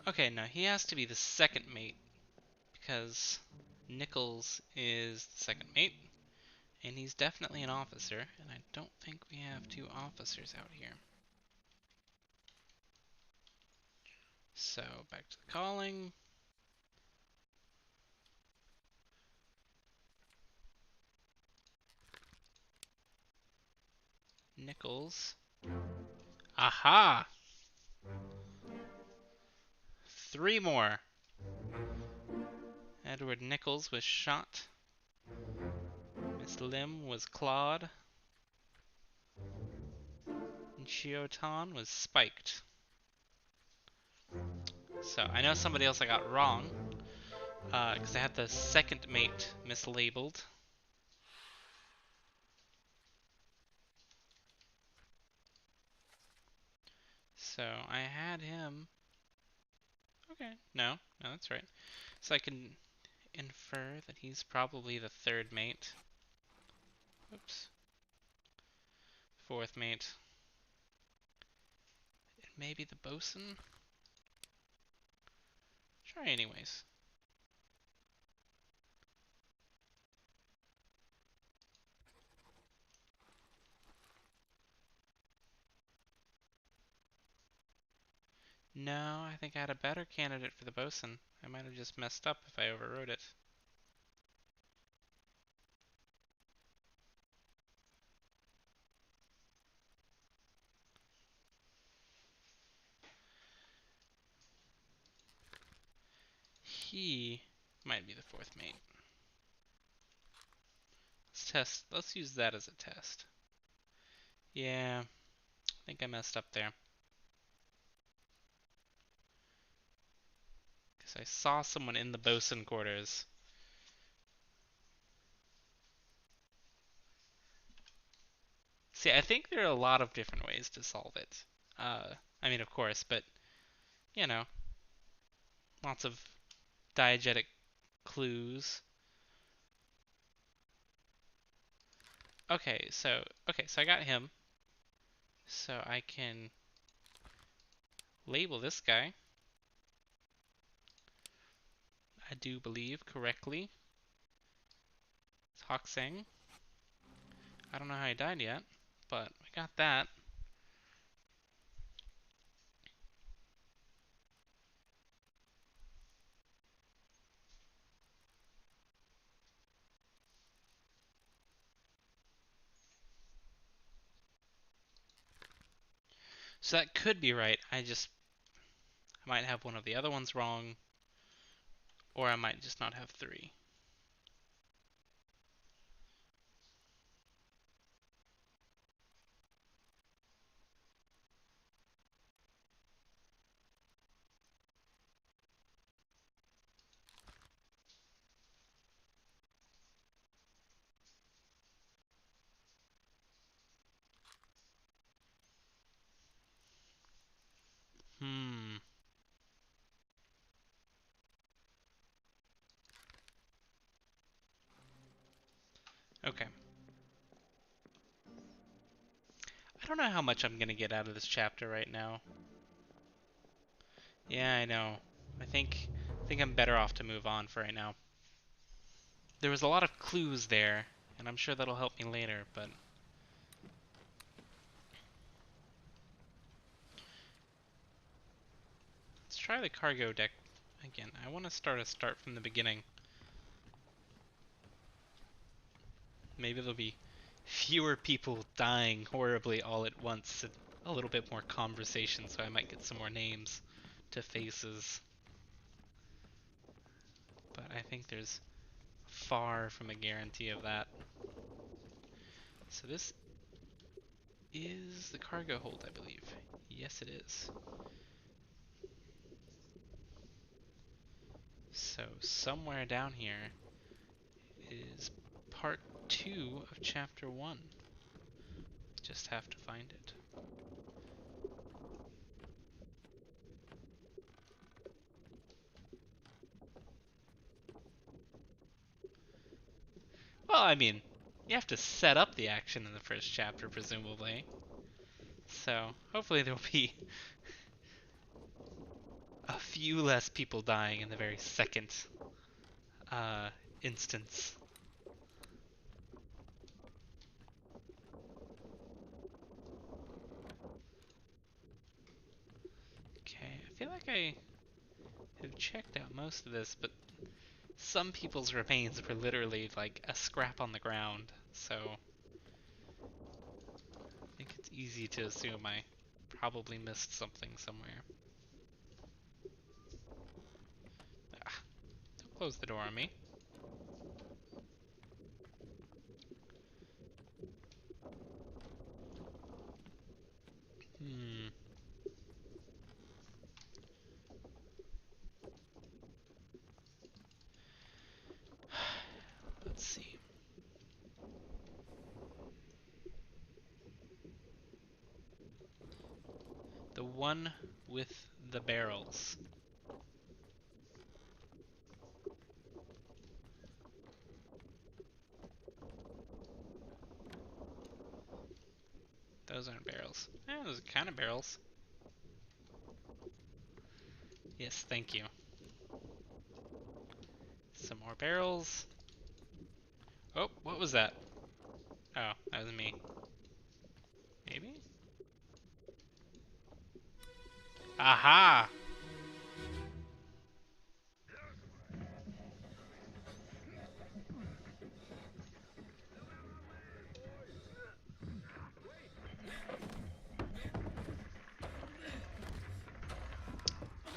Okay, no, he has to be the second mate. Because Nichols is the second mate. And he's definitely an officer. And I don't think we have 2 officers out here. So, back to the calling. Nichols. Aha! 3 more. Edward Nichols was shot. Miss Lim was clawed. And Shiotan was spiked. So, I know somebody else I got wrong. Because I had the second mate mislabeled. So, I had him... Okay, no, that's right. So I can infer that he's probably the third mate. Oops. Fourth mate. And maybe the bosun? Try anyways. No, I think I had a better candidate for the bosun. I might have just messed up if I overrode it. He might be the fourth mate. Let's use that as a test. Yeah, I think I messed up there. Because I saw someone in the bosun quarters. See, I think there are a lot of different ways to solve it. I mean, of course, but, you know, lots of diegetic clues. Okay, so I got him. So I can label this guy, I do believe, correctly. It's Hoksang. I don't know how he died yet, but we got that. So that could be right. I might have one of the other ones wrong, or I might just not have three. Hmm. Okay. I don't know how much I'm gonna get out of this chapter right now. Yeah, I know. I think I'm better off to move on for right now. There was a lot of clues there, and I'm sure that'll help me later, but let's try the cargo deck again. I want to start from the beginning. Maybe there'll be fewer people dying horribly all at once and a little bit more conversation, so I might get some more names to faces. But I think there's far from a guarantee of that. So this is the cargo hold, I believe. Yes, it is. So somewhere down here is part 2 of chapter 1. Just have to find it. Well, I mean, you have to set up the action in the first chapter, presumably. So hopefully there will be a few less people dying in the very second uh, instance. Okay, I feel like I have checked out most of this, but some people's remains were literally like a scrap on the ground, so I think it's easy to assume I probably missed something somewhere. Ah, don't close the door on me. Hmm. Let's see. The one with the barrels. Those aren't barrels. Eh, those are kind of barrels. Yes, thank you. Some more barrels. Oh, what was that? Oh, that was me. Maybe? Aha!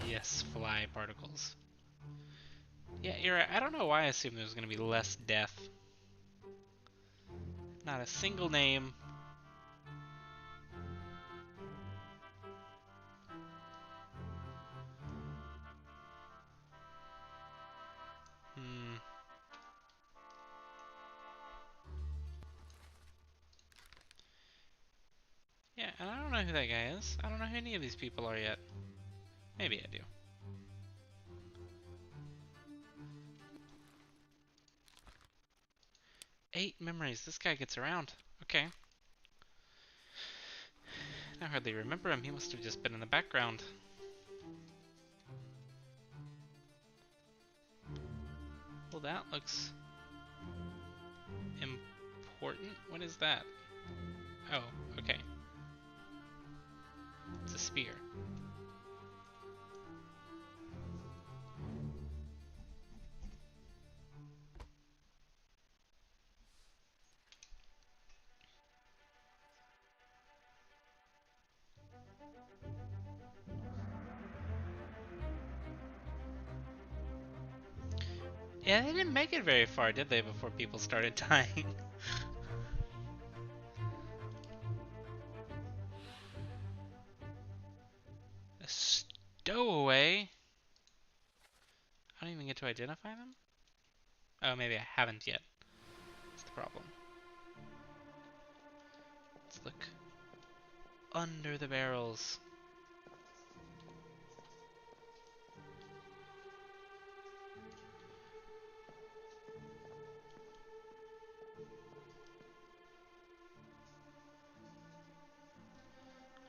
Yes, fly particles. Yeah, you're right. I don't know why I assumed there was going to be less death. Not a single name. Hmm. Yeah, and I don't know who that guy is. I don't know who any of these people are yet. Maybe I do. 8 memories. This guy gets around. Okay. I hardly remember him. He must have just been in the background. Well, that looks important. What is that? Oh, okay. It's a spear. Yeah, they didn't make it very far, did they, before people started dying? A stowaway? I don't even get to identify them? Oh, maybe I haven't yet. That's the problem. Let's look under the barrels.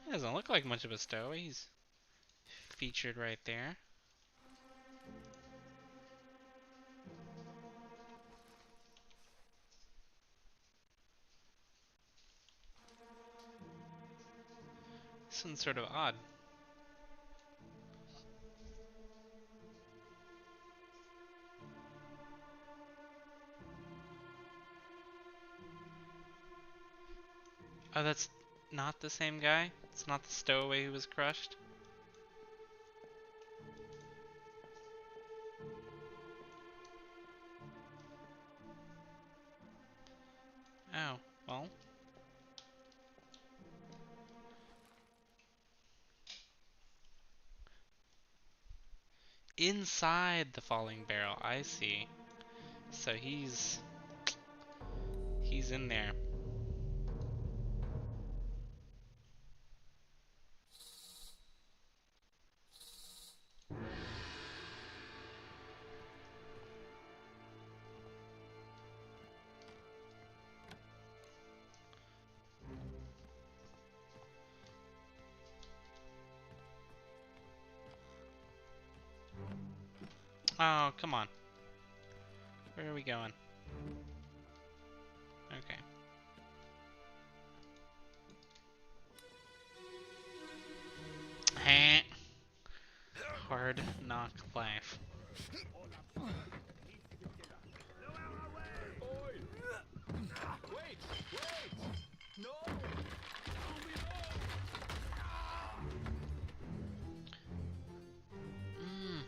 It doesn't look like much of a stowaway. He's featured right there. This one's sort of odd. Oh, that's not the same guy? It's not the stowaway who was crushed? Oh, well. Inside the falling barrel, I see. So he's in there. Oh, come on. Where are we going? Okay. Hard knock life. Wait! No! Mm.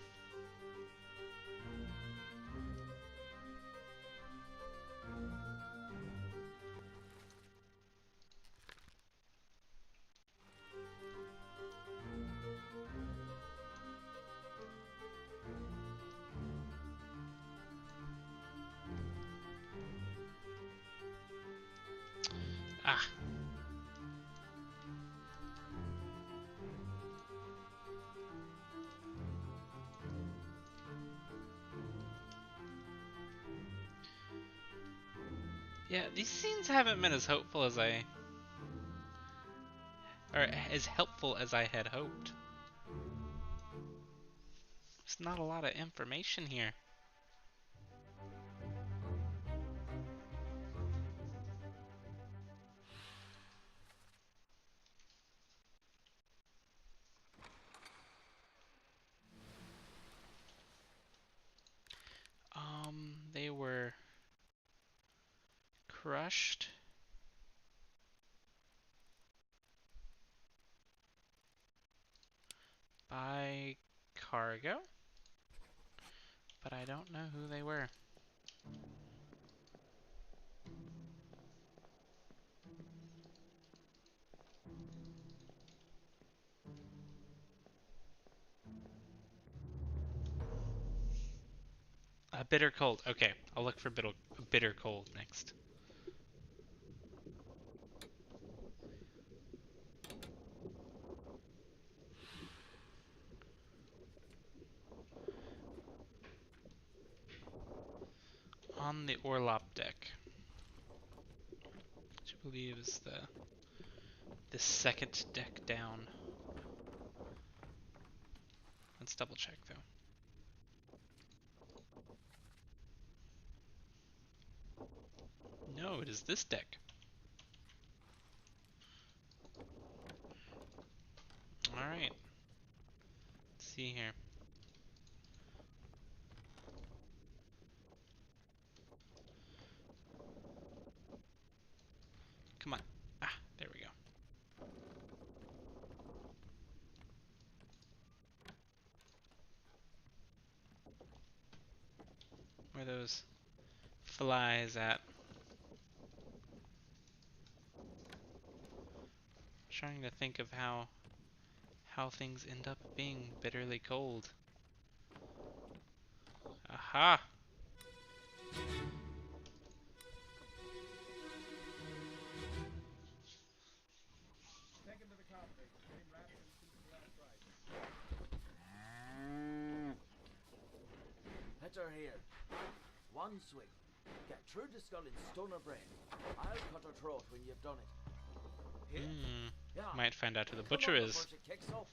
Ah. Yeah, these scenes haven't been as hopeful as I or as helpful as I had hoped. There's not a lot of information here. They were crushed by cargo, but I don't know who they were. A bitter cold. Okay, I'll look for bitter cold next. On the Orlop deck, which I believe is the second deck down. Let's double check though. No, it is this deck. Alright. Let's see here. Come on. Ah, there we go. Where are those flies at? Trying to think of how things end up being bitterly cold. Aha! Taken to the carpet. Getting rations since the last ride. Hit her here. One swing. Get through the skull in stone or brain. I'll cut her throat when you've done it. Here? Yeah. Might find out who the Come butcher on is. before she kicks off.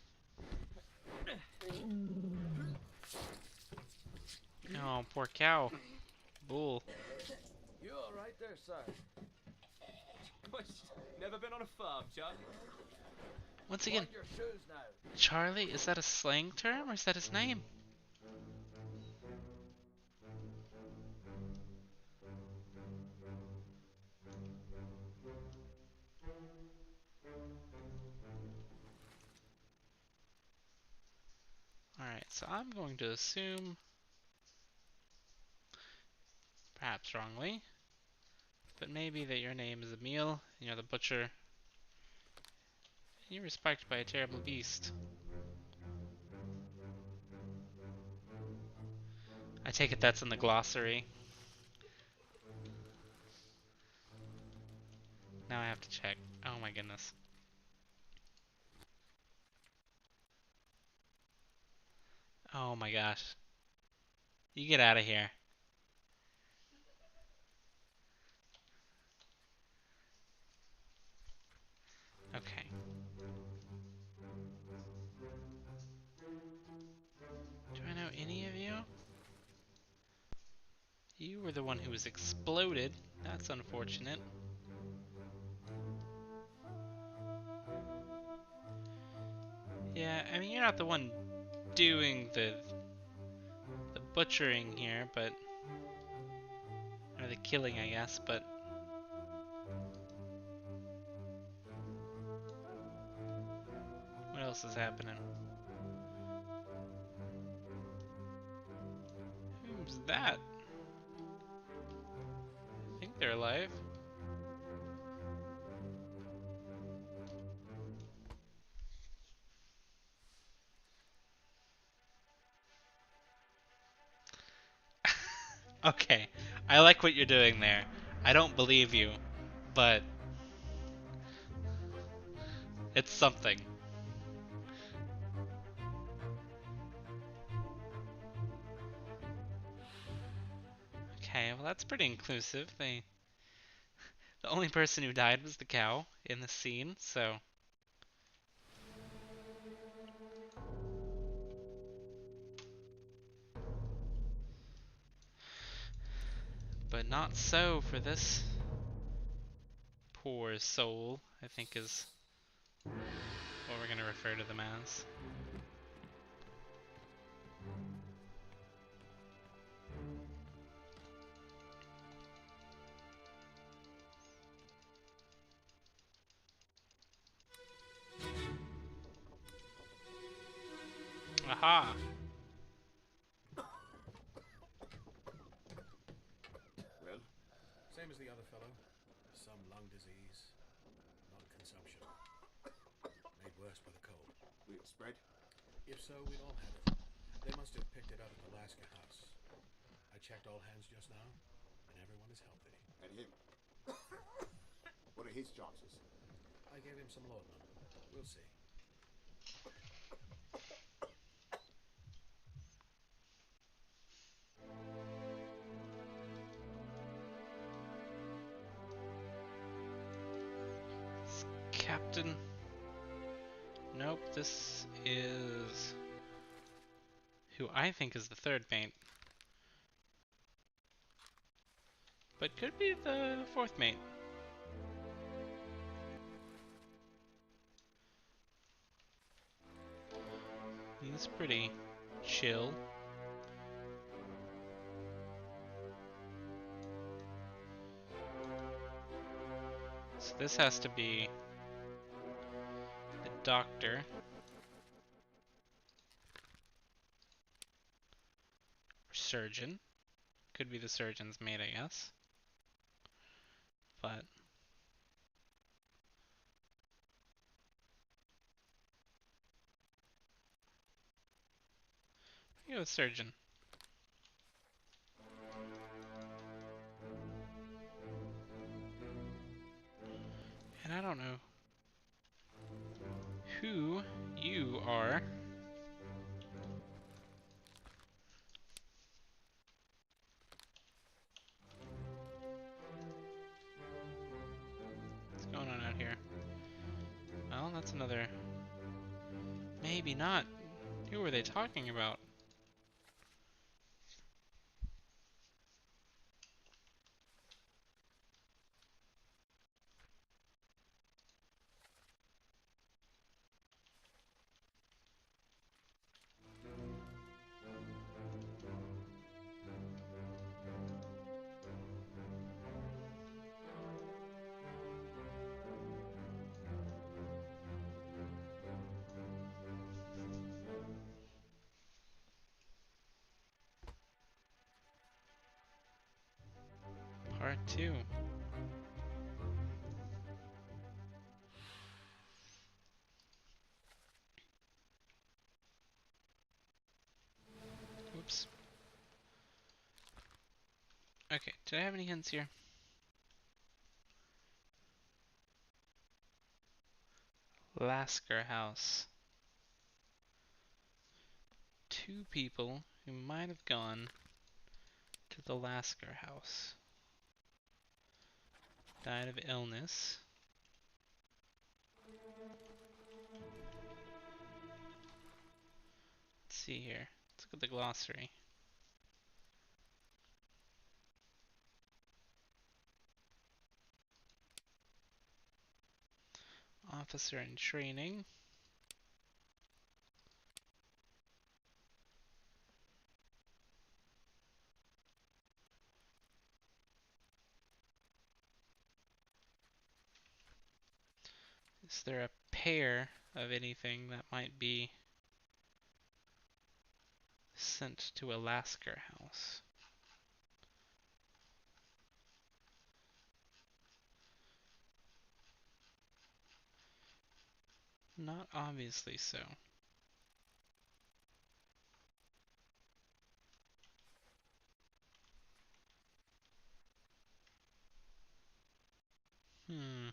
Oh, poor cow. Bull. You all right there, sir? Never been on a farm, Charlie? Once again, Mind your shoes now. Charlie, is that a slang term or is that his name? Alright, so I'm going to assume, perhaps wrongly, but maybe that your name is Emil, and you're the butcher, and you were spiked by a terrible beast. I take it that's in the glossary. Now I have to check. Oh my goodness. Oh my gosh. You get out of here. Okay. Do I know any of you? You were the one who was exploded. That's unfortunate. Yeah, I mean, you're not the one doing the butchering here, but or the killing, I guess, but what else is happening? Who's that? I think they're alive. Okay, I like what you're doing there. I don't believe you, but it's something. Okay, well that's pretty inclusive. The only person who died was the cow in the scene, so But not so for this poor soul, I think is what we're going to refer to them as. Aha! Well? Same as the other fellow. Some lung disease, lung consumption. Made worse by the cold. Will it spread? If so, we'd all have it. They must have picked it up at the Lasker house. I checked all hands just now, and everyone is healthy. And him? What are his chances? I gave him some laudanum. We'll see. Captain. Nope, this is who I think is the third mate. But could be the fourth mate. He's pretty chill. So this has to be the doctor. Or surgeon. Could be the surgeon's mate, I guess. But go with surgeon. And I don't know who you are. What's going on out here? Well, that's another... Maybe not. Who were they talking about? Part 2. Oops. Okay, did I have any hints here? Lasker House. Two people who might have gone to the Lasker House. Died of illness. Let's see here. Let's look at the glossary. Officer in training. Is there a pair of anything that might be sent to a Lasker house? Not obviously so. Hmm.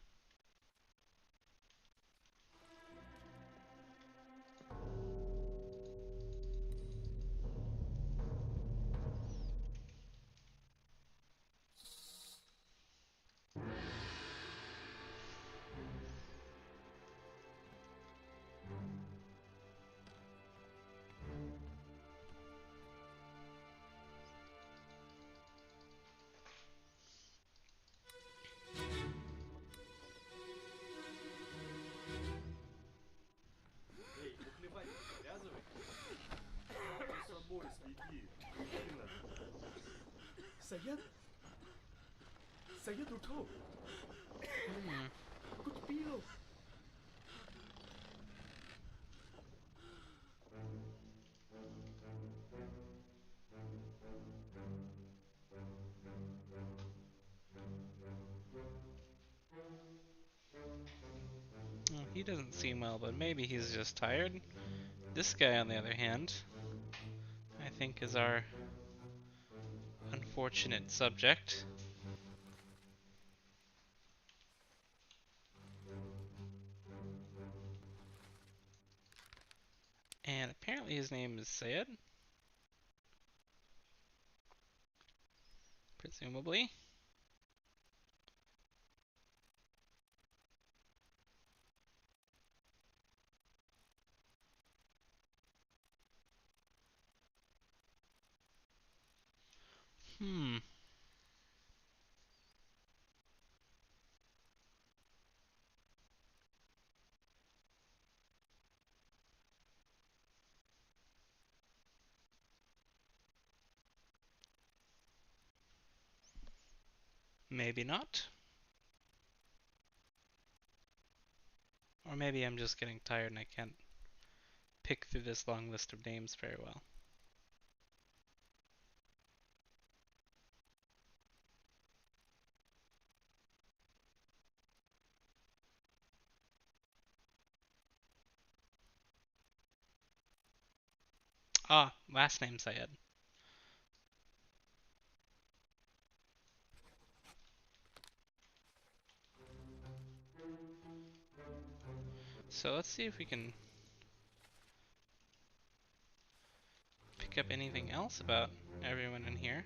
Sayed? Sayed Uto. Good Bilo. Well, he doesn't seem well, but maybe he's just tired. This guy, on the other hand, I think is our unfortunate subject. And apparently his name is Sayed. Presumably. Hmm. Maybe not. Or maybe I'm just getting tired and I can't pick through this long list of names very well. Ah, last name Sayed. So let's see if we can pick up anything else about everyone in here.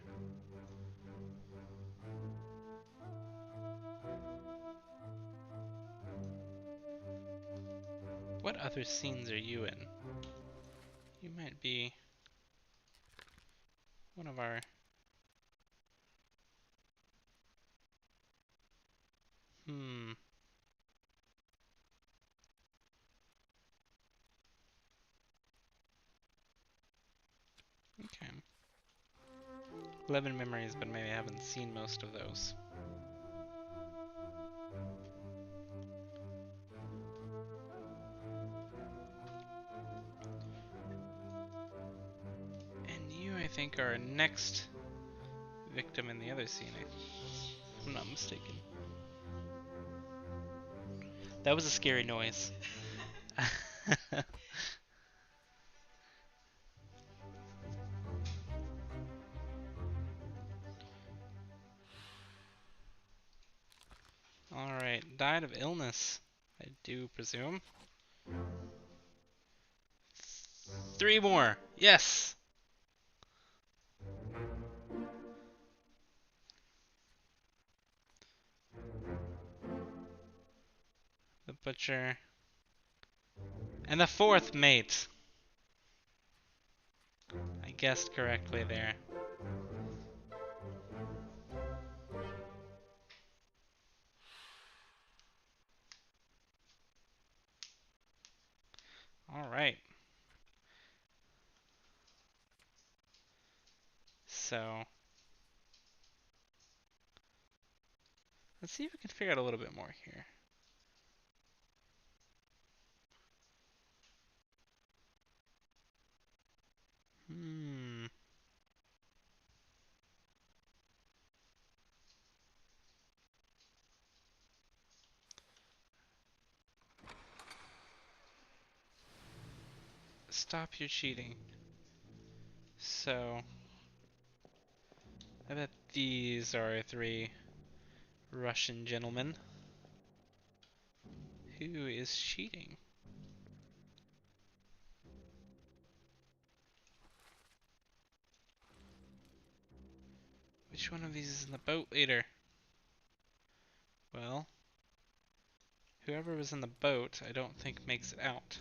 What other scenes are you in? You might be one of our... Hmm. Okay. 11 memories, but maybe I haven't seen most of those. And you, I think, are our next victim in the other scene, if I'm not mistaken. That was a scary noise. Alright, died of illness, I do presume. 3 more! Yes! The butcher. And the 4th mate! I guessed correctly there. Alright. So, let's see if we can figure out a little bit more here. Hmm. Stop your cheating. So, I bet these are 3 Russian gentlemen. Who is cheating? Which one of these is in the boat later? Well, whoever was in the boat, I don't think makes it out.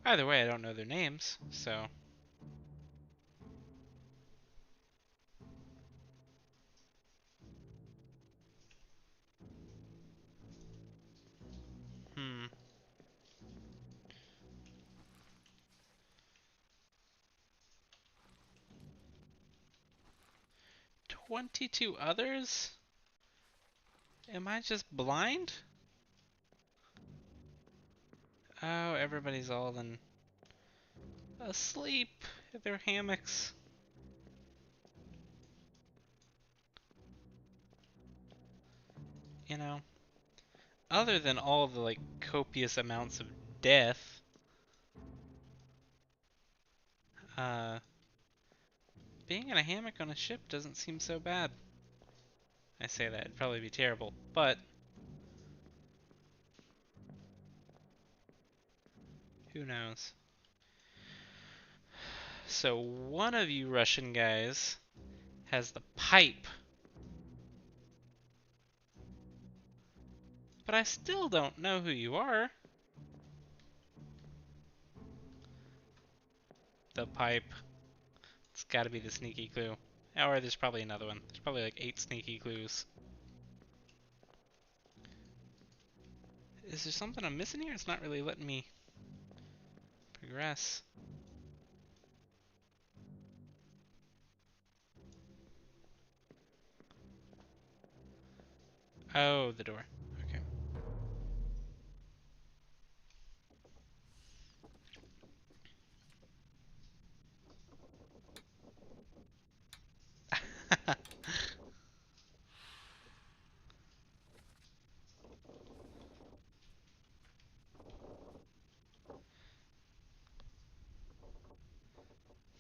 Either way, I don't know their names, so... 22 others? Am I just blind? Oh, everybody's all then asleep in their hammocks. You know, other than all the like copious amounts of death, uh, being in a hammock on a ship doesn't seem so bad. I say that, it'd probably be terrible, but who knows? So one of you Russian guys has the pipe, but I still don't know who you are. The pipe. It's gotta be the sneaky clue. Or there's probably another one. There's probably like 8 sneaky clues. Is there something I'm missing here? It's not really letting me progress. Oh, the door. Okay.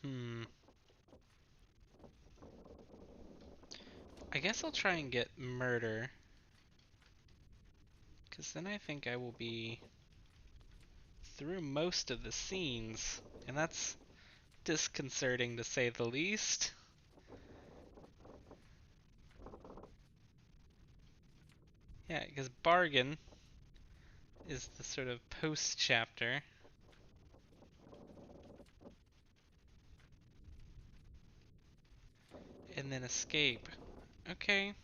Hmm. I guess I'll try and get murder. Because then I think I will be through most of the scenes. And that's disconcerting to say the least. Yeah, because bargain is the sort of post chapter. And then escape. Okay.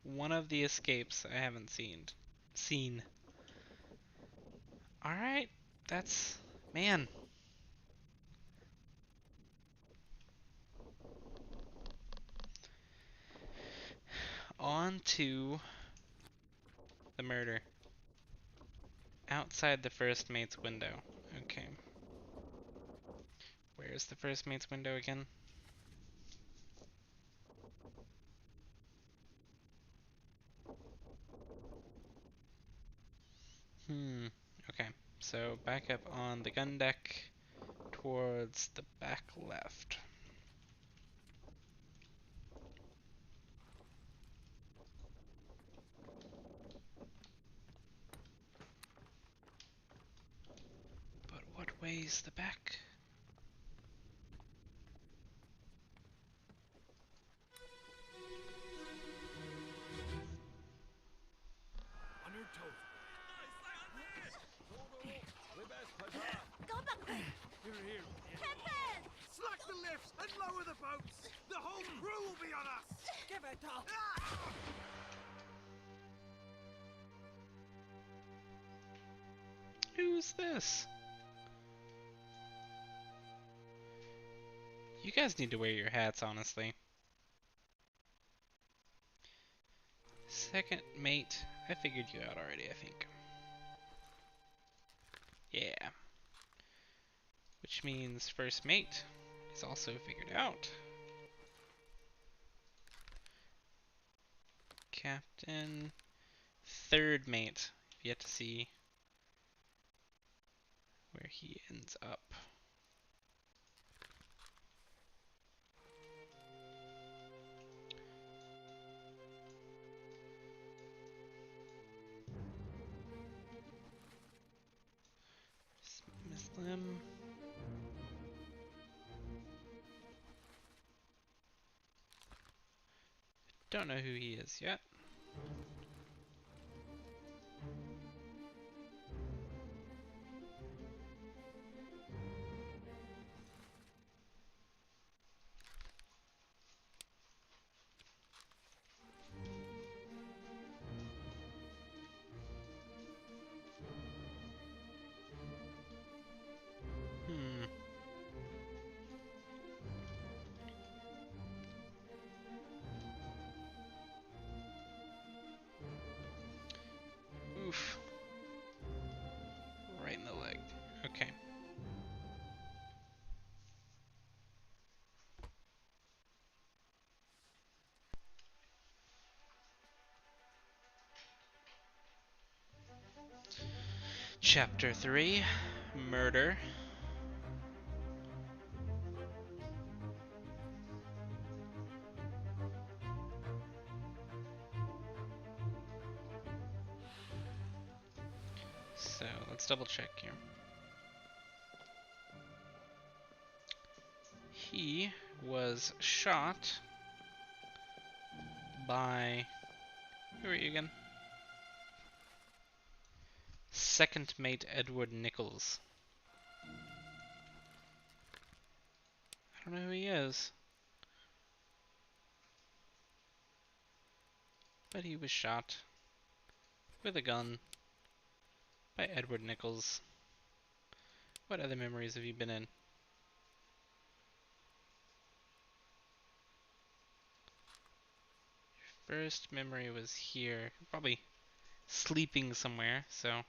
One of the escapes I haven't seen. Alright. That's man. On to the murder. Outside the first mate's window. Okay. Where's the first mate's window again? Okay. So back up on the gun deck towards the back left. But what way's the back? On your toes. We best push on. Go back there! Here. Captain! Slack the lifts and lower the boats! The whole crew will be on us! Give it up! Who's this? You guys need to wear your hats, honestly. Second mate. I figured you out already, I think. Yeah. Which means first mate is also figured out. Captain. Third mate. I've yet to see where he ends up. Miss Lim. Don't know who he is yet. Chapter 3, Murder. So let's double check here. He was shot by, who are you again? Second mate Edward Nichols. I don't know who he is, but he was shot with a gun by Edward Nichols. What other memories have you been in? First memory was here, probably sleeping somewhere, so.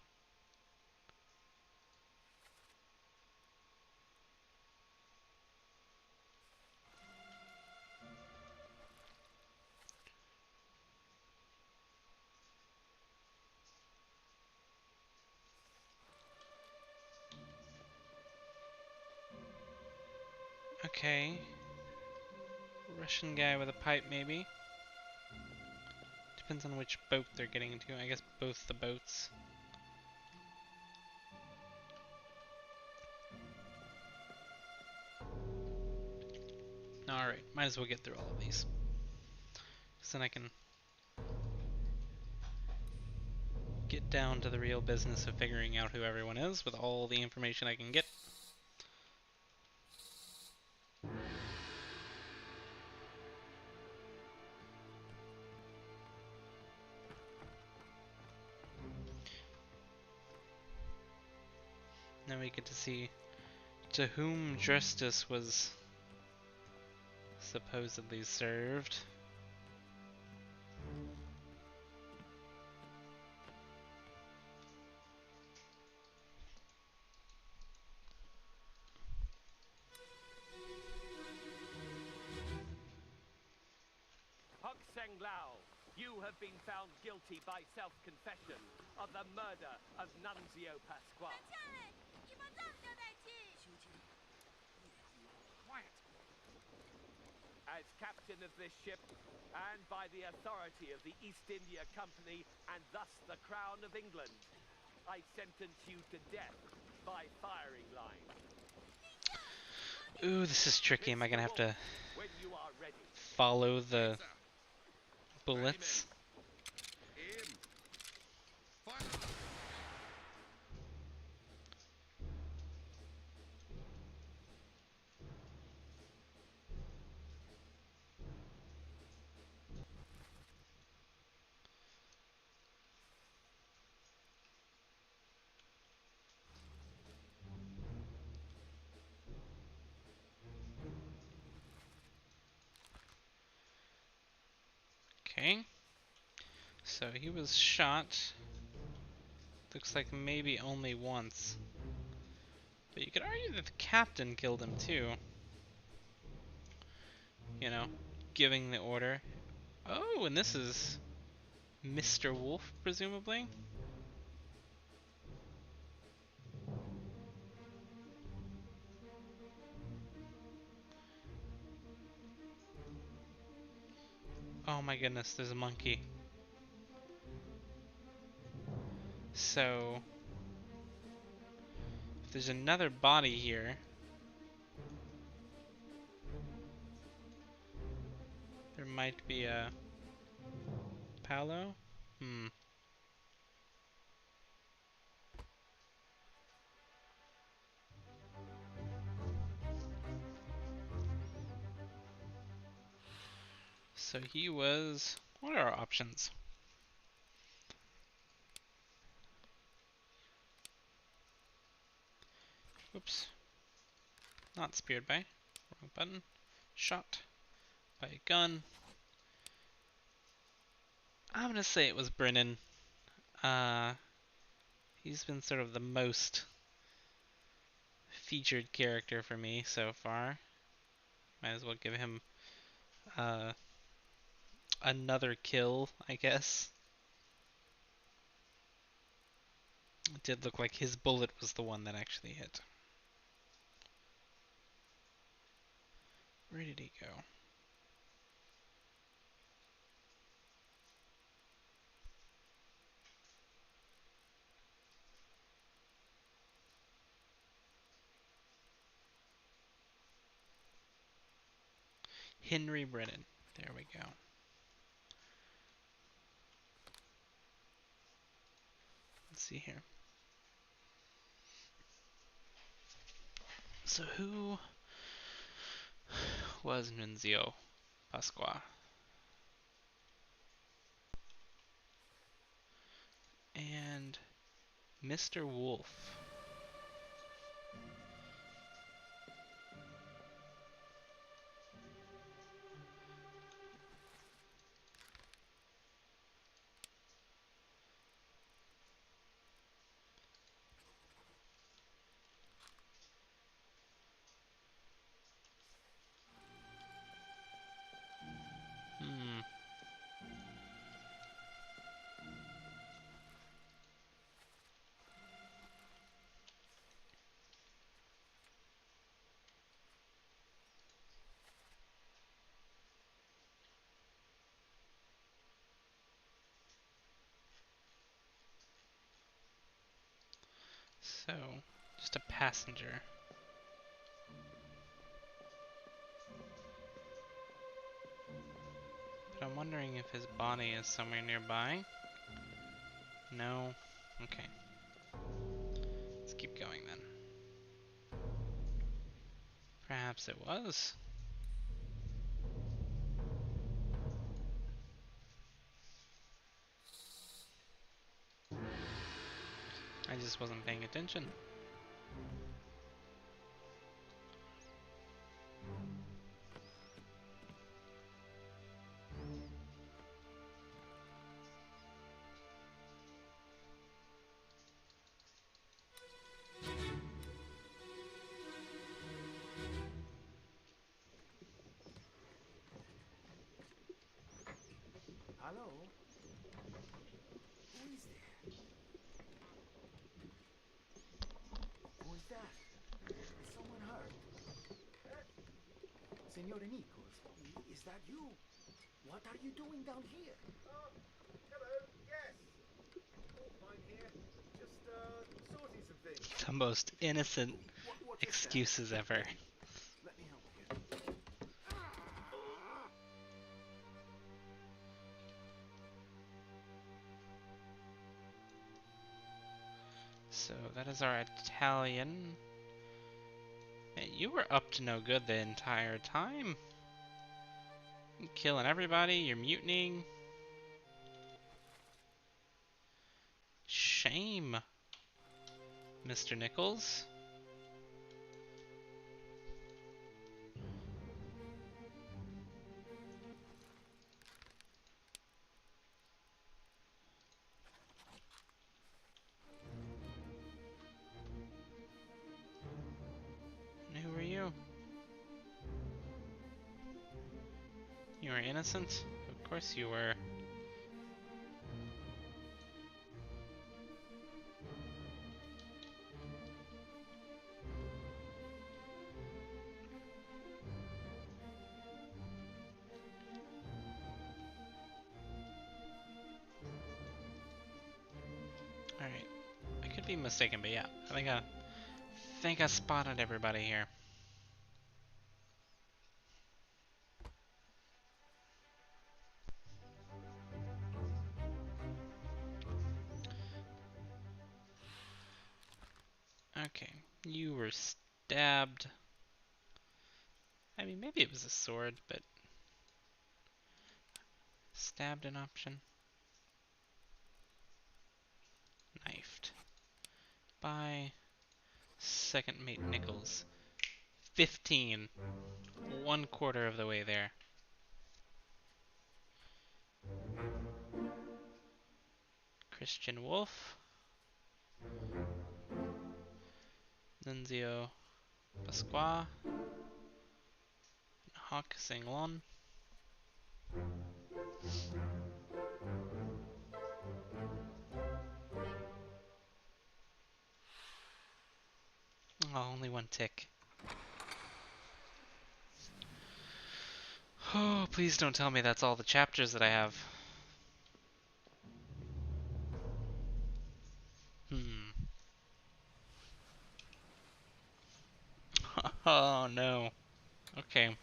Okay. Russian guy with a pipe, maybe. Depends on which boat they're getting into. I guess both the boats. Alright, might as well get through all of these. So then I can get down to the real business of figuring out who everyone is with all the information I can get. Now we get to see to whom justice was supposedly served. Hok Seng Lao, you have been found guilty by self-confession of the murder of Nunzio Pasquale. 真相嘞，伊无怎交代志。 Quiet. As captain of this ship, and by the authority of the East India Company, and thus the Crown of England, I sentence you to death by firing line. Ooh, this is tricky. Am I gonna have to When you are ready. follow the bullets? Aim. Fire. Okay. So he was shot. Looks like maybe only once. But you could argue that the captain killed him too. You know, giving the order. Oh, and this is Mr. Wolf, presumably? Oh my goodness, there's a monkey. So, if there's another body here, there might be a Paolo? Hmm. So he was... What are our options? Whoops. Not speared by. Wrong button. Shot by a gun. I'm gonna say it was Brennan. He's been sort of the most featured character for me so far. Might as well give him uh, another kill, I guess. did look like his bullet was the one that actually hit. Where did he go? Henry Brennan. There we go. Let's see here. So who was Nunzio Pasqua? And Mr. Wolf. Hmm. So, just a passenger. But I'm wondering if his body is somewhere nearby. No? Okay. Let's keep going then. Perhaps it was. I just wasn't paying attention. Hello? Who is there? Who is that? Is someone hurt? Signore Nichols, is that you? What are you doing down here? Hello, yes. All fine here. Just, sorting some things. The most innocent What is that? excuses ever. Let me help you. So that is our Italian. Man, you were up to no good the entire time. You're killing everybody, you're mutinying. Shame, Mr. Nichols. And who are you? You were innocent? Of course you were. Alright. I could be mistaken, but yeah. I think I spotted everybody here. Okay. You were stabbed. I mean, maybe it was a sword, but stabbed an option. Knifed. By second mate Nichols. 15. 1/4 of the way there. Christian Wolf. Nunzio Pasqua. Hawk Singlon. Oh, only one tick. Oh, please don't tell me that's all the chapters that I have. Oh no. Okay.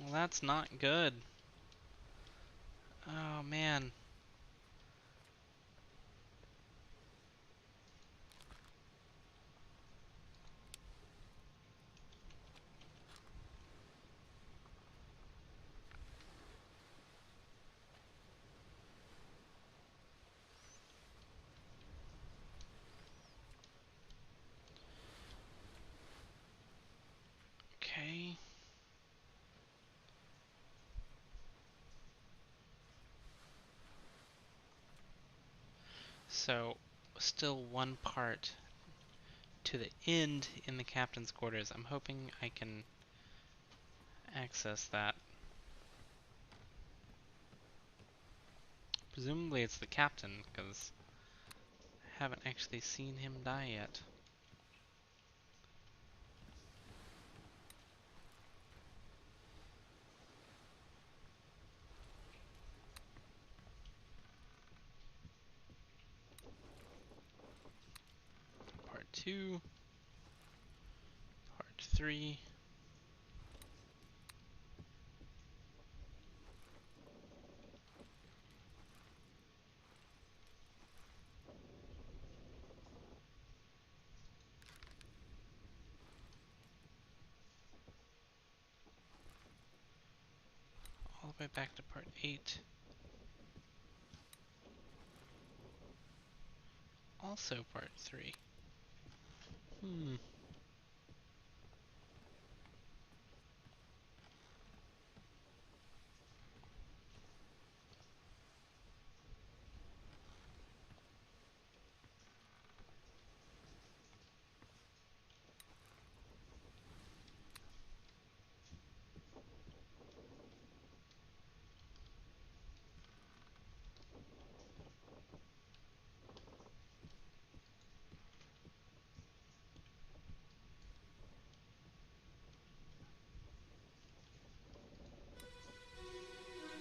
Well, that's not good. Oh man. Okay. So, still one part to the end in the captain's quarters. I'm hoping I can access that. Presumably it's the captain, because I haven't actually seen him die yet. Part 2. Part 3. All the way back to part 8. Also part 3.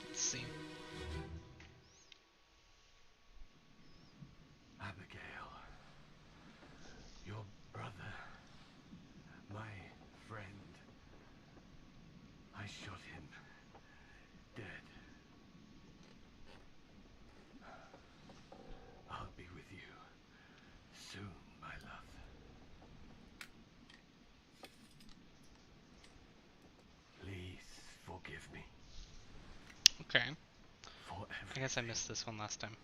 Let's see. Abigail, your brother, my friend, I shot him dead. I'll be with you soon, my love. Please forgive me Okay. for I guess I everything. missed this one last time.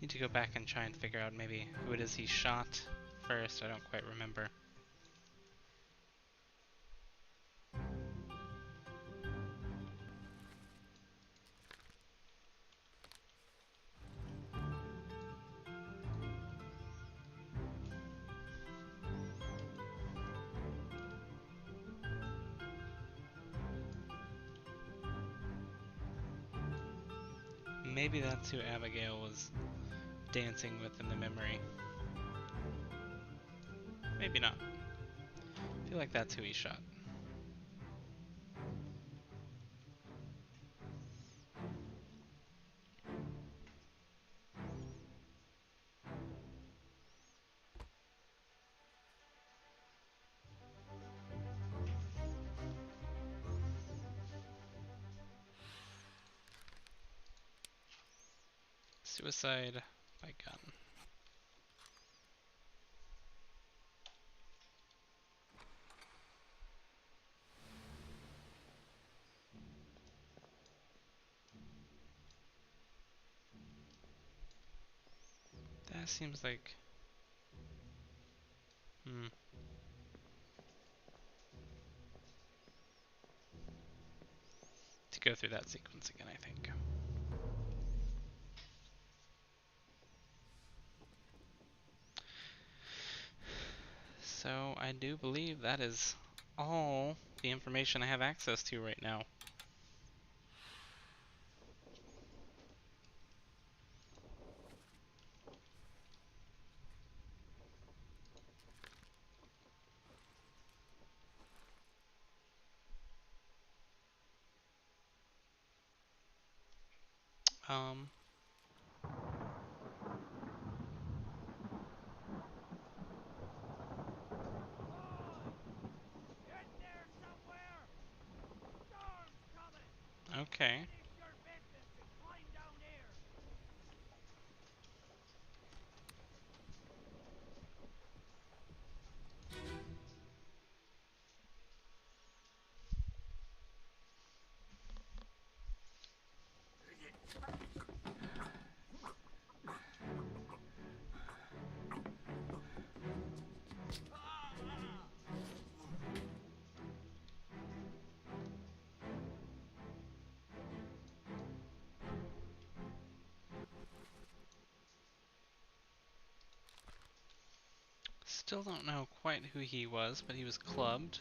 Need to go back and try and figure out maybe who it is he shot first. I don't quite remember. Maybe that's who Abigail was dancing with in the memory. Maybe not. I feel like that's who he shot. Suicide by gun. That seems like Hmm. To go through that sequence again, I think. So I do believe that is all the information I have access to right now. Um, In there somewhere! Storm's coming! okay. Finish your business and climb down here! Still don't know quite who he was, but he was clubbed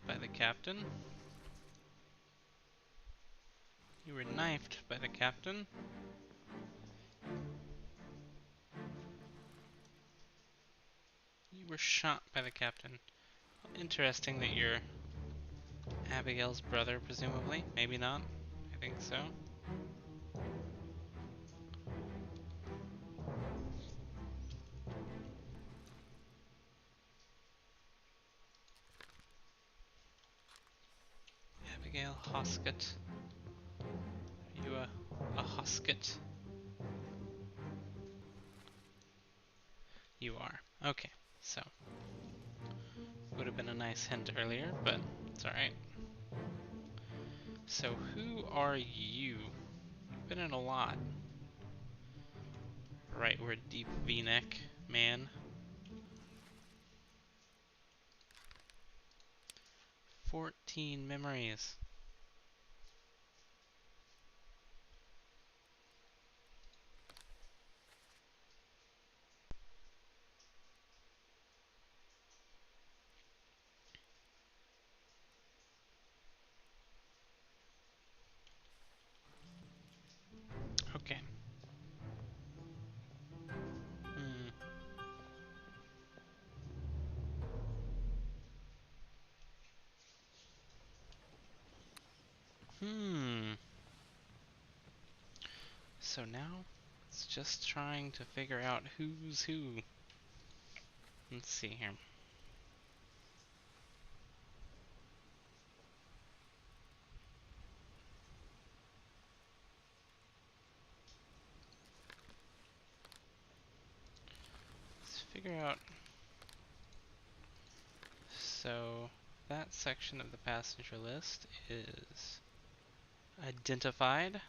by the captain. You were knifed by the captain. You were shot by the captain. Interesting that you're Abigail's brother, presumably. Maybe not. I think so. Abigail Hoskett. Are you a Hoskett? You are. Okay, so. Would have been a nice hint earlier, but it's alright. So who are you? You've been in a lot. Rightward deep V-neck man. 14 memories. Okay. Hmm. Hmm. So now it's just trying to figure out who's who. Let's see here. Let's figure out. So that section of the passenger list is identified.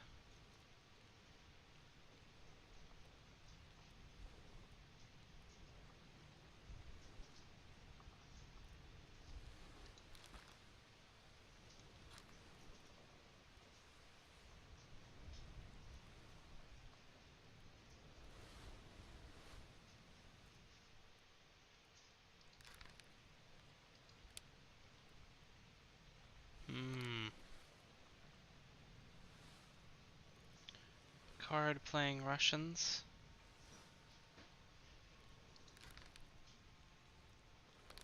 Hmm. Card playing Russians.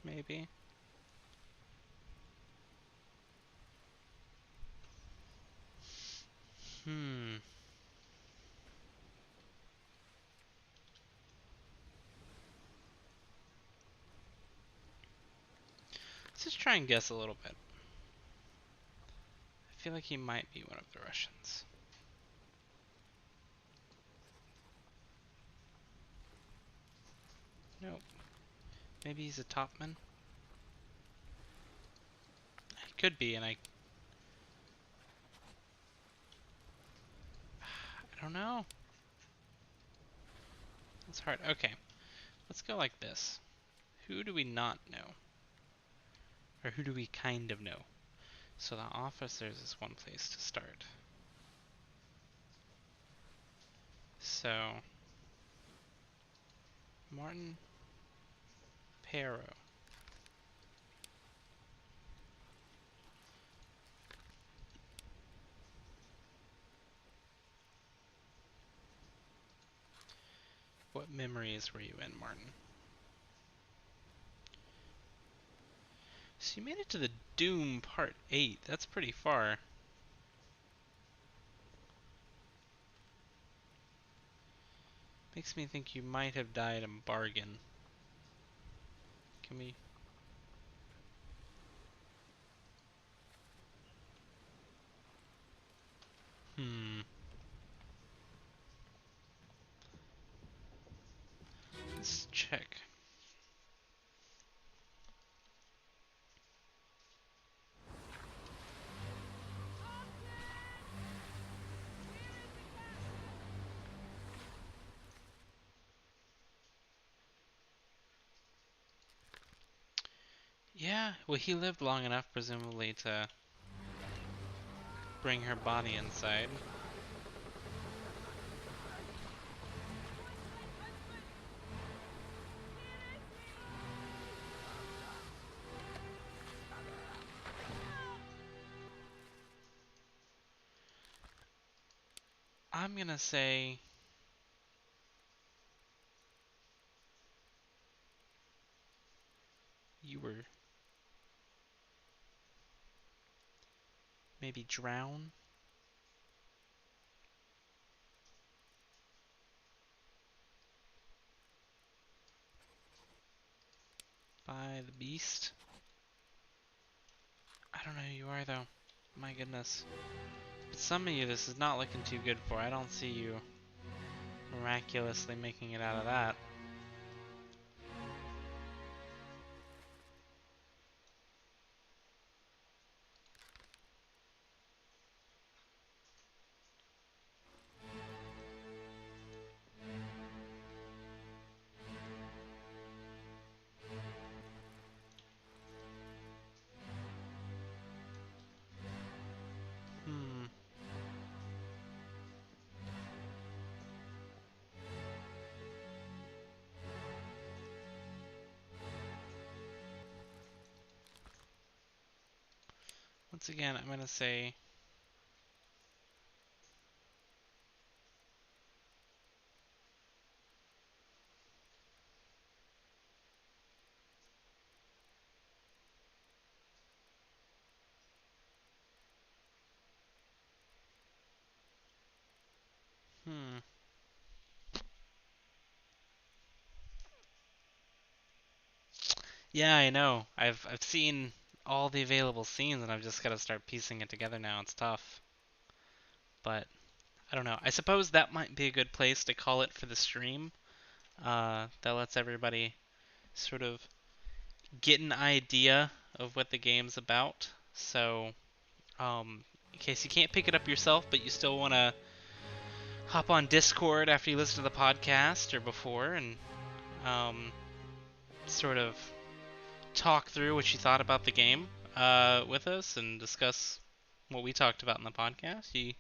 Maybe. Hmm. Let's just try and guess a little bit. I feel like he might be one of the Russians. Nope. Maybe he's a topman? He could be, and I don't know. That's hard. Okay. Let's go like this. Who do we not know? Or who do we kind of know? So the officers is one place to start. So, Martin Pero. What memories were you in, Martin? So you made it to the Doom Part 8. That's pretty far. Makes me think you might have died in Bargain. Can we... Let's check. Yeah, well, he lived long enough, presumably, to bring her body inside. I'm gonna say... you were... maybe drown? By the beast? I don't know who you are, though. My goodness. But some of you this is not looking too good for. I don't see you miraculously making it out of that. Hmm. Once again, I'm gonna say... Hmm. Yeah, I know. I've seen all the available scenes and I've just gotta start piecing it together now. It's tough. But I don't know. I suppose that might be a good place to call it for the stream. That lets everybody sort of get an idea of what the game's about. So, in case you can't pick it up yourself, but you still want to hop on Discord after you listen to the podcast or before and um, sort of talk through what you thought about the game with us and discuss what we talked about in the podcast. You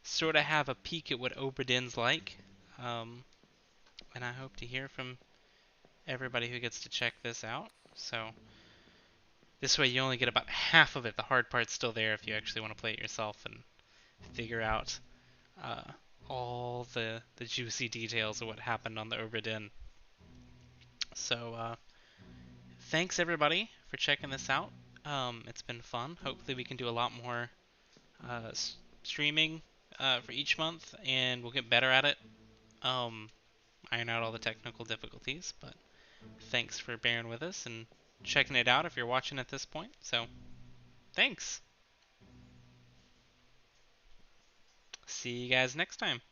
sort of have a peek at what Obra Dinn's like. Um, and I hope to hear from everybody who gets to check this out. So this way you only get about half of it. The hard part's still there if you actually want to play it yourself and figure out uh, all the juicy details of what happened on the Obra Dinn. So thanks everybody for checking this out. It's been fun. Hopefully we can do a lot more streaming for each month, and we'll get better at it. Iron out all the technical difficulties, but thanks for bearing with us and checking it out if you're watching at this point. So, thanks. See you guys next time.